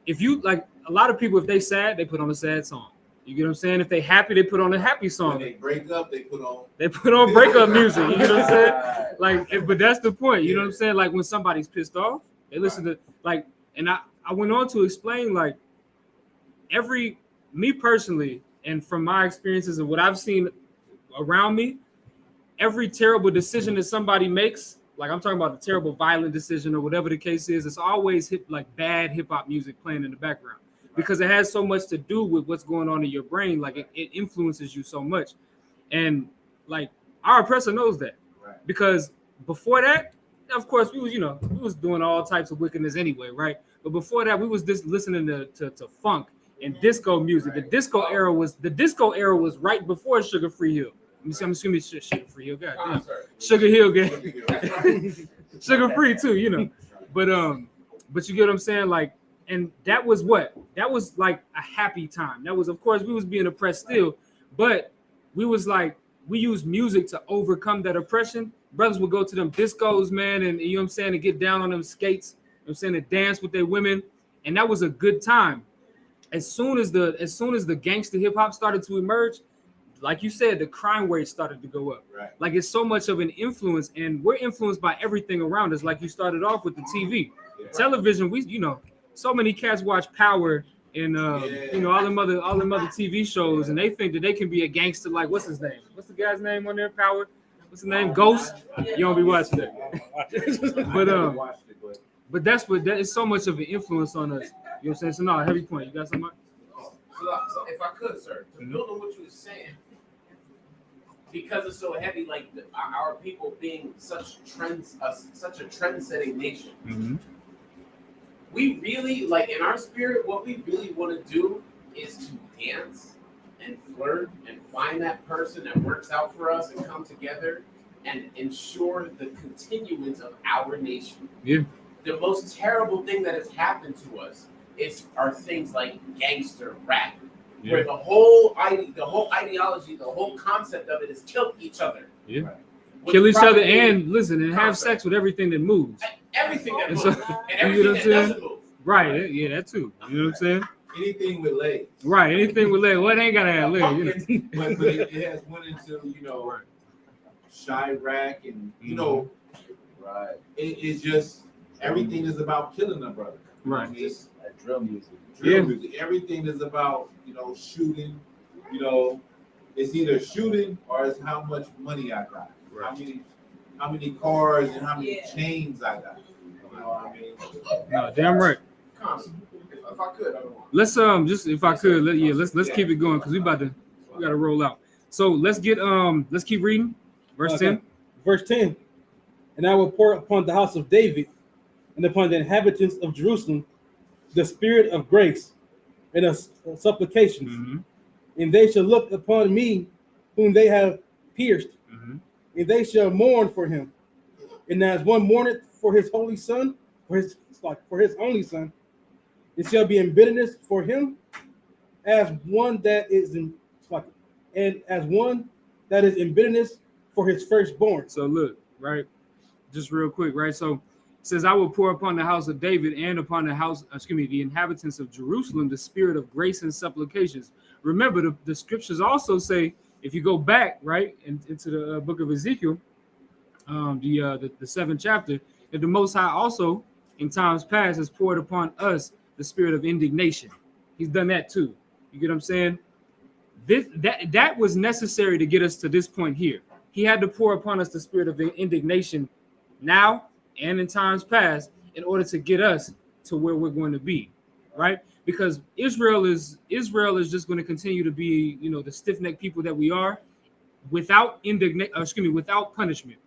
If you like, a lot of people, if they sad, they put on a sad song. You get what I'm saying? If they happy, they put on a happy song. When they break up, they put on breakup music. You know what I'm saying? Like, but that's the point. You know what I'm saying? Like when somebody's pissed off, they listen to like. And I went on to explain like me personally, and from my experiences and what I've seen around me, every terrible decision that somebody makes, like I'm talking about a terrible violent decision or whatever the case is, it's always bad hip hop music playing in the background. Because it has so much to do with what's going on in your brain. Like it influences you so much. And like our oppressor knows that. Right. Because before that, of course, we was doing all types of wickedness anyway, right? But before that, we was just listening to funk and disco music. Right. The disco era was right before Sugar Free Hill. I'm assuming Sugar Free Hill, God, Sugar Hill, Sugar Free too, But you get what I'm saying, like. And that was like a happy time. That was, of course, we was being oppressed still, but we used music to overcome that oppression. Brothers would go to them discos, man, and you know what I'm saying, to get down on them skates, you know what I'm saying, to dance with their women. And that was a good time. As soon as the gangster hip hop started to emerge, like you said, the crime rate started to go up. Right. Like it's so much of an influence, and we're influenced by everything around us. Like you started off with the TV, television, so many cats watch Power and all them other TV shows, and they think that they can be a gangster. Like what's his name? What's the guy's name on there? Power. What's his name? Ghost. You don't be watching that. But that is so much of an influence on us. You know what I'm saying? So no, heavy point. You got something? So if I could, sir, to build on what you were saying, because it's so heavy, like our people being such a trend-setting nation. Mm-hmm. We really, like in our spirit, what we really want to do is to dance and flirt and find that person that works out for us and come together and ensure the continuance of our nation. Yeah. The most terrible thing that has happened to us are things like gangster rap, where the whole ideology, the whole concept of it is kill each other. Yeah. Right. Kill each other and listen and have sex with everything that moves. Everything that moves. And everything that doesn't move. Right, yeah, that too. You know what I'm saying? Anything with legs. Right, anything with legs. Well, it ain't gotta have legs. But it has went into, Chirac and, right. It's just, everything is about killing a brother. Right. Just like drill music. Music. Everything is about, shooting. It's either shooting or it's how much money I got. Right. How many cars and how many chains I got. You know what I mean? No, damn right. If I could, let's let's keep it going because we gotta roll out. So let's keep reading. Verse 10. Verse 10. And I will pour upon the house of David and upon the inhabitants of Jerusalem the spirit of grace and of supplications. Mm-hmm. And they shall look upon me whom they have pierced, and they shall mourn for him. And as one mourneth for his holy son, for his only son, it shall be in bitterness for him, as one that is in bitterness for his firstborn. So look, right, just real quick, right? So it says, I will pour upon the house of David and upon the inhabitants of Jerusalem, the spirit of grace and supplications. Remember, the scriptures also say, if you go back, right, into the book of Ezekiel, the 7th chapter, that the Most High also, in times past, has poured upon us the spirit of indignation. He's done that too. You get what I'm saying? That was necessary to get us to this point here. He had to pour upon us the spirit of indignation now and in times past in order to get us to where we're going to be, right? Because Israel is just going to continue to be, the stiff-necked people that we are, without without punishment.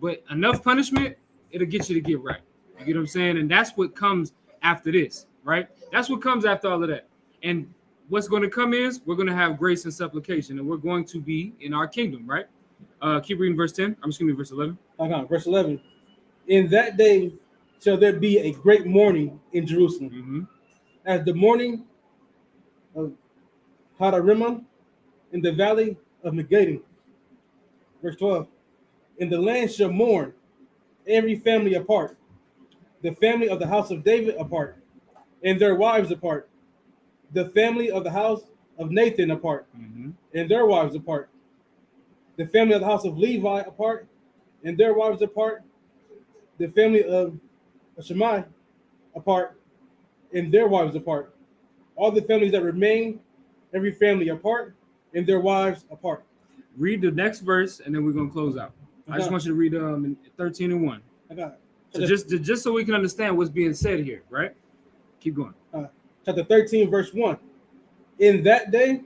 But enough punishment, it'll get you to get right. You get what I'm saying? And that's what comes after this, right? That's what comes after all of that. And what's going to come is we're going to have grace and supplication, and we're going to be in our kingdom, right? Keep reading verse 10. I'm just going to be verse 11. Verse 11. In that day shall there be a great mourning in Jerusalem, as the mourning of Hadarimon in the valley of Megiddon. Verse 12. And the land shall mourn, every family apart, the family of the house of David apart, and their wives apart, the family of the house of Nathan apart, and their wives apart, the family of the house of Levi apart, and their wives apart, the family of Shemai apart, and their wives apart, all the families that remain, every family apart, and their wives apart. Read the next verse, and then we're going to close out. I just want you to read 13 and 1. I got it. So just so we can understand what's being said here, right? Keep going. Chapter 13, verse 1. In that day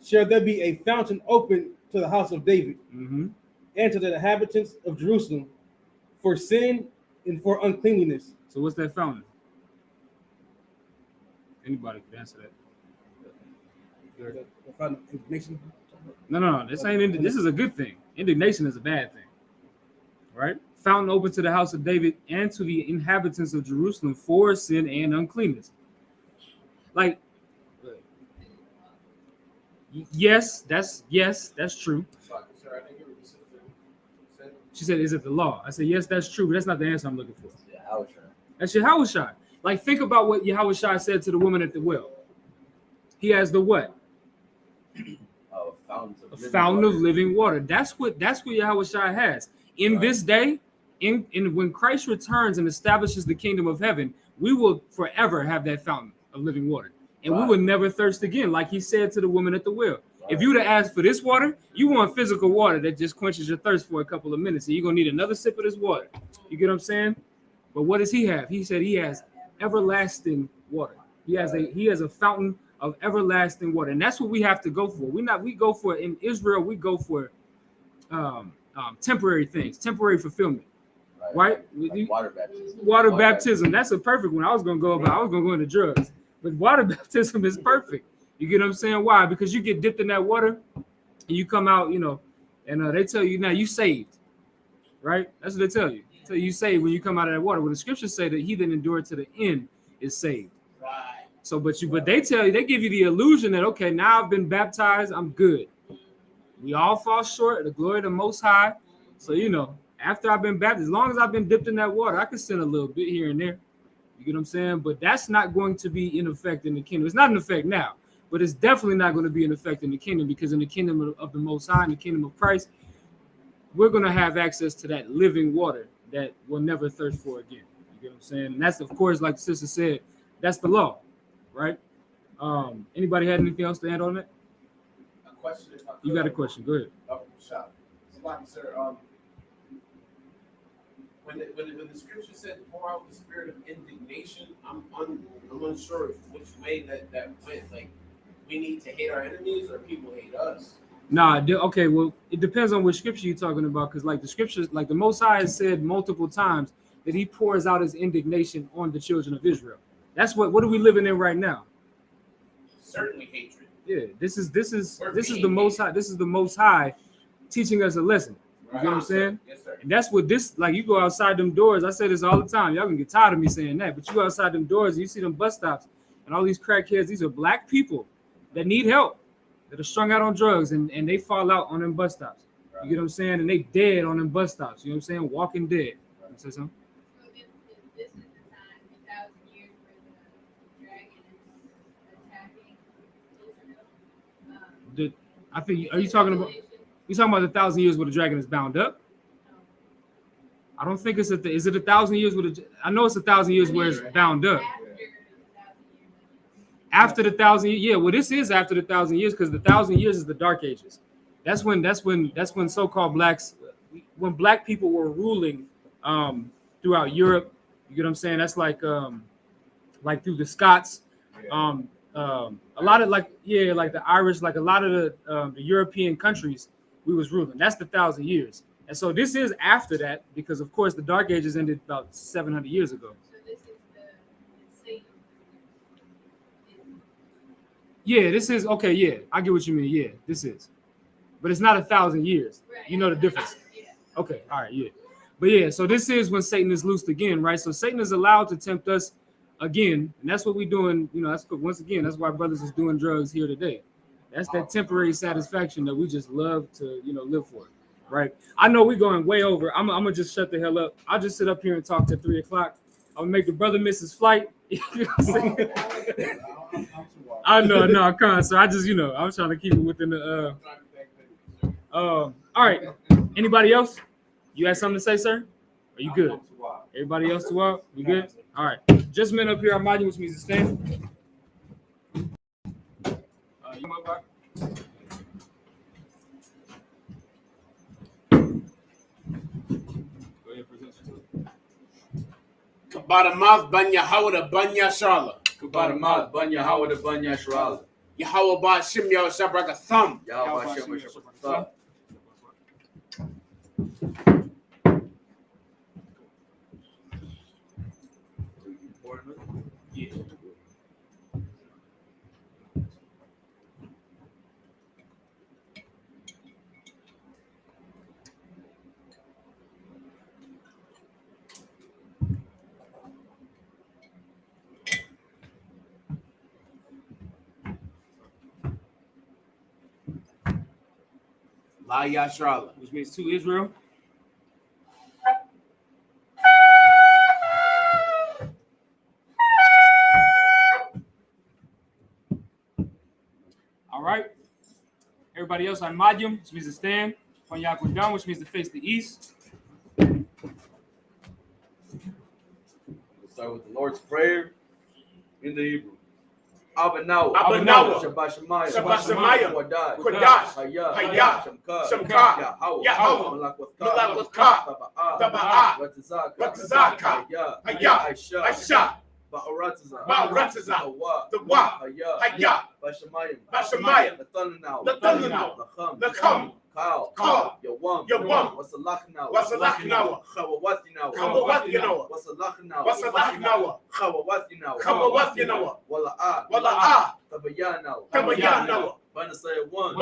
shall there be a fountain open to the house of David, and to the inhabitants of Jerusalem, for sin and for uncleanliness. So what's that fountain? Anybody can answer that. The fountain of indignation? No. This is a good thing. Indignation is a bad thing, right? Fountain open to the house of David and to the inhabitants of Jerusalem for sin and uncleanness. Like, yes, that's true. She said, "Is it the law?" I said, "Yes, that's true," but that's not the answer I'm looking for. That's Yahushua. Like, think about what Yahushua said to the woman at the well. He has the what? A fountain of living water. That's what Yahushua has. In this day, in when Christ returns and establishes the kingdom of heaven, we will forever have that fountain of living water. And we will never thirst again, like he said to the woman at the well. If you would have asked for this water, you want physical water that just quenches your thirst for a couple of minutes. And you're going to need another sip of this water. You get what I'm saying? But what does he have? He said he has everlasting water. He has a fountain of everlasting water. And that's what we have to go for. We go for, in Israel, we go for temporary things, temporary fulfillment. Right? Like water baptism. Water baptism. That's a perfect one. I was going to go into drugs. But water baptism is perfect. You get what I'm saying? Why? Because you get dipped in that water and you come out, and they tell you now you saved. Right? That's what they tell you. They tell you saved when you come out of that water. Well, the scriptures say that he that endured to the end is saved. Right. So, but they tell you, they give you the illusion that, okay, now I've been baptized, I'm good. We all fall short of the glory of the Most High. So, after I've been baptized, as long as I've been dipped in that water, I can sin a little bit here and there. You get what I'm saying? But that's not going to be in effect in the kingdom. It's not in effect now, but it's definitely not going to be in effect in the kingdom, because in the kingdom of the Most High, in the kingdom of Christ, we're going to have access to that living water that we'll never thirst for again. You get what I'm saying? And that's, of course, like the sister said, that's the law, right? Anybody had anything else to add on that? A question. You got a question? Go ahead. Sir, when the scripture said pour out the spirit of indignation, I'm unsure which way that went. Like, we need to hate our enemies or people hate us. Okay, well, it depends on which scripture you're talking about, because like the scriptures, like the Most High has said multiple times that he pours out his indignation on the children of Israel. That's what are we living in right now? Certainly hatred. Yeah, this is the Most High. This is the Most High teaching us a lesson. You know what I'm saying? Yes, sir. And that's what this, like, you go outside them doors. I say this all the time. Y'all can get tired of me saying that, but you go outside them doors and you see them bus stops and all these crackheads. These are black people that need help, that are strung out on drugs, and they fall out on them bus stops. Right. You get what I'm saying? And they dead on them bus stops. You know what I'm saying? Walking dead. Right. You say something? So this is the time, 1,000 years, where the dragon is attacking Israel. I think, are you talking about? You talking about the 1,000 years where the dragon is bound up? I don't think is it 1,000 years with I know it's 1,000 years where it's bound up. After the 1,000 years, yeah. Well, this is after the 1,000 years, because the 1,000 years is the Dark Ages. That's when so-called blacks, when black people were ruling throughout Europe. You get what I'm saying? That's like through the Scots, a lot of like the Irish, like a lot of the European countries we was ruling. That's the 1,000 years. And so this is after that, because of course the Dark Ages ended about 700 years ago. So this is the Satan. Yeah, this is okay. Yeah, I get what you mean. Yeah, this is, but it's not 1,000 years. Right. You know the difference. Yeah. Okay, all right, yeah. But yeah, so this is when Satan is loosed again, right? So Satan is allowed to tempt us again, and that's what we're doing. You know, that's once again, that's why brothers is doing drugs here today. That's that temporary satisfaction that we just love to, live for, right? I know we're going way over. I'm gonna just shut the hell up. I'll just sit up here and talk till 3 o'clock. I'm gonna make the brother miss his flight. You know what I'm saying? I know, no, come on. So I just, I'm trying to keep it within the. All right. Anybody else? You had something to say, sir? Are you good? Everybody else to up? We good? All right. Just men up here, I'm mighty, which means to stand. You up, Bob? Go ahead, present yourself. Kabaramas Banya Hawada Banya Sharla. Kabaramat Banya Howard Banya Shrala. Yahweh Ba Shimya Shabraka Thumb. Yahweh Hashem Shabbat. Yeah. La Yashrala. Which means to Israel. All right. Everybody else on Madium, which means to stand. Panyakudan, which means to face the east. We'll start with the Lord's Prayer in the Hebrew. Abanawa. Shabbat Shemayim. Kodash. Hayah. Shamka. Yahweh. Malak Malak Taba'ah. Ratazaka. Hayah. Aisha. Ba'arataza. The Wa. Hayah. Bashamayim. Nathanaw. Lacham. Kal. Yawam. Wasalachnawa. Chawawathinawa. Wasalachnawa. Chawawathinawa. Wala'ah. Tabayanawa. Banasaya one.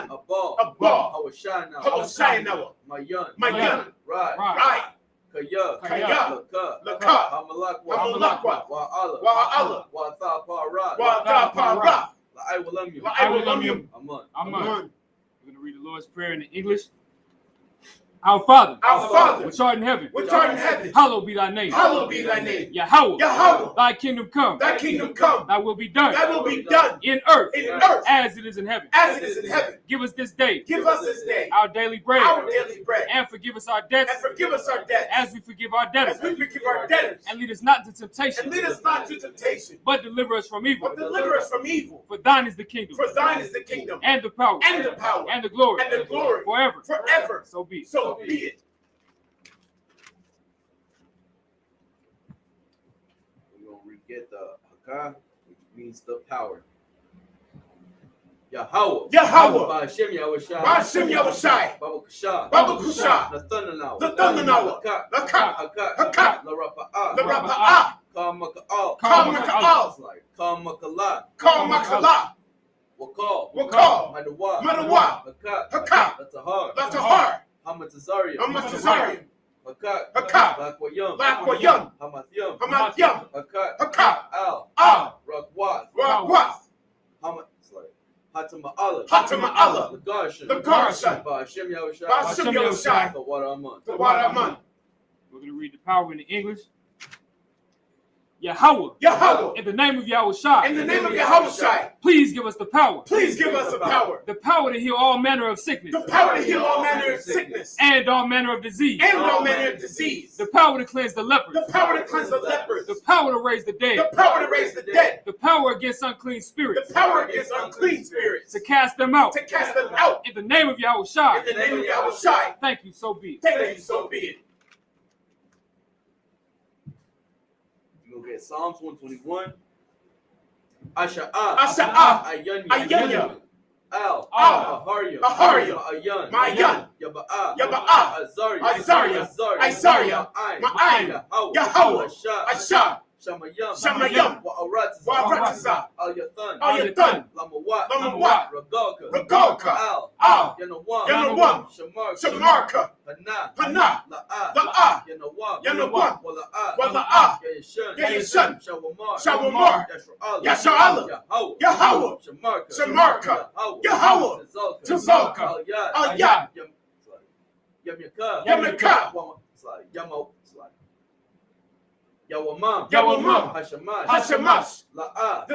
Abal. Hawashanawa. Mayan. Right. Kaya. Laka. Hamalakwa. Wa'ala. Wa'atha La'aywalamyum. Aman. We're going to read the Lord's Prayer in English. Our Father, which art in heaven, hallowed be thy name. Yahweh, thy kingdom come. Thy will be done. In earth. As it is in heaven. Give us this day. Our daily bread. And forgive us our debts. As we forgive our debtors. And lead us not into temptation. But deliver us from evil. For thine is the kingdom. And the power. And the glory. Forever. So be it. So be it. We're going to re-get the Hakah, which means the power. Yahweh. Ba'ashem Yahushai. Baba Kusha. Nathanaw. Hakat. Larapa'ah. Kamakala. Wakal. Madawa. Hakat. That's a heart. Hamatazarium. Hakat. Lakwayam. Hamathiyam. Hakat. Al. Rakwath. Hatama'ala. The Garshan. Ba'ashem Yahushai. The Waraman. We're going to read the power in the English. Yahweh. In the name of Yahushai. Please give us the power. The power to heal all manner of sickness. And all manner of disease. The power to cleanse the lepers. The power to raise the dead. The power against unclean spirits. To cast them out. In the name of Yahushai. Thank you, so be it. Okay, Psalms 121. Asha'a. Ayanya. Al. Aharyam. Ma'ayan. Yaba'a. Isaiah. Ma'ayin. Yahweh. Asha. Shamayam. Wa'aratiza. Al-Yathan. Lamawat. Regalka. Al. Yanawam. Shamarka. Hana. La'a. Yanawam. Wala'a. Yayashan. Shawamar. Yasha'Allah. Yahweh. Shamarka. Yahweh. Tazalka. Al-Yad. Yamika. Yawamam. Hashamash. La'a.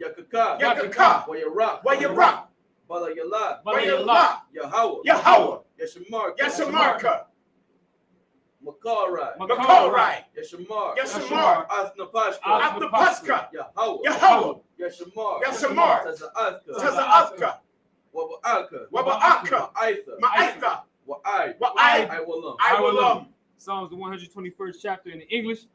Yakaka. Wayarak. Balayala. Yahweh. Yashamarka. Makarai. Yashamar. Atnapaska. Yahweh. Yashamar. Taza'athka. Waba'aka. Ma'aitha. Wa'ai. Psalms the 121st chapter in the English.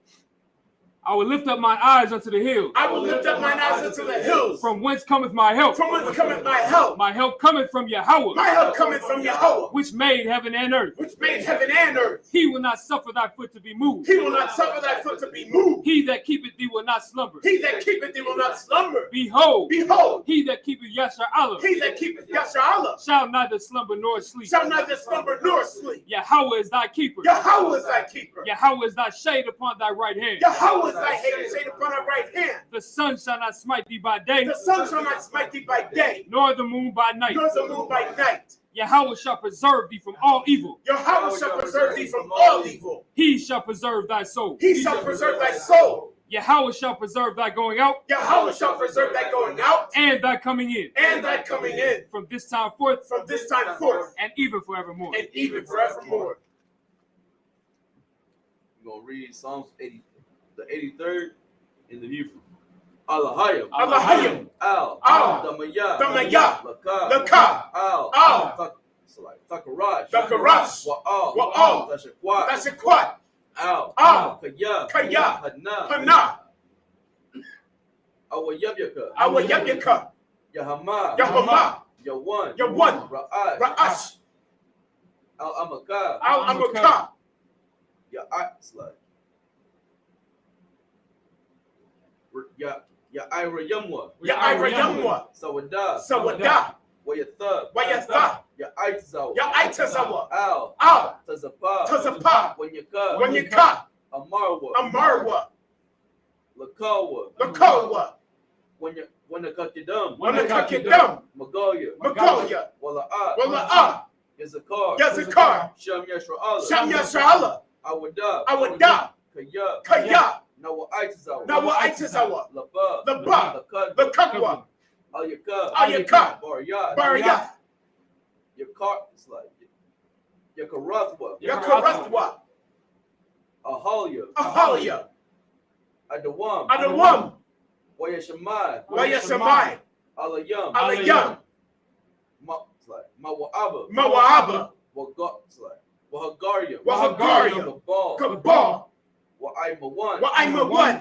I will lift up my eyes unto the hills. I will lift up mine eyes unto the hills. From whence cometh my help? From whence cometh my help? My help cometh from Yahweh. My help cometh from Yahweh. Which made heaven and earth. Which made heaven and earth. He will not suffer thy foot to be moved. He will not suffer thy foot to be moved. He that keepeth thee will not slumber. He that keepeth thee will not slumber. Behold. Behold. He that keepeth Yasha'Allah. He that keepeth Yasha'Allah. Shall neither slumber nor sleep. Shall neither slumber nor sleep. Yahweh is thy keeper. Yahweh is thy keeper. Yahweh is thy shade upon thy right hand. Yahweh is thy shade upon thy right hand. The sun shall not smite thee by day. The sun shall not smite thee by day. Nor the moon by night. Nor the moon by night. Yahweh shall preserve thee from all evil. Yahweh shall preserve thee from all evil. He shall preserve thy soul. He shall preserve thy soul. Yahweh shall preserve thy going out. Yahweh shall preserve thy going out. And thy coming in. And thy coming in. From this time forth. From this time forth. And even forevermore. And even forevermore. We're going to read Psalms 80, the 83rd in the Hebrew. Allahayim. Allahayim. Al. Damaya. Laka. Al. Takaraj. Wa'al. Tashakwat. Al. Kaya. Hana. Awayabyaka. Yahama. Yawan. Ra'ash. Al-Amaka. Ya'irayamwa. Sawada. Wayatha. Ya'itazawa. Al. Tazapa. Wanyaka. Amarwa. Lakawa. Wanakakidam. Magoya. Wala'a. Yazakar. Sham Yashra'Allah. Awada. Kaya. Nawa'itazawa. Laba. Lakakwa. Ayaka. Bariyah. Yakarathwa. Ahalia. Adawam. Wayashamai. Alayam. Mawa'aba. Wahagaria. Kabal. Wa'aimawan.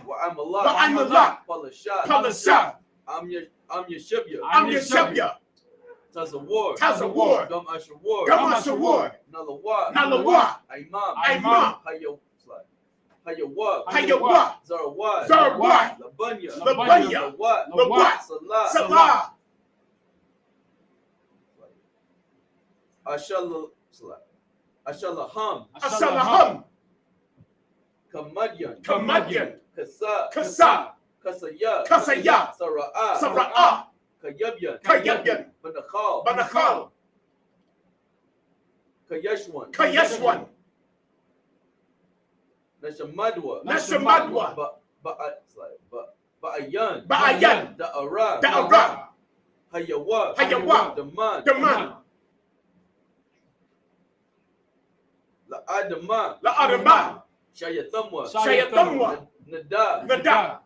Wa'aimalak. Palasha. I'm Yeshibya. Tazawar. Gam Ashawar. Nalawa. Imam. Hayawa. Zarawad. Labanya. Lawat. Salah. Ashalaham. Kamadyan. Kasa. Kasaya. Sara'a. Kayabyan. Banakhal. Kayeshwan. Nashamadwa. Ba'ayan. Da'ara. Hayawa. Daman. La'adama. Shayathamwa. Nada.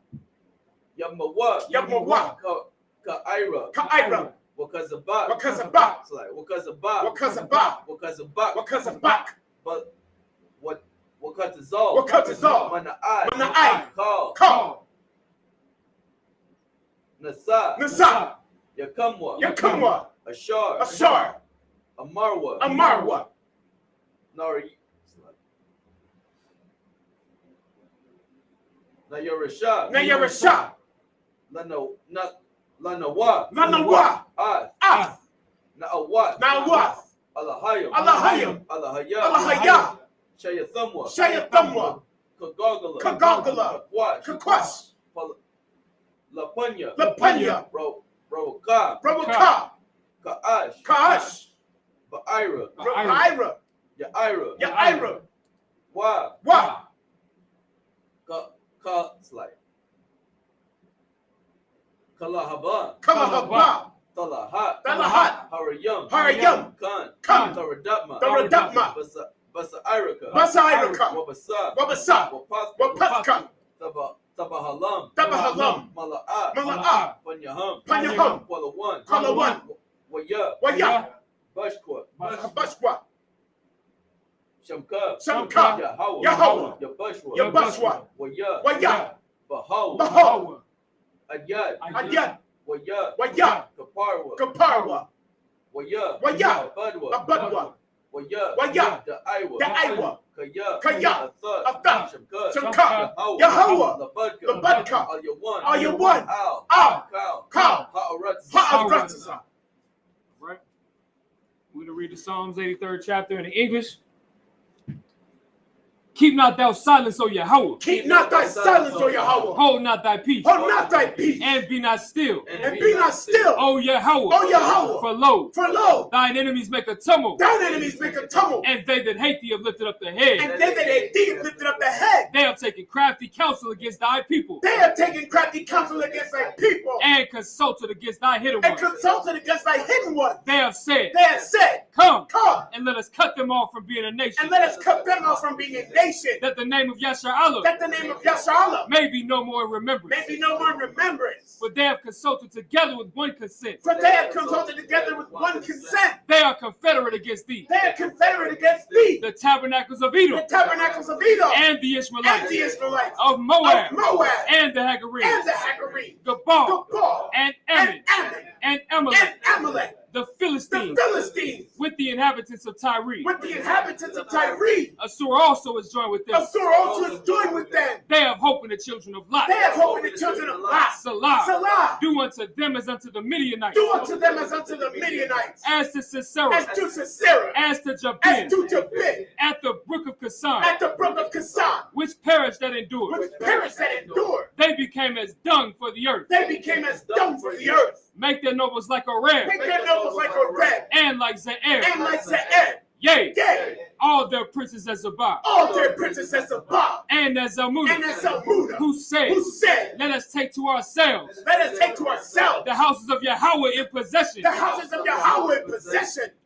Yamawa. Ka'ira. Wakazabak. Wakatazal. Mana'ai. Call. Nasa. Yakamwa. Ashar. Amarwa. Nayarasha. Lanawa. Af. Na'awat. Alahayim. Alahaya. Shayathamwa. Kagagala. Kakwash. Lapanya. Roboka. Kaash. Ba'ira. Ya'ira. Wa. Kalahaba. Talahat. Harayam. Kan. Taradapma. Basairaka. Wabasa. Wapaska. Tabahalam. Mala'ah. Panyaham. Kwalawan. Waya. Bashkwa. Shamka. Yahweh. Yabashwa. Waya. Bahawa. Adyad. Waya. Kaparwa. Waya. Abadwa. Waya. Da'aiwa. Kaya. Atha. Shamka. Yahweh. Labadka. Ayawan. Al. Kal. Ha'aratza. Right. We're going to read the Psalms 83rd chapter in the English. Keep not thou silence, O Yahweh. Keep not thy silence, O Yahweh. Hold not thy peace. Hold not thy peace. And be not still. And be not still. O Yahweh. O Yahweh. For lo, thine enemies make a tumult. Thine enemies make a tumult. And they that hate thee have lifted up the head. And they that hate thee have lifted up the head. They have taken crafty counsel against thy people. They have taken crafty counsel against thy people. And consulted against thy hidden And ones. consulted against thy hidden ones. They have said, Come, and let us cut them off from being a nation. and let us cut them off from being a nation. That the name of Yashar'Allah may be no more in remembrance. May be no more in remembrance. For they have consulted together with one consent. For they have consulted together with one consent. They are confederate against thee. They are confederate against thee. The tabernacles of Edom. The tabernacles of Edom. And the Ishmaelites. And the Israelites. Of Moab. And the Hagarenes. And the Hagarenes. Gabal. And Ammon. And Amalek. The Philistines. With the inhabitants of Tyre. Assur also is joined with them. They have hope in the children of Lot. Salah. Do unto them as unto the Midianites. As to Sisera. As to Jabin. At the brook of Kasan. Which perished that endured. They became as dung for the earth. Make their nobles like a ram. And like Zaire. Yea. All their princes as Zabah. And as Zalmunna. Who said, let us take to ourselves. The houses of Yahweh in possession.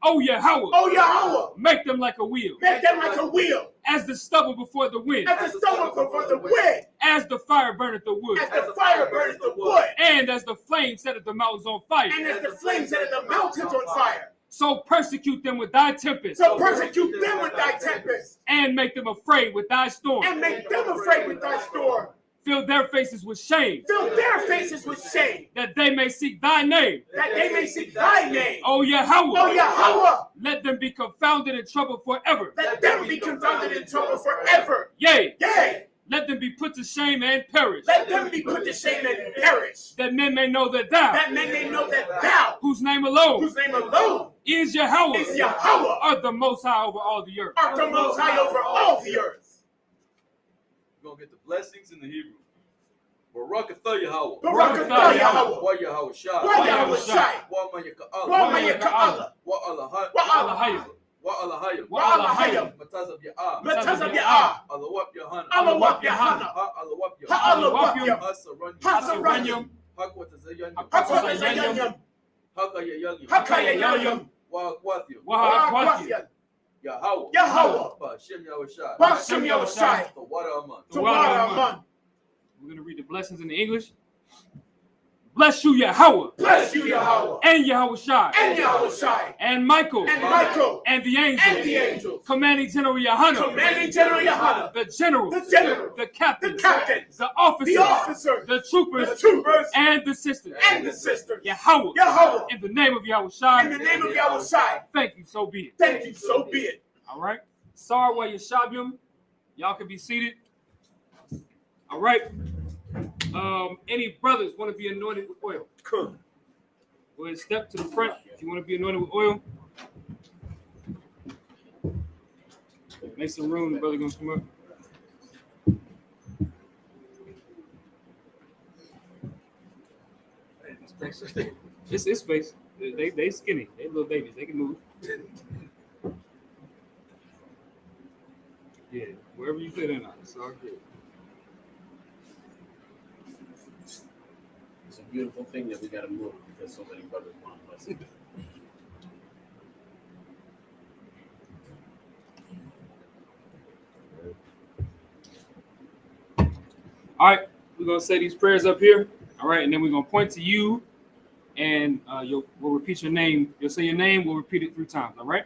O Yahweh. Make them like a wheel. As the stubble before the wind. As the fire burneth the wood. And as the flame setteth the mountains on fire. So persecute them with thy tempest. And make them afraid with thy storm. Fill their faces with shame. That they may seek thy name. O Yahweh. Let them be confounded in trouble forever. Yea. Let them be put to shame and perish. That men may know that thou, whose name alone is Yahweh, art the most high over all the earth. We're going to get the blessings in the Hebrew. Barakatha Yahweh. Wa Yahweh Shai. Wa Mayaka'Allah. Wa Alahayim. Matazab Ya'ah. Alawab Yahana. Hasaranyam. Hakayayam. Wa'akwathiam. Yahweh. Ba'ashem Yahushai. The water of man. We're going to read the blessings in the English. Bless you, Yahweh. Bless you, Yahweh. And Yahweh Shai. And Yahweh Shai. And Michael. And Michael. And the angels. And the angels. Commanding General Yahana. Commanding General Yahana. The generals. The general. The captains. The captains. The officers. The officers. The troopers. The troopers. And the sisters. And the sisters. Yahweh. Yahweh. In the name of Yahweh Shai. In the name of Yahweh Shai. Thank you, so be it. Thank you, so be it. All right. Sorry while you're Shabyum. Y'all can be seated. All right. Any brothers want to be anointed with oil? Come. Go ahead, step to the front if you want to be anointed with oil. Make some room. The brother gonna come up. It's space. They skinny. They little babies. They can move. Yeah, wherever you fit in on, it's all good. It's a beautiful thing that we got to move because so many brothers want us. All right, we're gonna say these prayers up here. All right, and then we're gonna point to you, and we'll repeat your name. You'll say your name. We'll repeat it 3 times. All right.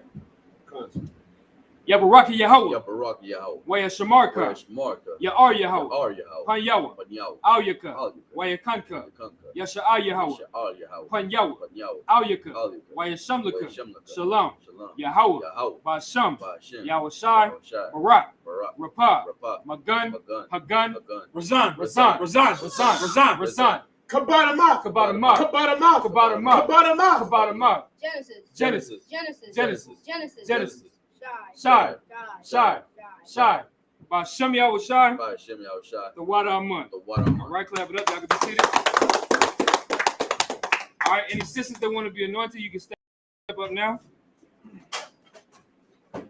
Yabaraki Yahweh. Yabaraki Yahweh. Waya Shamarka. Waya Shamarka. Ya'ar Yahweh. Ya'ar Yahweh. Pan Yahweh. Pan Yahweh. Alyaka. Waya Kanka. Yasha'ar Yahweh. Yasha'ar Yahweh. Pan Yahweh. Pan Yahweh. Alyaka. Alyaka. Waya Shamlaka. Waya Shamlaka. Shalom. Shalom. Yahweh. Yahweh. Basham. Basham. Yahweh Shai. Yahweh Shai. Barak. Barak. Rapah. Rapah. Magun. Magun. Hagun. Hagun. Razan. Razan. Razan. Razan. Razan. Razan. Kabadama. Kabadama. Kabadama. Kabadama. Kabadama. Kabadama. Genesis. Genesis. Genesis. Genesis. Genesis. Genesis. Shai. Shai. Shai. By Shem Yahweh Shai. By Shem Yahweh Shai. The water Amun. The water Amun. All right, clap it up. Y'all can be seated. All right, any sisters that want to be anointed, you can step up now. All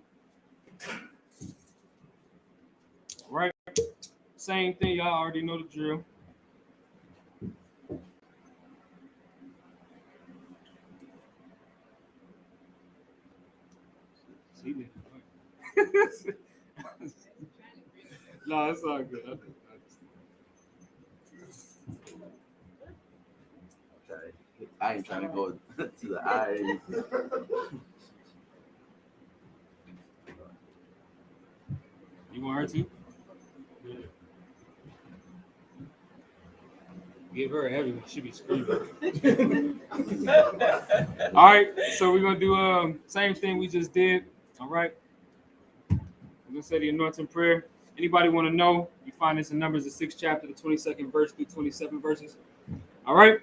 right. Same thing. Y'all already know the drill. No, it's all good. I ain't trying to go to the eye. You want her to? Give her a heavy one. She be screaming. All right, so we're gonna do same thing we just did. All right. We're gonna say the anointing prayer. Anybody want to know? You find this in Numbers, the 6th chapter, the 22nd verse through 27 verses. All right.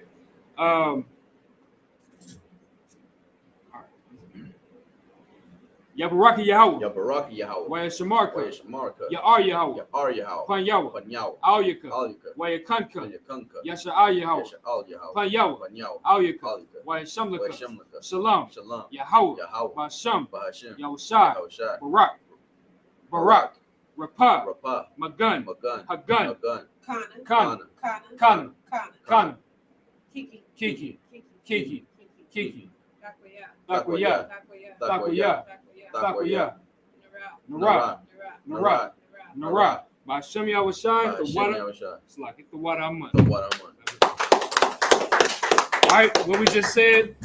Yabaraki Yahweh. Yabaraki Yahweh. Waya Shamarka. Waya Shamarka. Ya'ar Yahweh. Ya'ar Yahweh. Pan Yahweh. Pan Yahweh. Alyaka. Alyaka. Waya Kanka. Waya Kanka. Yasha'ar Yahweh. Yasha'ar Yahweh. Pan Yahweh. Pan Yahweh. Alyaka. Alyaka. Waya Shamlaka. Waya Shamlaka. Shalom. Shalom. Yahweh. Yahweh. Basham. Basham. Yahweh Shai. Yahweh Shai. Barak. Barak. Rapah. Rapah. Magun. Magun. Hagun. Hagun. Kana. Kana. Kana. Kiki. Kiki. Kiki. Kiki. Takoya. Takoya. Takoya. Nara. Nara. Nara. By Shem Yahweh Shai, the water. It's like it's the water I'm on. The water I'm on. All right, what we just said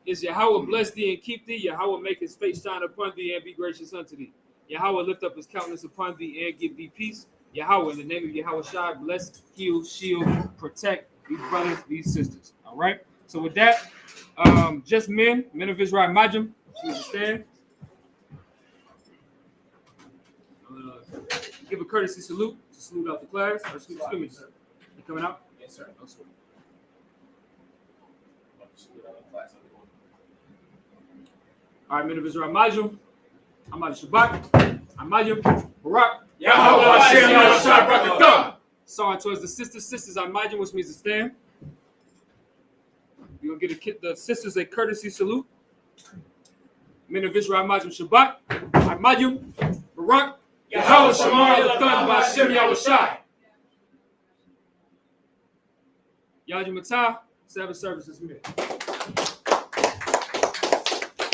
is Yahweh bless thee and keep thee. Yahweh make his face shine upon thee and be gracious unto thee. Yahweh lift up his countenance upon thee and give thee peace. Yahweh, in the name of Yahweh Shai, bless, heal, shield, protect these brothers, these sisters. All right. So with that, just men of Israel, Majim, please stand. Give a courtesy salute to salute out the class. Excuse me, sir. You coming out? Yes, sir. No, sir. All right, men of Israel, Majim. Ahmad Shabbat. Ahmad Barak. Yahweh Hashem Yahushua Brakatah. Sorry towards the sisters, Ahmad, which means to stand. We're going to get the sisters a courtesy salute. Men of Israel, Ahmad Shabbat. Ahmad Barak. Yahweh Shamar Elathan B'Hashem Yahushai. Yajim Matah, 7 services men.